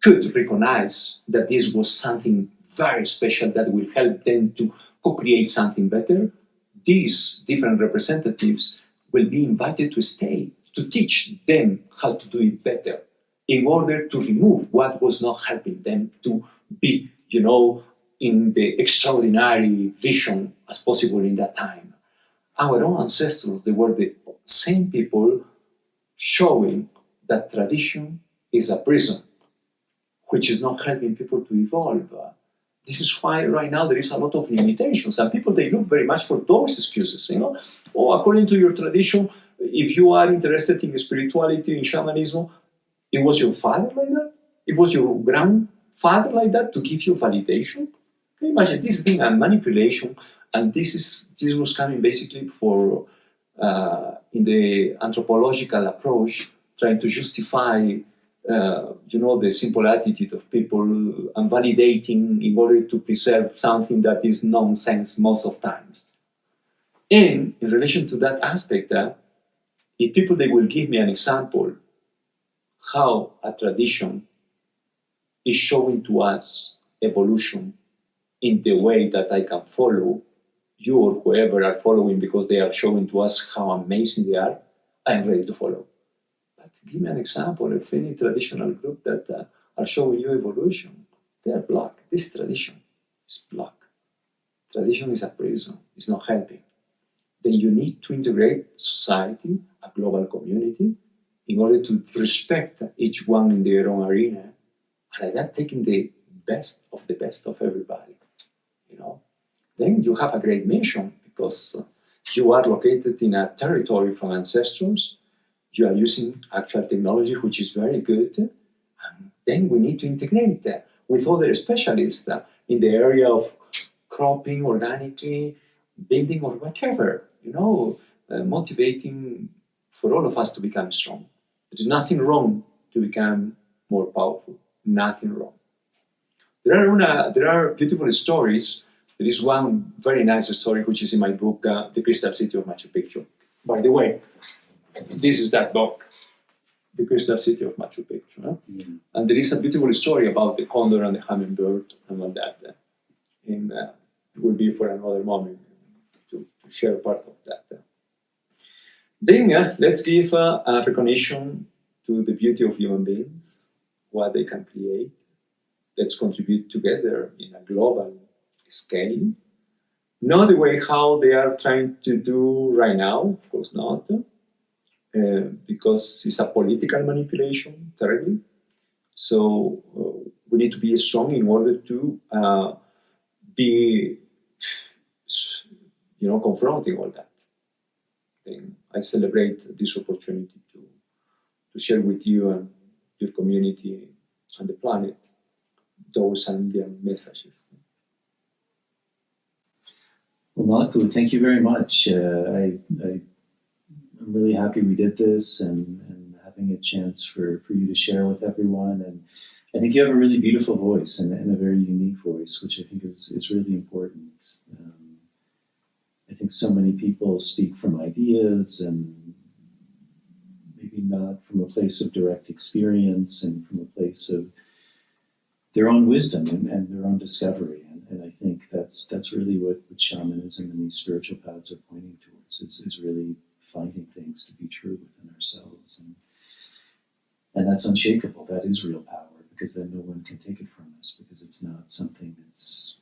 could recognize that this was something very special that will help them to co-create something better, these different representatives will be invited to stay, to teach them how to do it better, in order to remove what was not helping them to be, in the extraordinary vision as possible in that time. Our own ancestors, they were the same people showing that tradition is a prison, which is not helping people to evolve. This is why right now there is a lot of limitations, and people, they look very much for those excuses, Oh, according to your tradition, if you are interested in spirituality, in shamanism, it was your father like that? It was your grandfather like that to give you validation? Can you imagine this being a manipulation, and this was coming basically for in the anthropological approach, trying to justify the simple attitude of people and validating in order to preserve something that is nonsense most of times. And in relation to that aspect, if people, they will give me an example how a tradition is showing to us evolution in the way that I can follow, you or whoever are following because they are showing to us how amazing they are, I'm ready to follow. Give me an example of any traditional group that are showing you evolution. They are blocked. This tradition is blocked. Tradition is a prison. It's not helping. Then you need to integrate society, a global community, in order to respect each one in their own arena, and like that, taking the best of everybody. Then you have a great mission, because you are located in a territory from ancestors. You are using actual technology, which is very good. And then we need to integrate that with other specialists in the area of cropping organically, building or whatever, motivating for all of us to become strong. There is nothing wrong to become more powerful. Nothing wrong. There are beautiful stories. There is one very nice story, which is in my book, The Crystal City of Machu Picchu. By the way, this is that book, The Crystal City of Machu Picchu. Mm-hmm. And there is a beautiful story about the condor and the hummingbird and all that. And it will be for another moment to share part of that. Then let's give a recognition to the beauty of human beings, what they can create. Let's contribute together in a global scale. Not the way how they are trying to do right now, of course not, because it's a political manipulation, terribly. So we need to be strong in order to be, confronting all that. And I celebrate this opportunity to share with you and your community and the planet those Andean messages. Well, Mallku, thank you very much. I'm really happy we did this and having a chance for you to share with everyone. And I think you have a really beautiful voice and a very unique voice, which I think is really important. I think so many people speak from ideas and maybe not from a place of direct experience and from a place of their own wisdom and their own discovery. And I think that's really what shamanism and these spiritual paths are pointing towards, is really finding things to be true within ourselves. And that's unshakable. That is real power, because then no one can take it from us, because it's not something that's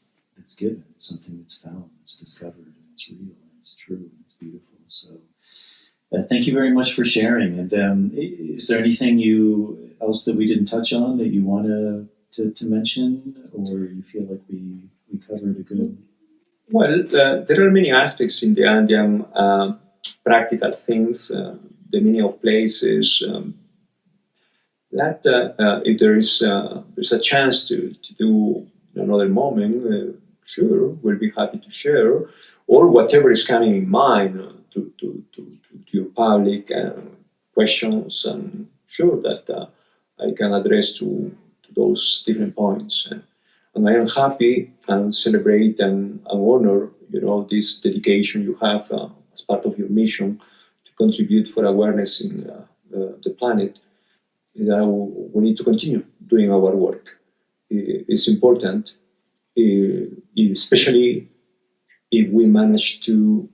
given. It's something that's found, it's discovered, and it's real, and it's true, and it's beautiful. So thank you very much for sharing. And is there anything else that we didn't touch on that you want to mention, or you feel like we covered a good? Well, there are many aspects in the Andean practical things, the meaning of places, that if there's a chance to do another moment, sure, we'll be happy to share, or whatever is coming in mind to your public questions, and sure that I can address to those different points. And I am happy and celebrate and honor, this dedication you have as part of your mission to contribute for awareness in the planet. We need to continue doing our work. It's important, especially if we manage to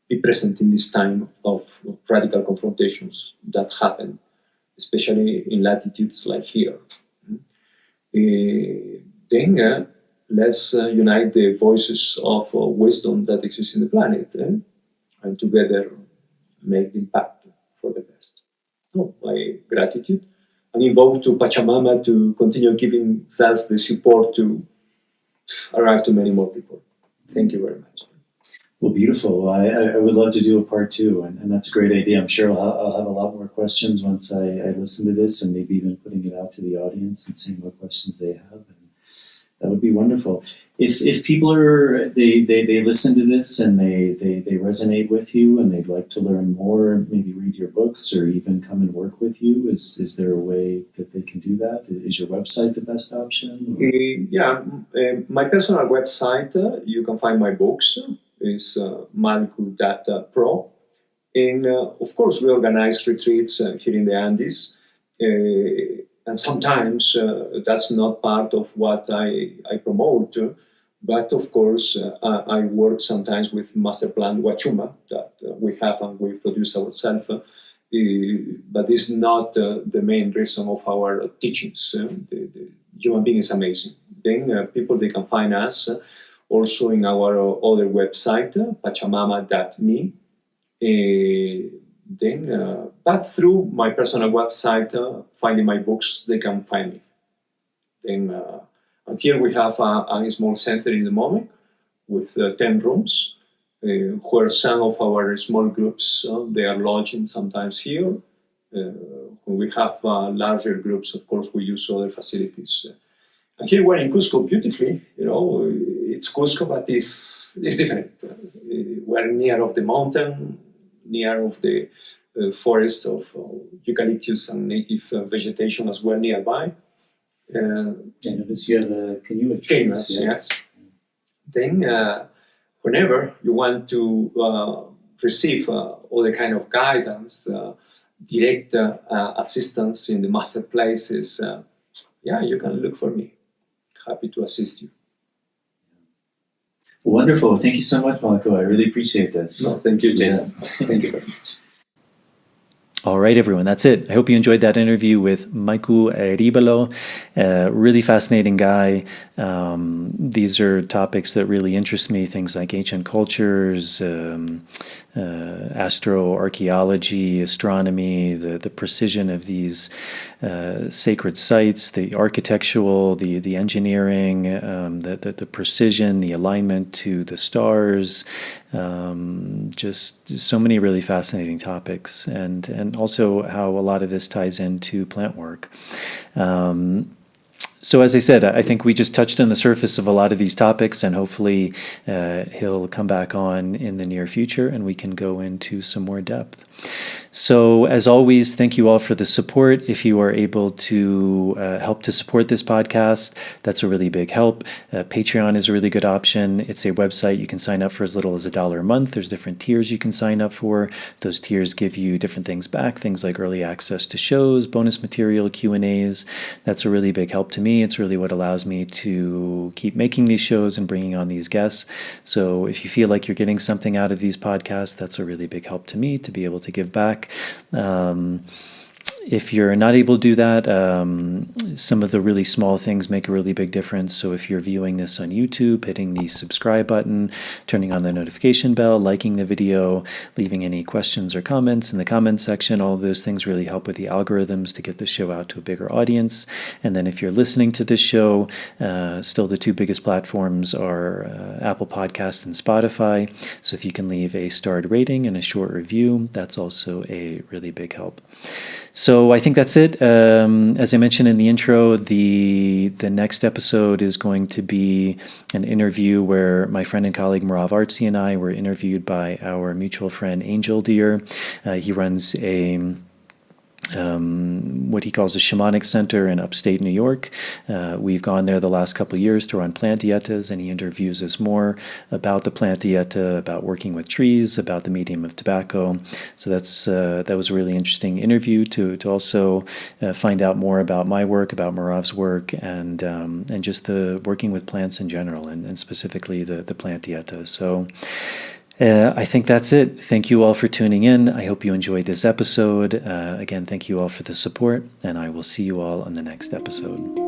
be present in this time of radical confrontations that happen, especially in latitudes like here. Then let's unite the voices of wisdom that exist in the planet, and together make the impact for the best. My gratitude, and invoke to Pachamama to continue giving us the support to arrive to many more people. Thank you very much. Well, beautiful. I would love to do a part 2, and that's a great idea. I'm sure I'll have a lot more questions once I listen to this, and maybe even putting it out to the audience and seeing what questions they have. And that would be wonderful. If people they listen to this and they resonate with you and they'd like to learn more, maybe read your books or even come and work with you, is there a way that they can do that? Is your website the best option? My personal website, you can find my books, is Mallku.pro. And of course, we organize retreats here in the Andes. And sometimes that's not part of what I promote. But of course, I work sometimes with Master Plan Huachuma that we have and we produce ourselves. But it's not the main reason of our teachings. The human being is amazing. Then people, they can find us also in our other website, pachamama.me. But through my personal website, finding my books, they can find me. Then and here we have a small center in the moment with 10 rooms, where some of our small groups, they are lodging sometimes here. When we have larger groups, of course, we use other facilities. And here we're in Cusco, beautifully, it's Cusco, but it's different. We're near of the mountain, near of the forest of eucalyptus and native vegetation as well nearby. And notice you have the canoe trees. Yes. Then, whenever you want to receive all the kind of guidance, direct assistance in the master places, you can look for me. Happy to assist you. Wonderful. Thank you so much, Mallku. I really appreciate this. No, thank you, Jason. Thank you very much. All right, everyone, that's it. I hope you enjoyed that interview with Mallku Aribalo. Really fascinating guy. These are topics that really interest me, things like ancient cultures, astroarchaeology, astronomy, the precision of these sacred sites, the architectural, the engineering, the precision, the alignment to the stars, just so many really fascinating topics, and also how a lot of this ties into plant work. So as I said, I think we just touched on the surface of a lot of these topics, and hopefully he'll come back on in the near future and we can go into some more depth. So as always, thank you all for the support. If you are able to help to support this podcast, that's a really big help. Patreon is a really good option. It's a website you can sign up for as little as $1 a month. There's different tiers you can sign up for. Those tiers give you different things back, things like early access to shows, bonus material, Q&As. That's a really big help to me. It's really what allows me to keep making these shows and bringing on these guests. So if you feel like you're getting something out of these podcasts, that's a really big help to me to be able to give back. If you're not able to do that, some of the really small things make a really big difference. So if you're viewing this on YouTube, hitting the subscribe button, turning on the notification bell, liking the video, leaving any questions or comments in the comments section, all of those things really help with the algorithms to get the show out to a bigger audience. And then if you're listening to this show, still the two biggest platforms are Apple Podcasts and Spotify. So if you can leave a starred rating and a short review, that's also a really big help. So I think that's it. As I mentioned in the intro, the next episode is going to be an interview where my friend and colleague Marav Artsy and I were interviewed by our mutual friend Angel Deer. He runs what he calls a shamanic center in upstate New York. We've gone there the last couple of years to run plant dietas, and he interviews us more about the plant dieta, about working with trees, about the medium of tobacco. So that was a really interesting interview to also find out more about my work, about Marav's work, and just the working with plants in general, and specifically the plant dieta. So I think that's it. Thank you all for tuning in. I hope you enjoyed this episode. Again, thank you all for the support, and I will see you all on the next episode.